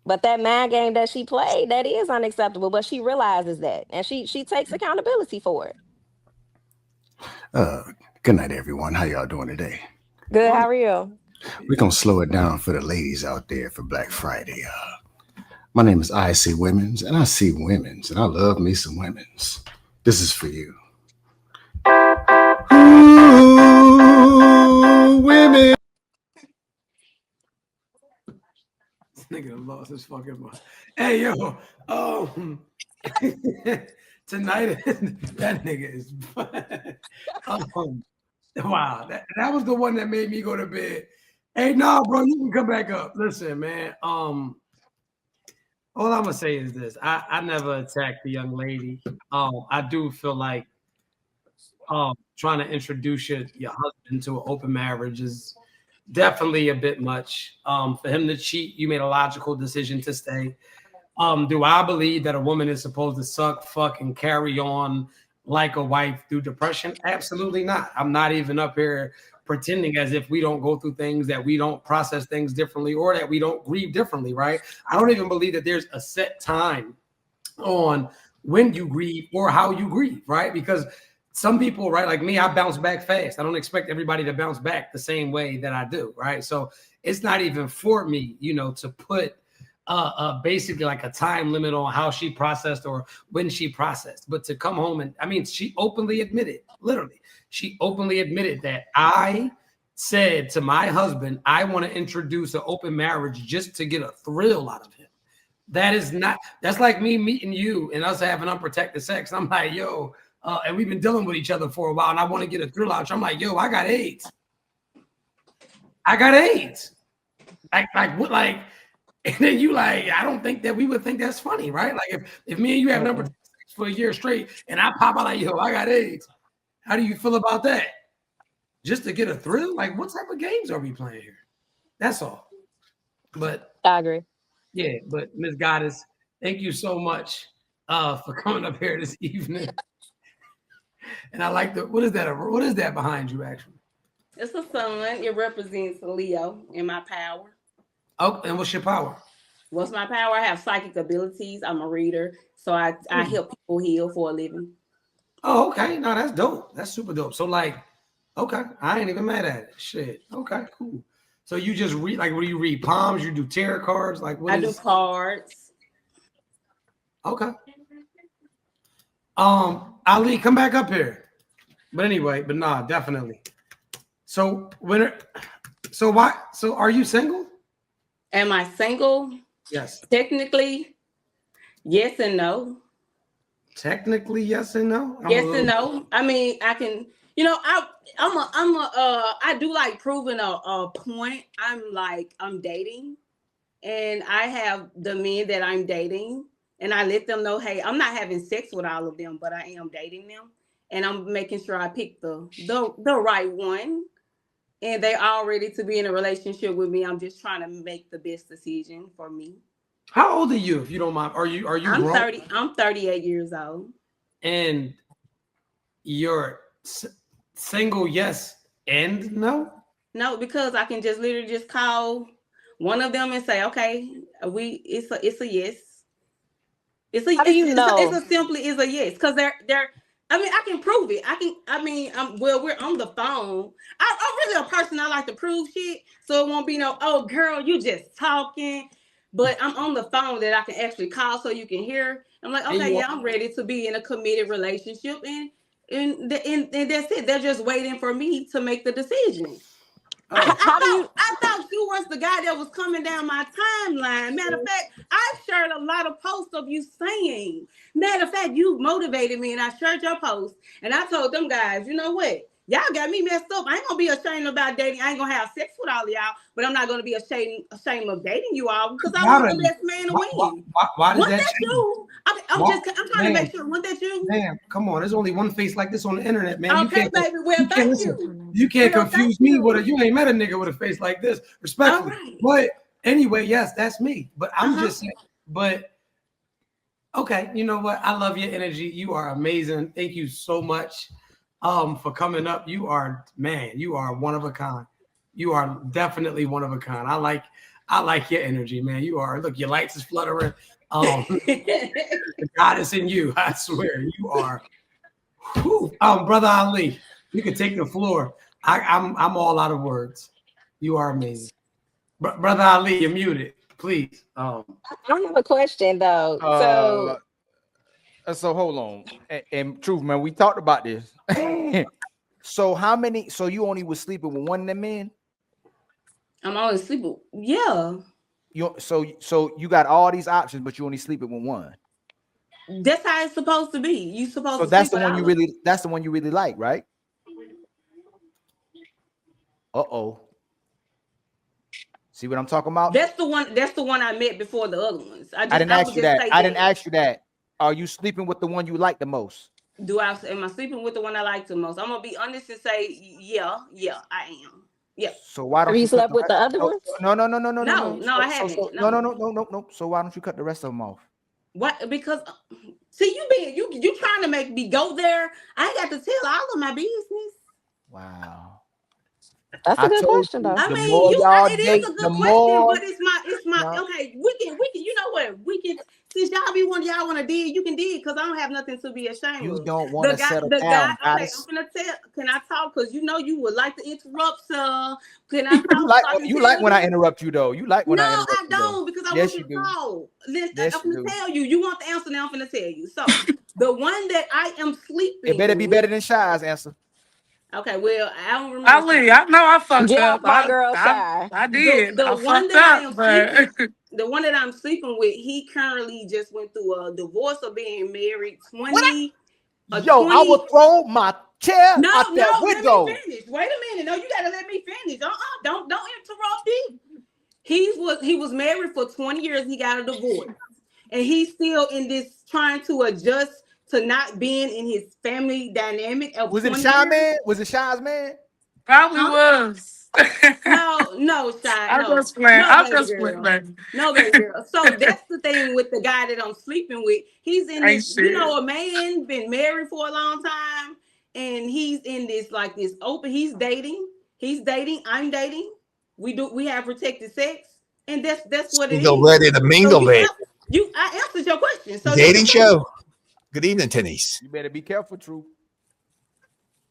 But that mind game that she played, that is unacceptable. But she realizes that, and she takes accountability for it. Uh, Good night, everyone. How y'all doing today? Good. How are you? We're gonna slow it down for the ladies out there for Black Friday. My name is I See Women's, and I see women's, and I love me some women's. This is for you. Ooh, women. This nigga lost his fucking mind. Hey yo, tonight that nigga is wow. That was the one that made me go to bed. Hey, no, bro, you can come back up. Listen, man. All I'm gonna say is this: I never attacked the young lady. I do feel like trying to introduce your husband to an open marriage is definitely a bit much. For him to cheat, you made a logical decision to stay. Do I believe that a woman is supposed to suck, fuck, and carry on like a wife through depression? Absolutely not. I'm not even up here pretending as if we don't go through things, that we don't process things differently, or that we don't grieve differently, right? I don't even believe that there's a set time on when you grieve or how you grieve, right? Because some people, right, like me, I bounce back fast. I don't expect everybody to bounce back the same way that I do, right? So it's not even for me, to put basically like a time limit on how she processed or when she processed. But to come home and I mean, she openly admitted, literally, she openly admitted that I said to my husband, I want to introduce an open marriage just to get a thrill out of him. That is not, that's like me meeting you and us having unprotected sex. I'm like, yo, and we've been dealing with each other for a while and I want to get a thrill out. I'm like, yo, I got AIDS. I got AIDS. Like what, like, and then you like, I don't think that we would think that's funny, right? Like if me and you have unprotected sex for a year straight and I pop out like, yo, I got AIDS. How do you feel about that? Just to get a thrill? Like, what type of games are we playing here? That's all. But I agree. yeah, but Miss Goddess, thank you so much for coming up here this evening. And I like what is that behind you actually? It's a sun. It represents Leo in my power. Oh, and what's your power? What's my power? I have psychic abilities. I'm a reader. So I help people heal for a living. Oh, okay. No, that's dope. That's super dope. So like, okay, I ain't even mad at it. Shit. Okay, cool. So you just read, like, what do you read? Palms? You do tarot cards? Like, what I do cards. Okay. Ali, come back up here. But anyway, but nah, definitely. So so are you single? Am I single? Yes. Technically, yes and no. Technically, yes and no. Yes and no. I mean, I can. I do like proving a point. I'm dating, and I have the men that I'm dating, and I let them know, hey, I'm not having sex with all of them, but I am dating them, and I'm making sure I pick the right one, and they all ready to be in a relationship with me. I'm just trying to make the best decision for me. How old are you, if you don't mind? Are you I'm grown? 30. I'm 38 years old. And you're single, yes and no? No, because I can just literally just call one of them and say, okay, it's a yes. It's a How do you know? it's a simply is a yes. Because they're I mean, I can prove it. We're on the phone. I'm really a person, I like to prove shit. So it won't be no, oh girl, you just talking. But I'm on the phone that I can actually call so you can hear. I'm like, okay, yeah, I'm ready to be in a committed relationship, and that's it. They're just waiting for me to make the decision. I thought you was the guy that was coming down my timeline. Matter of fact, I shared a lot of posts of you saying. Matter of fact, you motivated me, and I shared your post, and I told them guys, you know what? Y'all got me messed up. I ain't gonna be ashamed about dating. I ain't gonna have sex with all of y'all, but I'm not gonna be ashamed of dating you all because I want the best man to win. Why did that change? You? I'm trying to make sure. Wasn't that you? Man, come on. There's only one face like this on the internet, man. Okay, baby. Well, thank you. You can't confuse me with a. You ain't met a nigga with a face like this, respectfully. Right. But anyway, yes, that's me. But I'm just saying. But okay, you know what? I love your energy. You are amazing. Thank you so much for coming up. You are one of a kind. You are definitely one of a kind. I like your energy, man. You are. Look, your lights is fluttering. The goddess in you, I swear, you are. Whew. Brother Ali, you can take the floor. I'm all out of words. You are amazing, Brother Ali. You're muted, please. I have a question though. So hold on, and truth, man, we talked about this. So how many? So you only was sleeping with one of them men? I'm only sleeping. Yeah. So you got all these options, but you only sleeping with one. That's how it's supposed to be. You supposed to. So that's the one you really. That's the one you really like, right? See what I'm talking about? That's the one. That's the one I met before the other ones. I didn't ask you that. I didn't ask you that. Are you sleeping with the one you like the most? Am I sleeping with the one I like the most? I'm gonna be honest and say, yeah, I am. Yeah. So why don't you slept with the other ones? No, I haven't. No. So why don't you cut the rest of them off? What? Because see, you trying to make me go there. I ain't got to tell all of my business. Wow. That's a good question, though. I mean, it is a good question, but it's my. Okay, we can. You know what? We can since y'all be one y'all want to dig, you can dig because I don't have nothing to be ashamed You of. don't want to settle down, Okay, goddess. I'm gonna tell. Can I talk? Because you know you would like to interrupt, sir. Can I talk You like so I can you tell like when I you? interrupt you though. You like when No, I interrupt I you though. don't because I want Yes, you you to do. talk. Listen, Yes, I'm you gonna do. tell you. You want the answer now? I'm gonna tell you. So the one that I am It sleeping better be with. better than Shy's answer. Okay, well I don't remember. Ali, I know I fucked Get off up. my girl shy. I The did. the I one fucked that I up, am sleeping, but the one that I'm sleeping with, he currently just went through a divorce of being married What? 20 a Yo, I will 20. throw my chair No, out that let me window. finish. Wait a minute. No, you gotta let me finish. Don't interrupt me. He was married for 20 years. He got a divorce, and he's still in this trying to adjust to not being in his family dynamic of Was it 20 Shy years. man? Was it Shy's man? probably Huh? was. No, Shy. I'm No, just playing. no, I'm baby just playing, girl. baby. No, baby girl. So that's the thing with the guy that I'm sleeping with. He's in Ain't this, shit. a man been married for a long time, and he's in this like this open. He's dating. He's dating. I'm dating. We have protected sex, and that's what it Single, is. ready to So mingle, baby. I answered your question. So that's the Dating truth. show. Good evening, Tenese. You better be careful, True.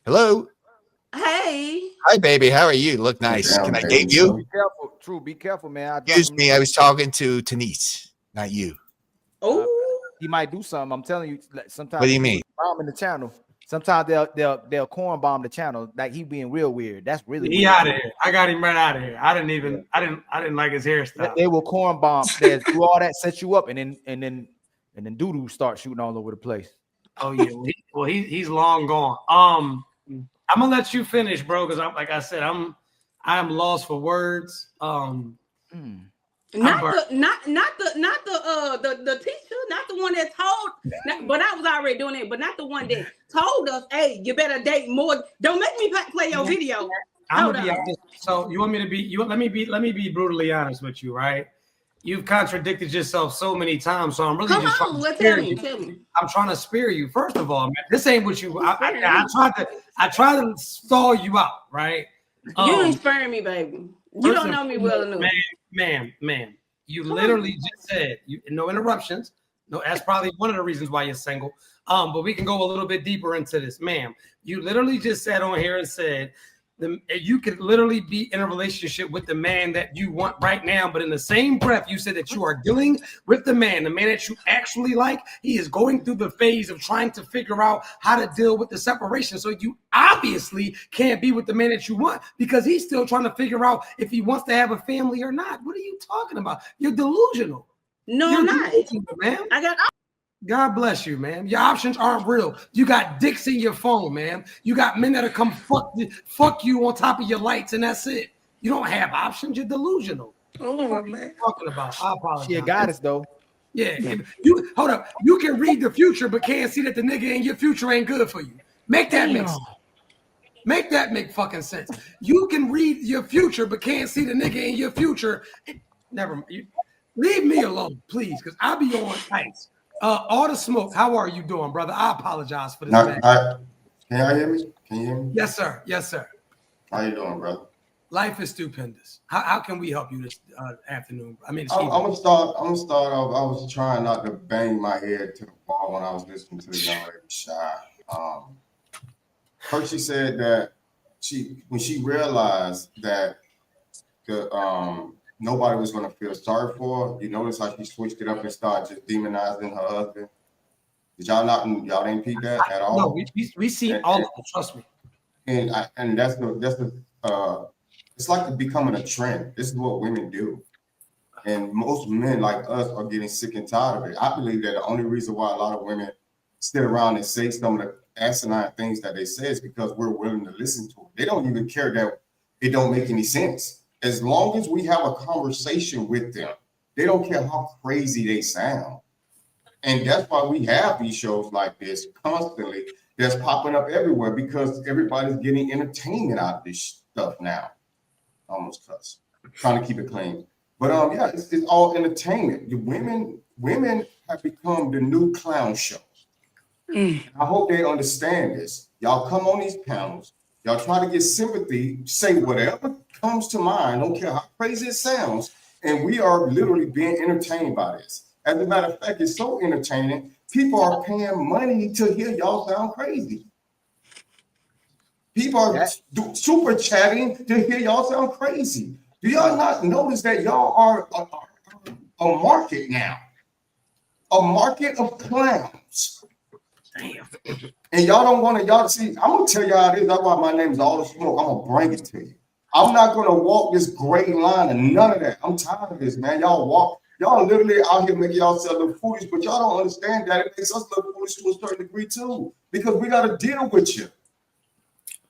Hello. Hey. Hi, baby. How are you? Look nice. Can I date you? Be careful, True. Be careful, man. I dropped Excuse some. me. I was talking to Tenese, not you. Oh. He might do something. I'm telling you. Like, What sometimes do you these people mean? bombing the channel. Sometimes they'll corn bomb the channel. Like he being real weird. That's really He weird. out of here. I got him right out of here. I didn't like his hairstyle. They will corn bomb. They do all that, set you up, and then doo doo start shooting all over the place. Oh yeah. He's long gone. I'm gonna let you finish, bro, because like I said, I'm lost for words. Not the teacher, not the one that told. But I was already doing it. But not the one that told us, "Hey, you better date more." Don't make me play your video. I'm Hold gonna be on. honest. So you want me to be? Let me be brutally honest with you, right? You've contradicted yourself so many times, so I'm really Come just trying on, to well, spare tell me, you. tell me. I'm trying to spare you. First of all, man, this ain't what you. Spare me. I tried to stall you out, right? You ain't sparing me, baby. You First don't and know me well foremost, enough. ma'am, you Come literally on. just said no interruptions. No, that's probably one of the reasons why you're single. But we can go a little bit deeper into this, ma'am. You literally just sat on here and said you could literally be in a relationship with the man that you want right now, but in the same breath, you said that you are dealing with the man that you actually like. He is going through the phase of trying to figure out how to deal with the separation. So you obviously can't be with the man that you want because he's still trying to figure out if he wants to have a family or not. What are you talking about? You're delusional. No, You're I'm not. delusional, man. I got. God bless you, man. Your options aren't real. You got dicks in your phone, man. You got men that'll come fuck you on top of your lights, and that's it. You don't have options. You're delusional. Oh, What are you man. talking about? I apologize. She a goddess though. Yeah. You hold up. You can read the future, but can't see that the nigga in your future ain't good for you. Make that make sense. Make that make fucking sense. You can read your future, but can't see the nigga in your future. Never mind. Leave me alone, please, because I'll be on ice. All the smoke. How are you doing, brother? I apologize for this. Can y'all hear me? Can you hear me? Yes, sir. Yes, sir. How you doing, brother? Life is stupendous. How can we help you this afternoon? I mean, I'm gonna start off. I was trying not to bang my head to the wall when I was listening to the young lady Shy. First, she said that when she realized that nobody was gonna feel sorry for her. You notice how she switched it up and started just demonizing her husband. Did y'all didn't peep that at all? No, we see all of it. Trust me. And that's the it's like becoming a trend. This is what women do. And most men like us are getting sick and tired of it. I believe that the only reason why a lot of women sit around and say some of the asinine things that they say is because we're willing to listen to it. They don't even care that it don't make any sense. As long as we have a conversation with them, they don't care how crazy they sound. And that's why we have these shows like this constantly that's popping up everywhere because everybody's getting entertainment out of this stuff now. Almost cuss. Trying to keep it clean. But yeah, it's all entertainment. The women have become the new clown show. I hope they understand this. Y'all come on these panels, y'all try to get sympathy, say whatever comes to mind, don't care how crazy it sounds, and we are literally being entertained by this. As a matter of fact, it's so entertaining. People are paying money to hear y'all sound crazy. People are super chatting to hear y'all sound crazy. Do y'all not notice that y'all are a market now? A market of clowns. Damn. And y'all don't want to, y'all see, I'm going to tell y'all this. That's why my name is All the Smoke. I'm going to bring it to you. I'm not going to walk this gray line and none of that. I'm tired of this, man. Y'all literally out here making y'all look foolish, but y'all don't understand that it makes us look foolish to a certain degree too, because we got to deal with you.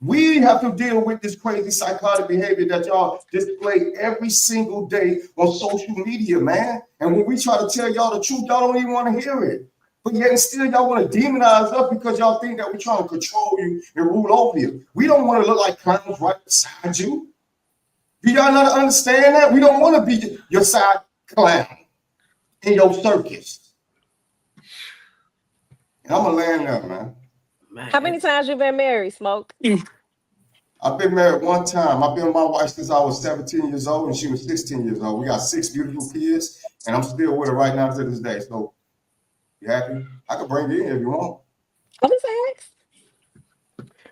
We have to deal with this crazy psychotic behavior that y'all display every single day on social media, man. And when we try to tell y'all the truth, y'all don't even want to hear it. But yet still y'all want to demonize us because y'all think that we're trying to control you and rule over you. We don't want to look like clowns right beside you. Do y'all not understand that? We don't want to be your side clown in your circus. And I'm going to land there, man. How many times you been married, Smoke? I've been married one time. I've been with my wife since I was 17 years old and she was 16 years old. We got 6 beautiful kids and I'm still with her right now to this day. So, you happy? I can bring you in if you want. I just asked.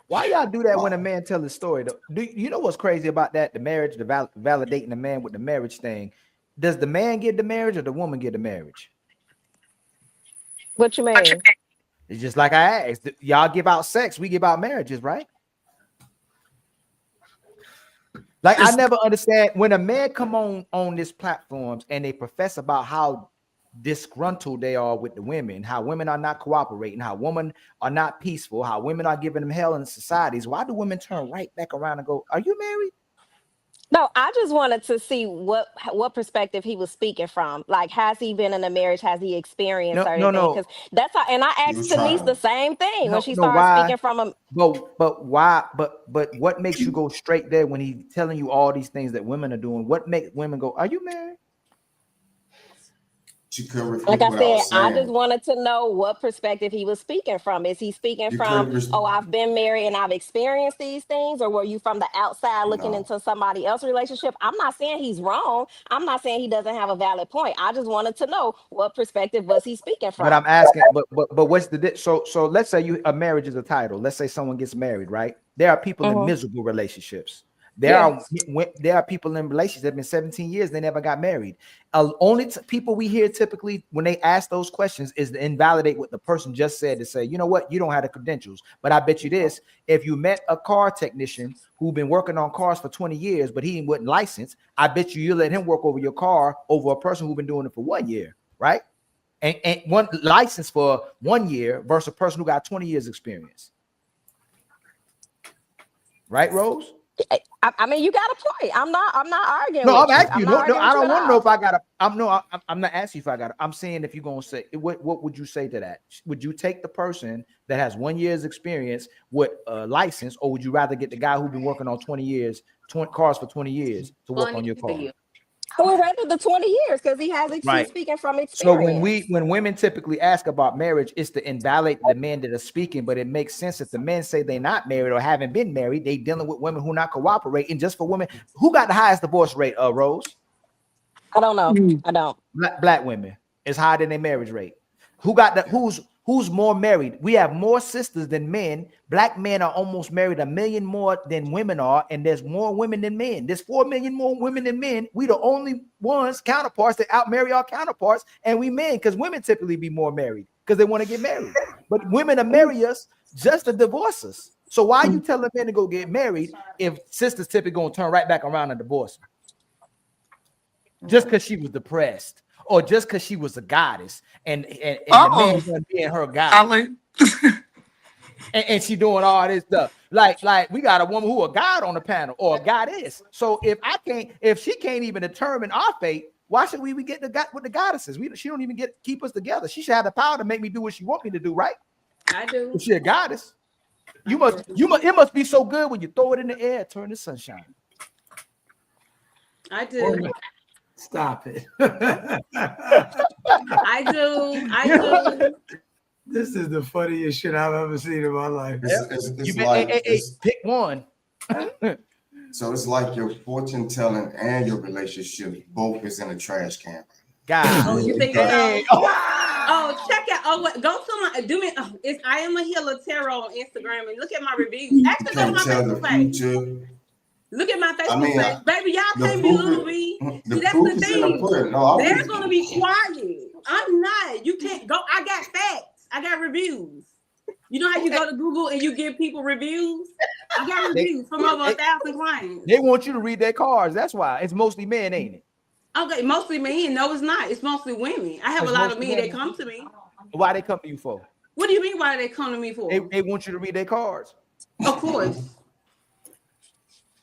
Why y'all do that when a man tells his story? Do you know what's crazy about that? The marriage, the validating the man with the marriage thing. Does the man get the marriage or the woman get the marriage? What you mean? It's just like I asked. Y'all give out sex, we give out marriages, right? Like I never understand when a man come on these platforms and they profess about how disgruntled they are with the women, how women are not cooperating, how women are not peaceful, how women are giving them hell in societies. Why do women turn right back around and go, "Are you married?" No, I just wanted to see what perspective he was speaking from. Like, has he been in a marriage? Has he experienced No, certain no, things? no, Because that's how. And I He asked was Tenese the trying. same thing when no, she no. started Why? speaking from him. But why? But what makes you go straight there when he's telling you all these things that women are doing? What makes women go, "Are you married?" She couldn't Like refute I what I said, was I just saying. wanted to know what perspective he was speaking from. Is he speaking You from, couldn't, oh, I've been married and I've experienced these things, or were you from the outside looking no. into somebody else's relationship? I'm not saying he's wrong. I'm not saying he doesn't have a valid point. I just wanted to know what perspective was he speaking But I'm from. asking, but what's the so let's say a marriage is a title. Let's say someone gets married, right? There are people in Hmm. miserable relationships. Yeah. There are people in relationships that have been 17 years, they never got married. Only people we hear typically when they ask those questions is to invalidate what the person just said, to say, you know what, you don't have the credentials. But I bet you this: if you met a car technician who's been working on cars for 20 years, but he wasn't licensed, I bet you let him work over your car over a person who's been doing it for 1 year, right? And one license for 1 year versus a person who got 20 years experience. Right, Rose? I mean, you got a point. I'm not arguing No, I'm with you. asking I'm you. not No, arguing I with you don't at want to know all. if I got a. I'm not asking you if I got it. I'm saying if you're gonna say what would you say to that? Would you take the person that has 1 year's experience with a license, or would you rather get the guy who's been working on 20 years, 20 cars for 20 years to work on your car? I would rather the 20 years because he's Right. speaking from So experience. when women typically ask about marriage, it's to invalidate the men that are speaking, but it makes sense if the men say they're not married or haven't been married, they dealing with women who not cooperating. Just for women, who got the highest divorce rate? Rose? I don't know. I don't. Black women is higher than their marriage rate. Who got the who's more married? We have more sisters than men. Black men are almost married 1 million more than women are, and there's more women than men. There's 4 million more women than men. We the only ones counterparts that outmarry our counterparts, and we men, because women typically be more married because they want to get married. But women are marry us just to divorce us. So why are you telling men to go get married if sisters typically gonna turn right back around and divorce them? Just because she was depressed, or just because she was a goddess, and the man Oh, wasn't being her God, Holly. and she doing all this stuff. Like we got a woman who a god on the panel or a goddess. So if she can't even determine our fate, why should we get with the goddesses? She don't even keep us together. She should have the power to make me do what she want me to do, right? I do. If she a goddess, it must be so good when you throw it in the air, turn to sunshine. I do. Stop it. I do. I do. This is the funniest shit I've ever seen in my life. Pick one. So it's like your fortune telling and your relationship both is in a trash can. God. Oh, you think so? Hey. Oh, check out. Oh, what? Go to my it's I am a healer tarot on Instagram and look at my reviews. Actually, go to Can't my tell the Facebook page. future. Look at my I Facebook mean, page, baby. Y'all the can't be proof little is me. the See, that's proof the is in the thing. pudding. No, I'm They're just gonna be quiet. I'm not. You can't go. I got facts. I got reviews. You know how you go to Google and you give people reviews? I got reviews from over 1,000 clients. They want you to read their cards. That's why it's mostly men, ain't it? Okay, mostly men. No, it's not. It's mostly women. I have It's a lot of mostly men that women. come to me. Why they come to you for? What do you mean? Why do they come to me for? They want you to read their cards. Of course.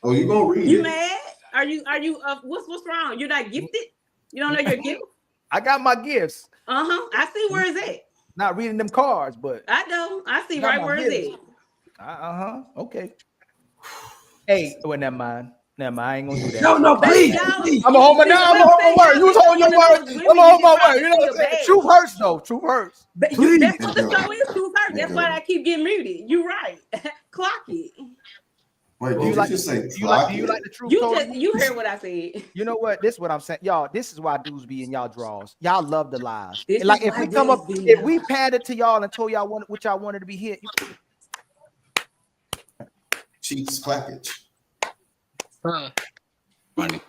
Oh, you gonna read You it? mad? Are you? What's wrong? You're not gifted. You don't know your gift. I got my gifts. I see where it's at. Not reading them cards, but I know. I see got right my where gifts. it's at. Okay. Hey, well, never mind. Never mind. I ain't gonna do that. No, please. I'm gonna hold my word. You was holding your word. I'm gonna hold my word. You know what I'm saying? Truth hurts, though. Truth hurts. That's what the show is. Truth hurts. That's why I keep getting muted. You're right. Clock it. Wait, do you like just say do you like the truth? You heard what I said. You know what? This is what I'm saying, y'all. This is why dudes be in y'all draws. Y'all love the lies. This Like is if why we come up, dudes be- if we pandered to y'all and told y'all what y'all wanted to be hit, cheeks clackage. Funny.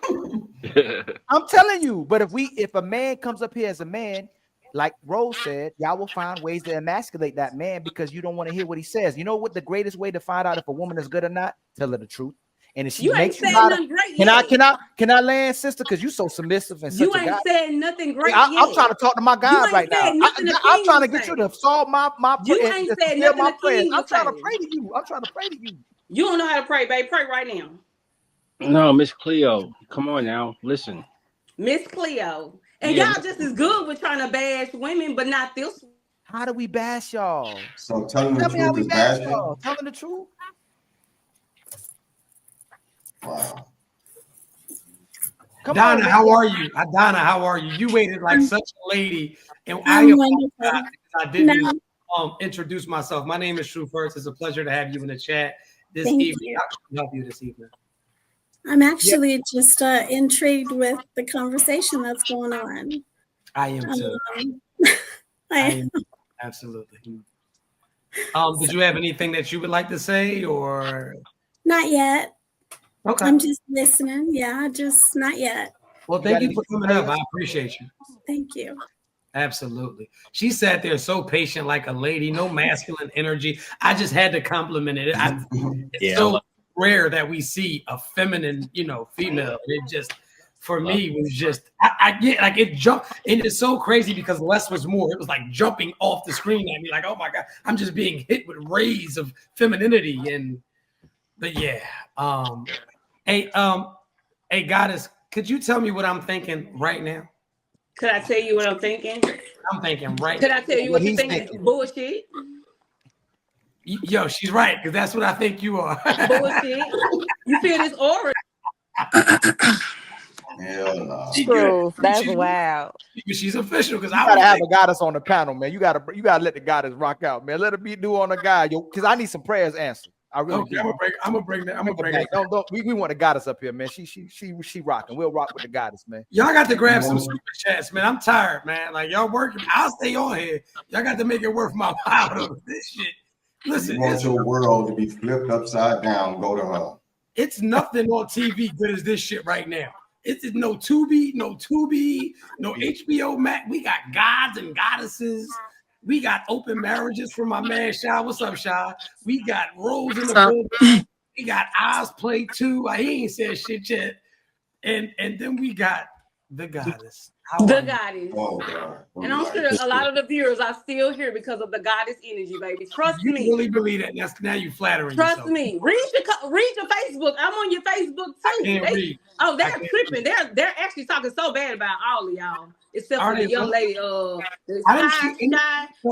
I'm telling you. But if a man comes up here as a man, like Rose said, y'all will find ways to emasculate that man because you don't want to hear what he says. You know what the greatest way to find out if a woman is good or not? Tell her the truth. And if she You makes ain't you said hotter, nothing great can I land, sister? Because you so submissive and You such a ain't guy. said nothing great I'm yet. trying to talk to my guys right now. I'm trying to get you to solve my You prayer. ain't said nothing my the prayers. king I'm was trying to saying. pray to you. I'm trying to pray to you. You don't know how to pray, babe. Pray right now. No, Miss Cleo, come on now, listen. Miss Cleo. And Yeah. y'all just as good with trying to bash women, but not this. How do we bash y'all? So telling the Tell me how truth we is bash bashing? y'all. Telling the truth. Wow. Come Donna, on, how are you? Donna, how are you? You waited like such a lady, and I I'm wonderful. I didn't introduce myself. My name is True First. It's a pleasure to have you in the chat this Thank evening. you. How can I help you this evening? I'm actually just intrigued with the conversation that's going on. I am too. I am. Absolutely. Did you have anything that you would like to say, or Not yet. okay? I'm just listening. Yeah, just not yet. Well, thank you for coming up. I appreciate you. Thank you. Absolutely. She sat there so patient, like a lady, no masculine energy. I just had to compliment it. It's so rare that we see a feminine, female. It just, for me, was just, I get like it jumped. And it's so crazy because less was more. It was like jumping off the screen at me, like, oh my God, I'm just being hit with rays of femininity. But yeah. Hey, Goddess, could you tell me what I'm thinking right now? Could I tell you what I'm thinking? I'm thinking right. Could I tell you what you're thinking? Bullshit. Yo, she's right, because that's what I think you are. Bullshit. You feel this aura? Hell no. True. That's wild. She's official because I gotta have a goddess on the panel, man. You gotta let the goddess rock out, man. Let her be do on the guy, yo, because I need some prayers answered. I really do. I'm gonna bring that. Don't. We want the goddess up here, man. She rocking. We'll rock with the goddess, man. Y'all got to grab some super chats, man. I'm tired, man. Like y'all working. I'll stay on here. Y'all got to make it worth my while. This shit. Listen, you want your world to be flipped upside down, go to her. It's nothing on TV good as this shit right now. It's no Tubi, no HBO Max. We got gods and goddesses. We got open marriages from my man Shy. What's up, Shy? We got Rose in the building. We got Oz Play 2. He ain't said shit yet. And then we got the goddess. The goddess. Oh, God. And I'm sure a lot of the viewers are still here because of the goddess energy, baby. Trust me. You really believe that? Now you flattering Trust yourself. me. Read your Facebook. I'm on your Facebook too. I can't read. Oh, they're tripping. They're actually talking so bad about all of y'all, except for the young lady. The Sky.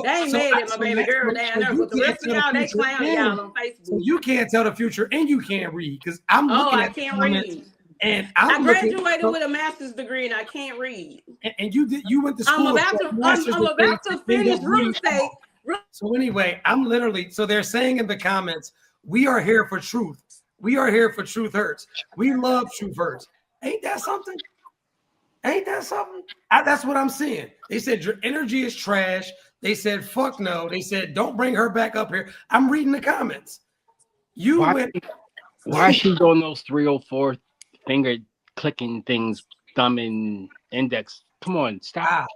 They ain't mad at my baby girl down there, but the rest of y'all, they clowning y'all on Facebook. So you can't tell the future, and you can't read because I'm looking at. I can't read. And I graduated with a master's degree and I can't read. And you went to school. I'm about to finish real estate. So anyway, so they're saying in the comments, we are here for truth. We are here for Truth Hurts. We love Truth Hurts. Ain't that something? Ain't that something? That's what I'm saying. They said your energy is trash. They said fuck no. They said don't bring her back up here. I'm reading the comments. You Why? went. Why is she doing those 304 finger clicking things, thumb and index? Come on, stop Wow.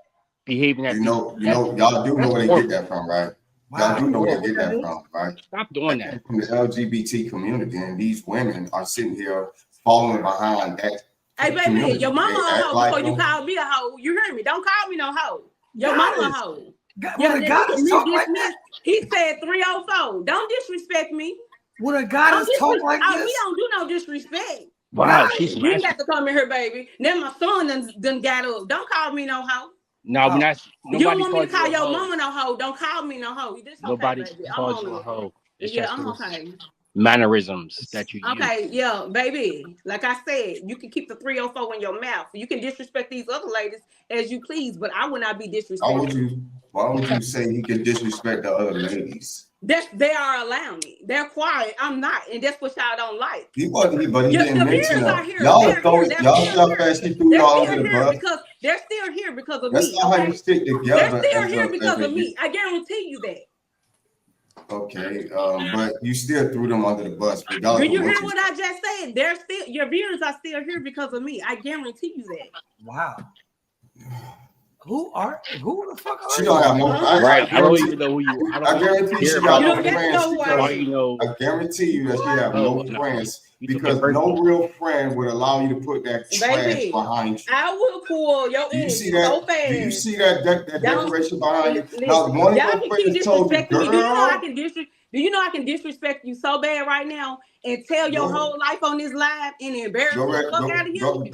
behaving at the. Y'all do know That's where they get horrible. that from, right? Y'all Wow. do know That's where they horrible. get that from, right? Stop doing that. From the LGBT community, and these women are sitting here following behind that. Hey, baby, community. your mama They a act hoe like before you them. call me a hoe. You hear me? Don't call me no hoe. Your mama a Goddess. hoe. Would a goddess talk like that? He said 304. Don't disrespect me. Would a goddess talk like We this? don't do no disrespect. Wow, she's You ain't smashing. got to come in here, baby. Then my son done got up. Don't call me no hoe. No, we're not. You don't Nobody want me to called you call a your hoe. mama no hoe. Don't call me no hoe. This okay, Nobody baby. I'm called on you a it. hoe. It's Yeah, just I'm those okay. mannerisms that you use. Okay, yeah, baby. Like I said, you can keep the 304 in your mouth. You can disrespect these other ladies as you please, but I will not be disrespectful. Why would you say he can disrespect the other ladies? They are allowing me. They're quiet. I'm not, and that's what y'all don't like. He wasn't here, but he didn't The mention viewers them. are here. Y'all They're here. They're y'all still see how here. fast he threw They're y'all still under the here bus. because they're still here because of That's me. not how Okay, you stick they're together still as here a because of me. I guarantee you that. Okay, but you still threw them under the bus, Do regardless you of what hear you what I just said? They're still your viewers are still here because of me. I guarantee you that. Wow. Who the fuck are She you? don't have no. Right. I don't even know who you. I I don't guarantee care she about got You no don't got to friends know who I all because you am. know. I guarantee you that she have Oh, no no. friends You took it because no personal. real friend would allow you to put that trash Baby, behind you. I will pull your Do you see energy so that? fast. Do you see that decoration behind you? Now, Listen, one of y'all your can keep friends told you, disrespecting me. Do you know I girl. can Do you know I can disrespect you so bad right now and tell your Go ahead. whole life on this live and embarrass the fuck out of you?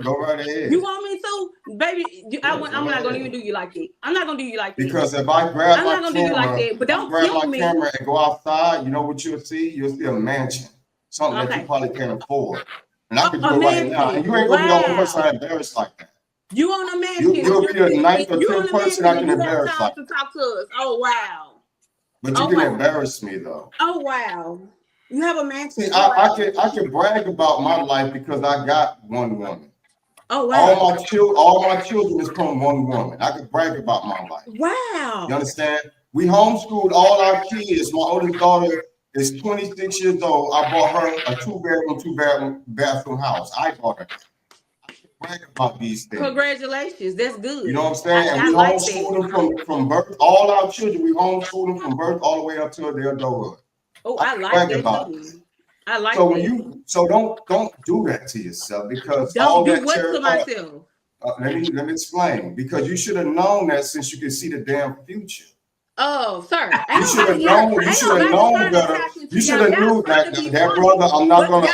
Go right ahead. You want me to, baby? I'm not gonna even do you like that. I'm not gonna do you like that. Because if I grab I'm my not gonna do you like camera, that. But I don't grab my kill me. camera and go outside, you know what you'll see? You'll see a mansion, something that you Okay. probably can't afford. And I could do A it right now. mansion. And you ain't gonna be the only person Wow. I embarrass like that. You on a mansion? You'll be the ninth or You on 10th a person mansion I and can you have embarrass time like to that. talk to us? Oh wow. But you Oh can wow. embarrass me though. Oh wow. You have a mansion. See, Oh, wow. I can brag about my life because I got one woman. Oh wow. All my children is from one woman. I can brag about my life. Wow. You understand? We homeschooled all our kids. My oldest daughter is 26 years old. I bought her a 2-bedroom bathroom house. I bought her that. I can brag about these things. Congratulations. That's good. You know what I'm saying? And I we like homeschooled that. them from birth. All our children, we homeschooled them from birth all the way up to their adulthood. Oh, I I can like brag that about too. this. I like So that. don't do that to yourself because Don't all do that what to myself. let me explain. Because you should have known that since you can see the damn future. Oh, sir. You should have known. You should have known better. You should have knew that brother. I'm not gonna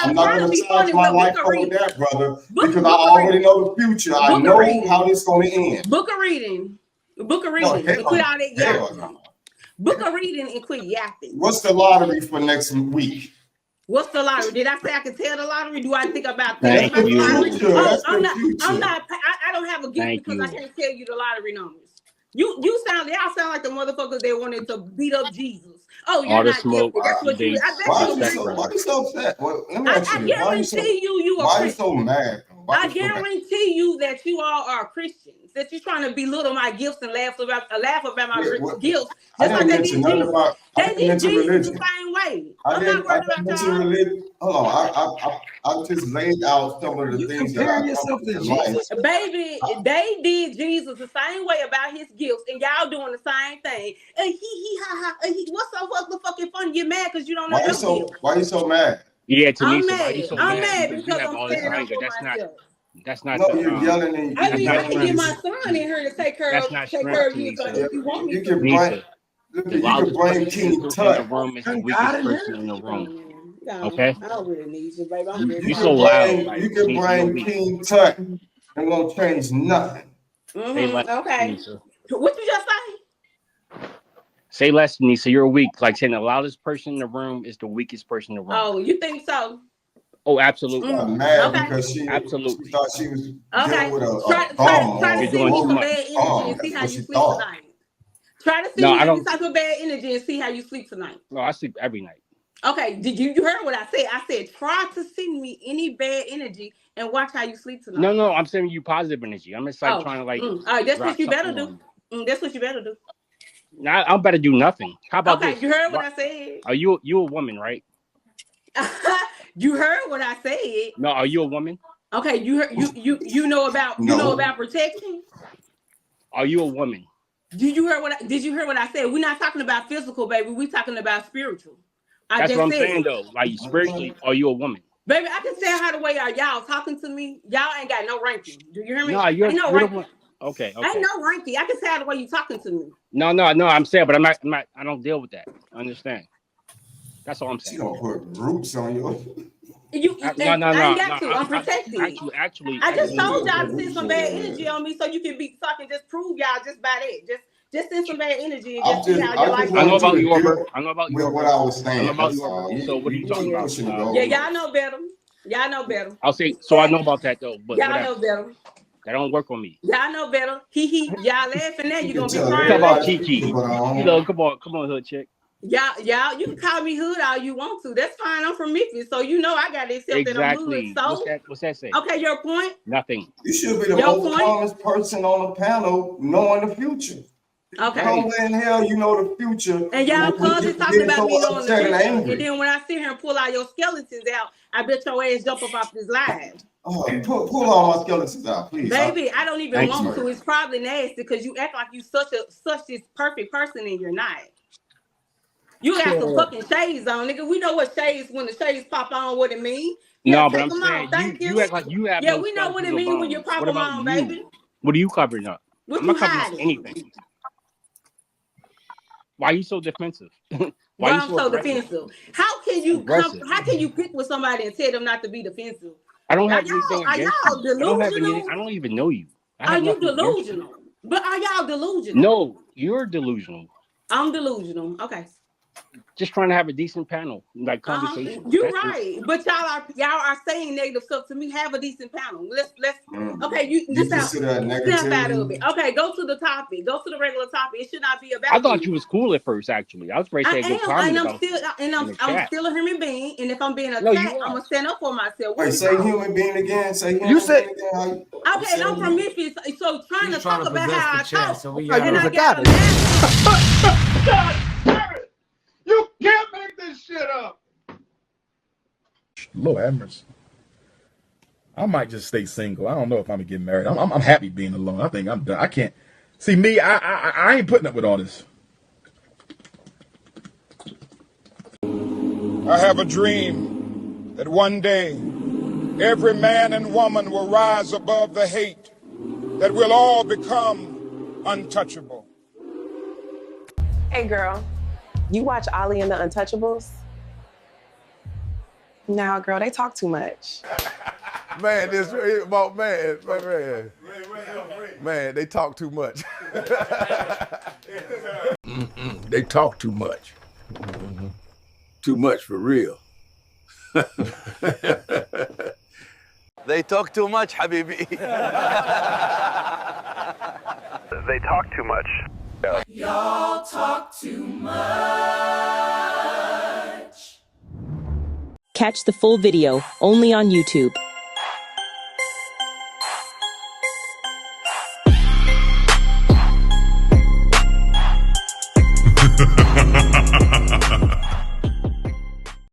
charge my life over that brother because I already know the future. I know how this gonna end. Book a reading. Book a No, reading and quit all that hell yapping. no. Book a reading and quit yapping. What's the lottery for next week? What's the lottery? Did I say I can tell the lottery? Do I think about Thank the lottery? you. Oh, I'm not. I don't have a gift Thank because you. I can't tell you the lottery numbers. Y'all sound like the motherfuckers that wanted to beat up Jesus. Oh, you're All the not smoke, gifted. That's what you. I dates, bet you etc. Why are you so upset? Well, let me I ask you this. guarantee you a Why are you Christian. so mad? I guarantee you that you all are Christians. That you're trying to belittle my gifts and laugh about my gifts. Just like they did Jesus. They did Jesus the same way. I'm not worried about y'all. Religion. Hold on. I just laid out some of the things that I comparing yourself to in life. Jesus? Baby, they did Jesus the same way about his gifts, and y'all doing the same thing. And what's so fucking funny? You're mad because you don't know your gift. Why you so mad? Yeah, I'm Tenese, why you mad. so I'm mad? mad Because you because have I'm all this standing up anger. for That's not No, the you're yelling and I mean, I can get my strength. son in here to take care That's of not strength, you Tenese. if you want me you to. can bring The you can loudest bring person King in the Tut. room is the Thank God weakest in person here. in the room. Go, Okay? I don't really need you, baby. I'm good. You so loud, like You can Tenese, you're bring weak. King Tut. It won't change nothing. Say less, Okay. Tenese. What you just say? Say less, Tenese. You're weak. Like saying the loudest person in the room is the weakest person in the room. Oh, you think so? Oh, absolutely. I'm mad Okay. because she Absolutely. thought she was dealing with a Try thumb to You're send doing me too some much. bad energy and That's see how what you she sleep thought. tonight. Try to No, send me I any don't. type of bad energy and see how you sleep tonight. No, I sleep every night. Okay, you heard what I said? I said try to send me any bad energy and watch how you sleep tonight. No, I'm sending you positive energy. I'm just like Oh, trying to like all right. That's what drop you better something do. on you. That's what you better do. Now I'm better do nothing. How about Okay, this? you heard what What I said. are you a woman, right? You heard what I said. No, are you a woman? Okay, you know about No. protection. Are you a woman? Did you hear what I said? We're not talking about physical, baby. We're talking about spiritual. I That's what just I'm said, saying though. Like spiritually, are you a woman? baby, I can tell how the way y'all talking to me. Y'all ain't got no ranking. Do you hear me? No, Ain't no you're the ranking. one. Okay, Ain't okay. no ranking. I can tell how the way you talking to me. No, I'm saying, but I'm not. I don't deal with that. I understand. That's all I'm She saying. gonna put roots on you. No, no, I no, ain't got no. to. I'm protected. I just Actually, told y'all to send some bad energy on me so you can so I can just prove y'all just by that. Just send some bad energy and just see how your I just life I know wanted gonna you about to be. your deal birth. I know about with your what birth. I was I know saying. about That's your birth. all. So what are You you talking keep about? pushing the Yeah, goalpost. y'all know better. Y'all know better. I'll say. So I know about that though, but Y'all whatever. know better. That don't work on me. Y'all know better. Y'all laughing now. You You're can gonna be tell You talk crying about later. everybody's feelings Kiki. but our You own. know, come on, hood chick. Y'all, you can call me hood all you want to. That's fine. I'm from Memphis, so you know I gotta accept that I'm hood. Exactly. So, What's that say? okay, your point. Nothing. You should be the Your most point. calmest person on the panel knowing the future. Okay. Right. Somewhere in hell you know the future And y'all when constantly you talking getting about so me knowing the upset and future. And angry. then when I sit here and pull all your skeletons out, I bet your ass jump up off this live. Pull all my skeletons out, please. Baby, I don't even Thank want you. to. It's probably nasty because you act like you such this perfect person and you're not. You got some Sure. fucking shades on, nigga. We know what shades, when the shades pop on, what it mean. Yeah, No, but take I'm them off. saying Thank you you. act like you have Yeah, no we know what skeletons it or mean when you bones. pop What them about on, you? baby. What are you covering up? What I'm you not covering up hiding? anything. Why are you so defensive? Why are Why you I'm so so aggressive? defensive? How can you Aggressive. how can you pick with somebody and tell them not to be defensive? I don't Are have anything against y'all you. I don't have any. delusional? I don't even know you. I Are have you nothing against you. delusional? But are y'all delusional? No, you're delusional. I'm delusional. Okay. Just trying to have a decent panel, like conversation. You're That's it. right, but y'all are saying negative stuff to me. Have a decent panel. Let's Mm. okay. You You just out consider that snap out of it. negativity? Okay, go to the topic. Go to the regular topic. It should not be I about thought me. you was cool at first. Actually, I was ready to say a good I am, comment and I'm about still, you and in the I'm chat. still a human being. And if I'm being No, you attacked, I'm are. gonna stand up for myself. What Wait, are you say talking? human being again. Say You human said being again. How you Okay, and say it I'm from again? Memphis, so trying She's to trying talk to about possess how the I chat, talk, so we thought you and was I a got a goddess. master. God damn it! You can't make this shit up. Lord have mercy. I might just stay single. I don't know if I'm gonna get married. I'm happy being alone. I think I'm done. I can't see me. I ain't putting up with all this. I have a dream that one day every man and woman will rise above the hate, that we'll all become untouchable. Hey girl, you watch Ollie and the Untouchables? Nah, girl, they talk too much. Man, this about man, they talk too much. They talk too much. Too much for real. They talk too much, Habibi. They talk too much. Y'all talk too much. Catch the full video only on YouTube.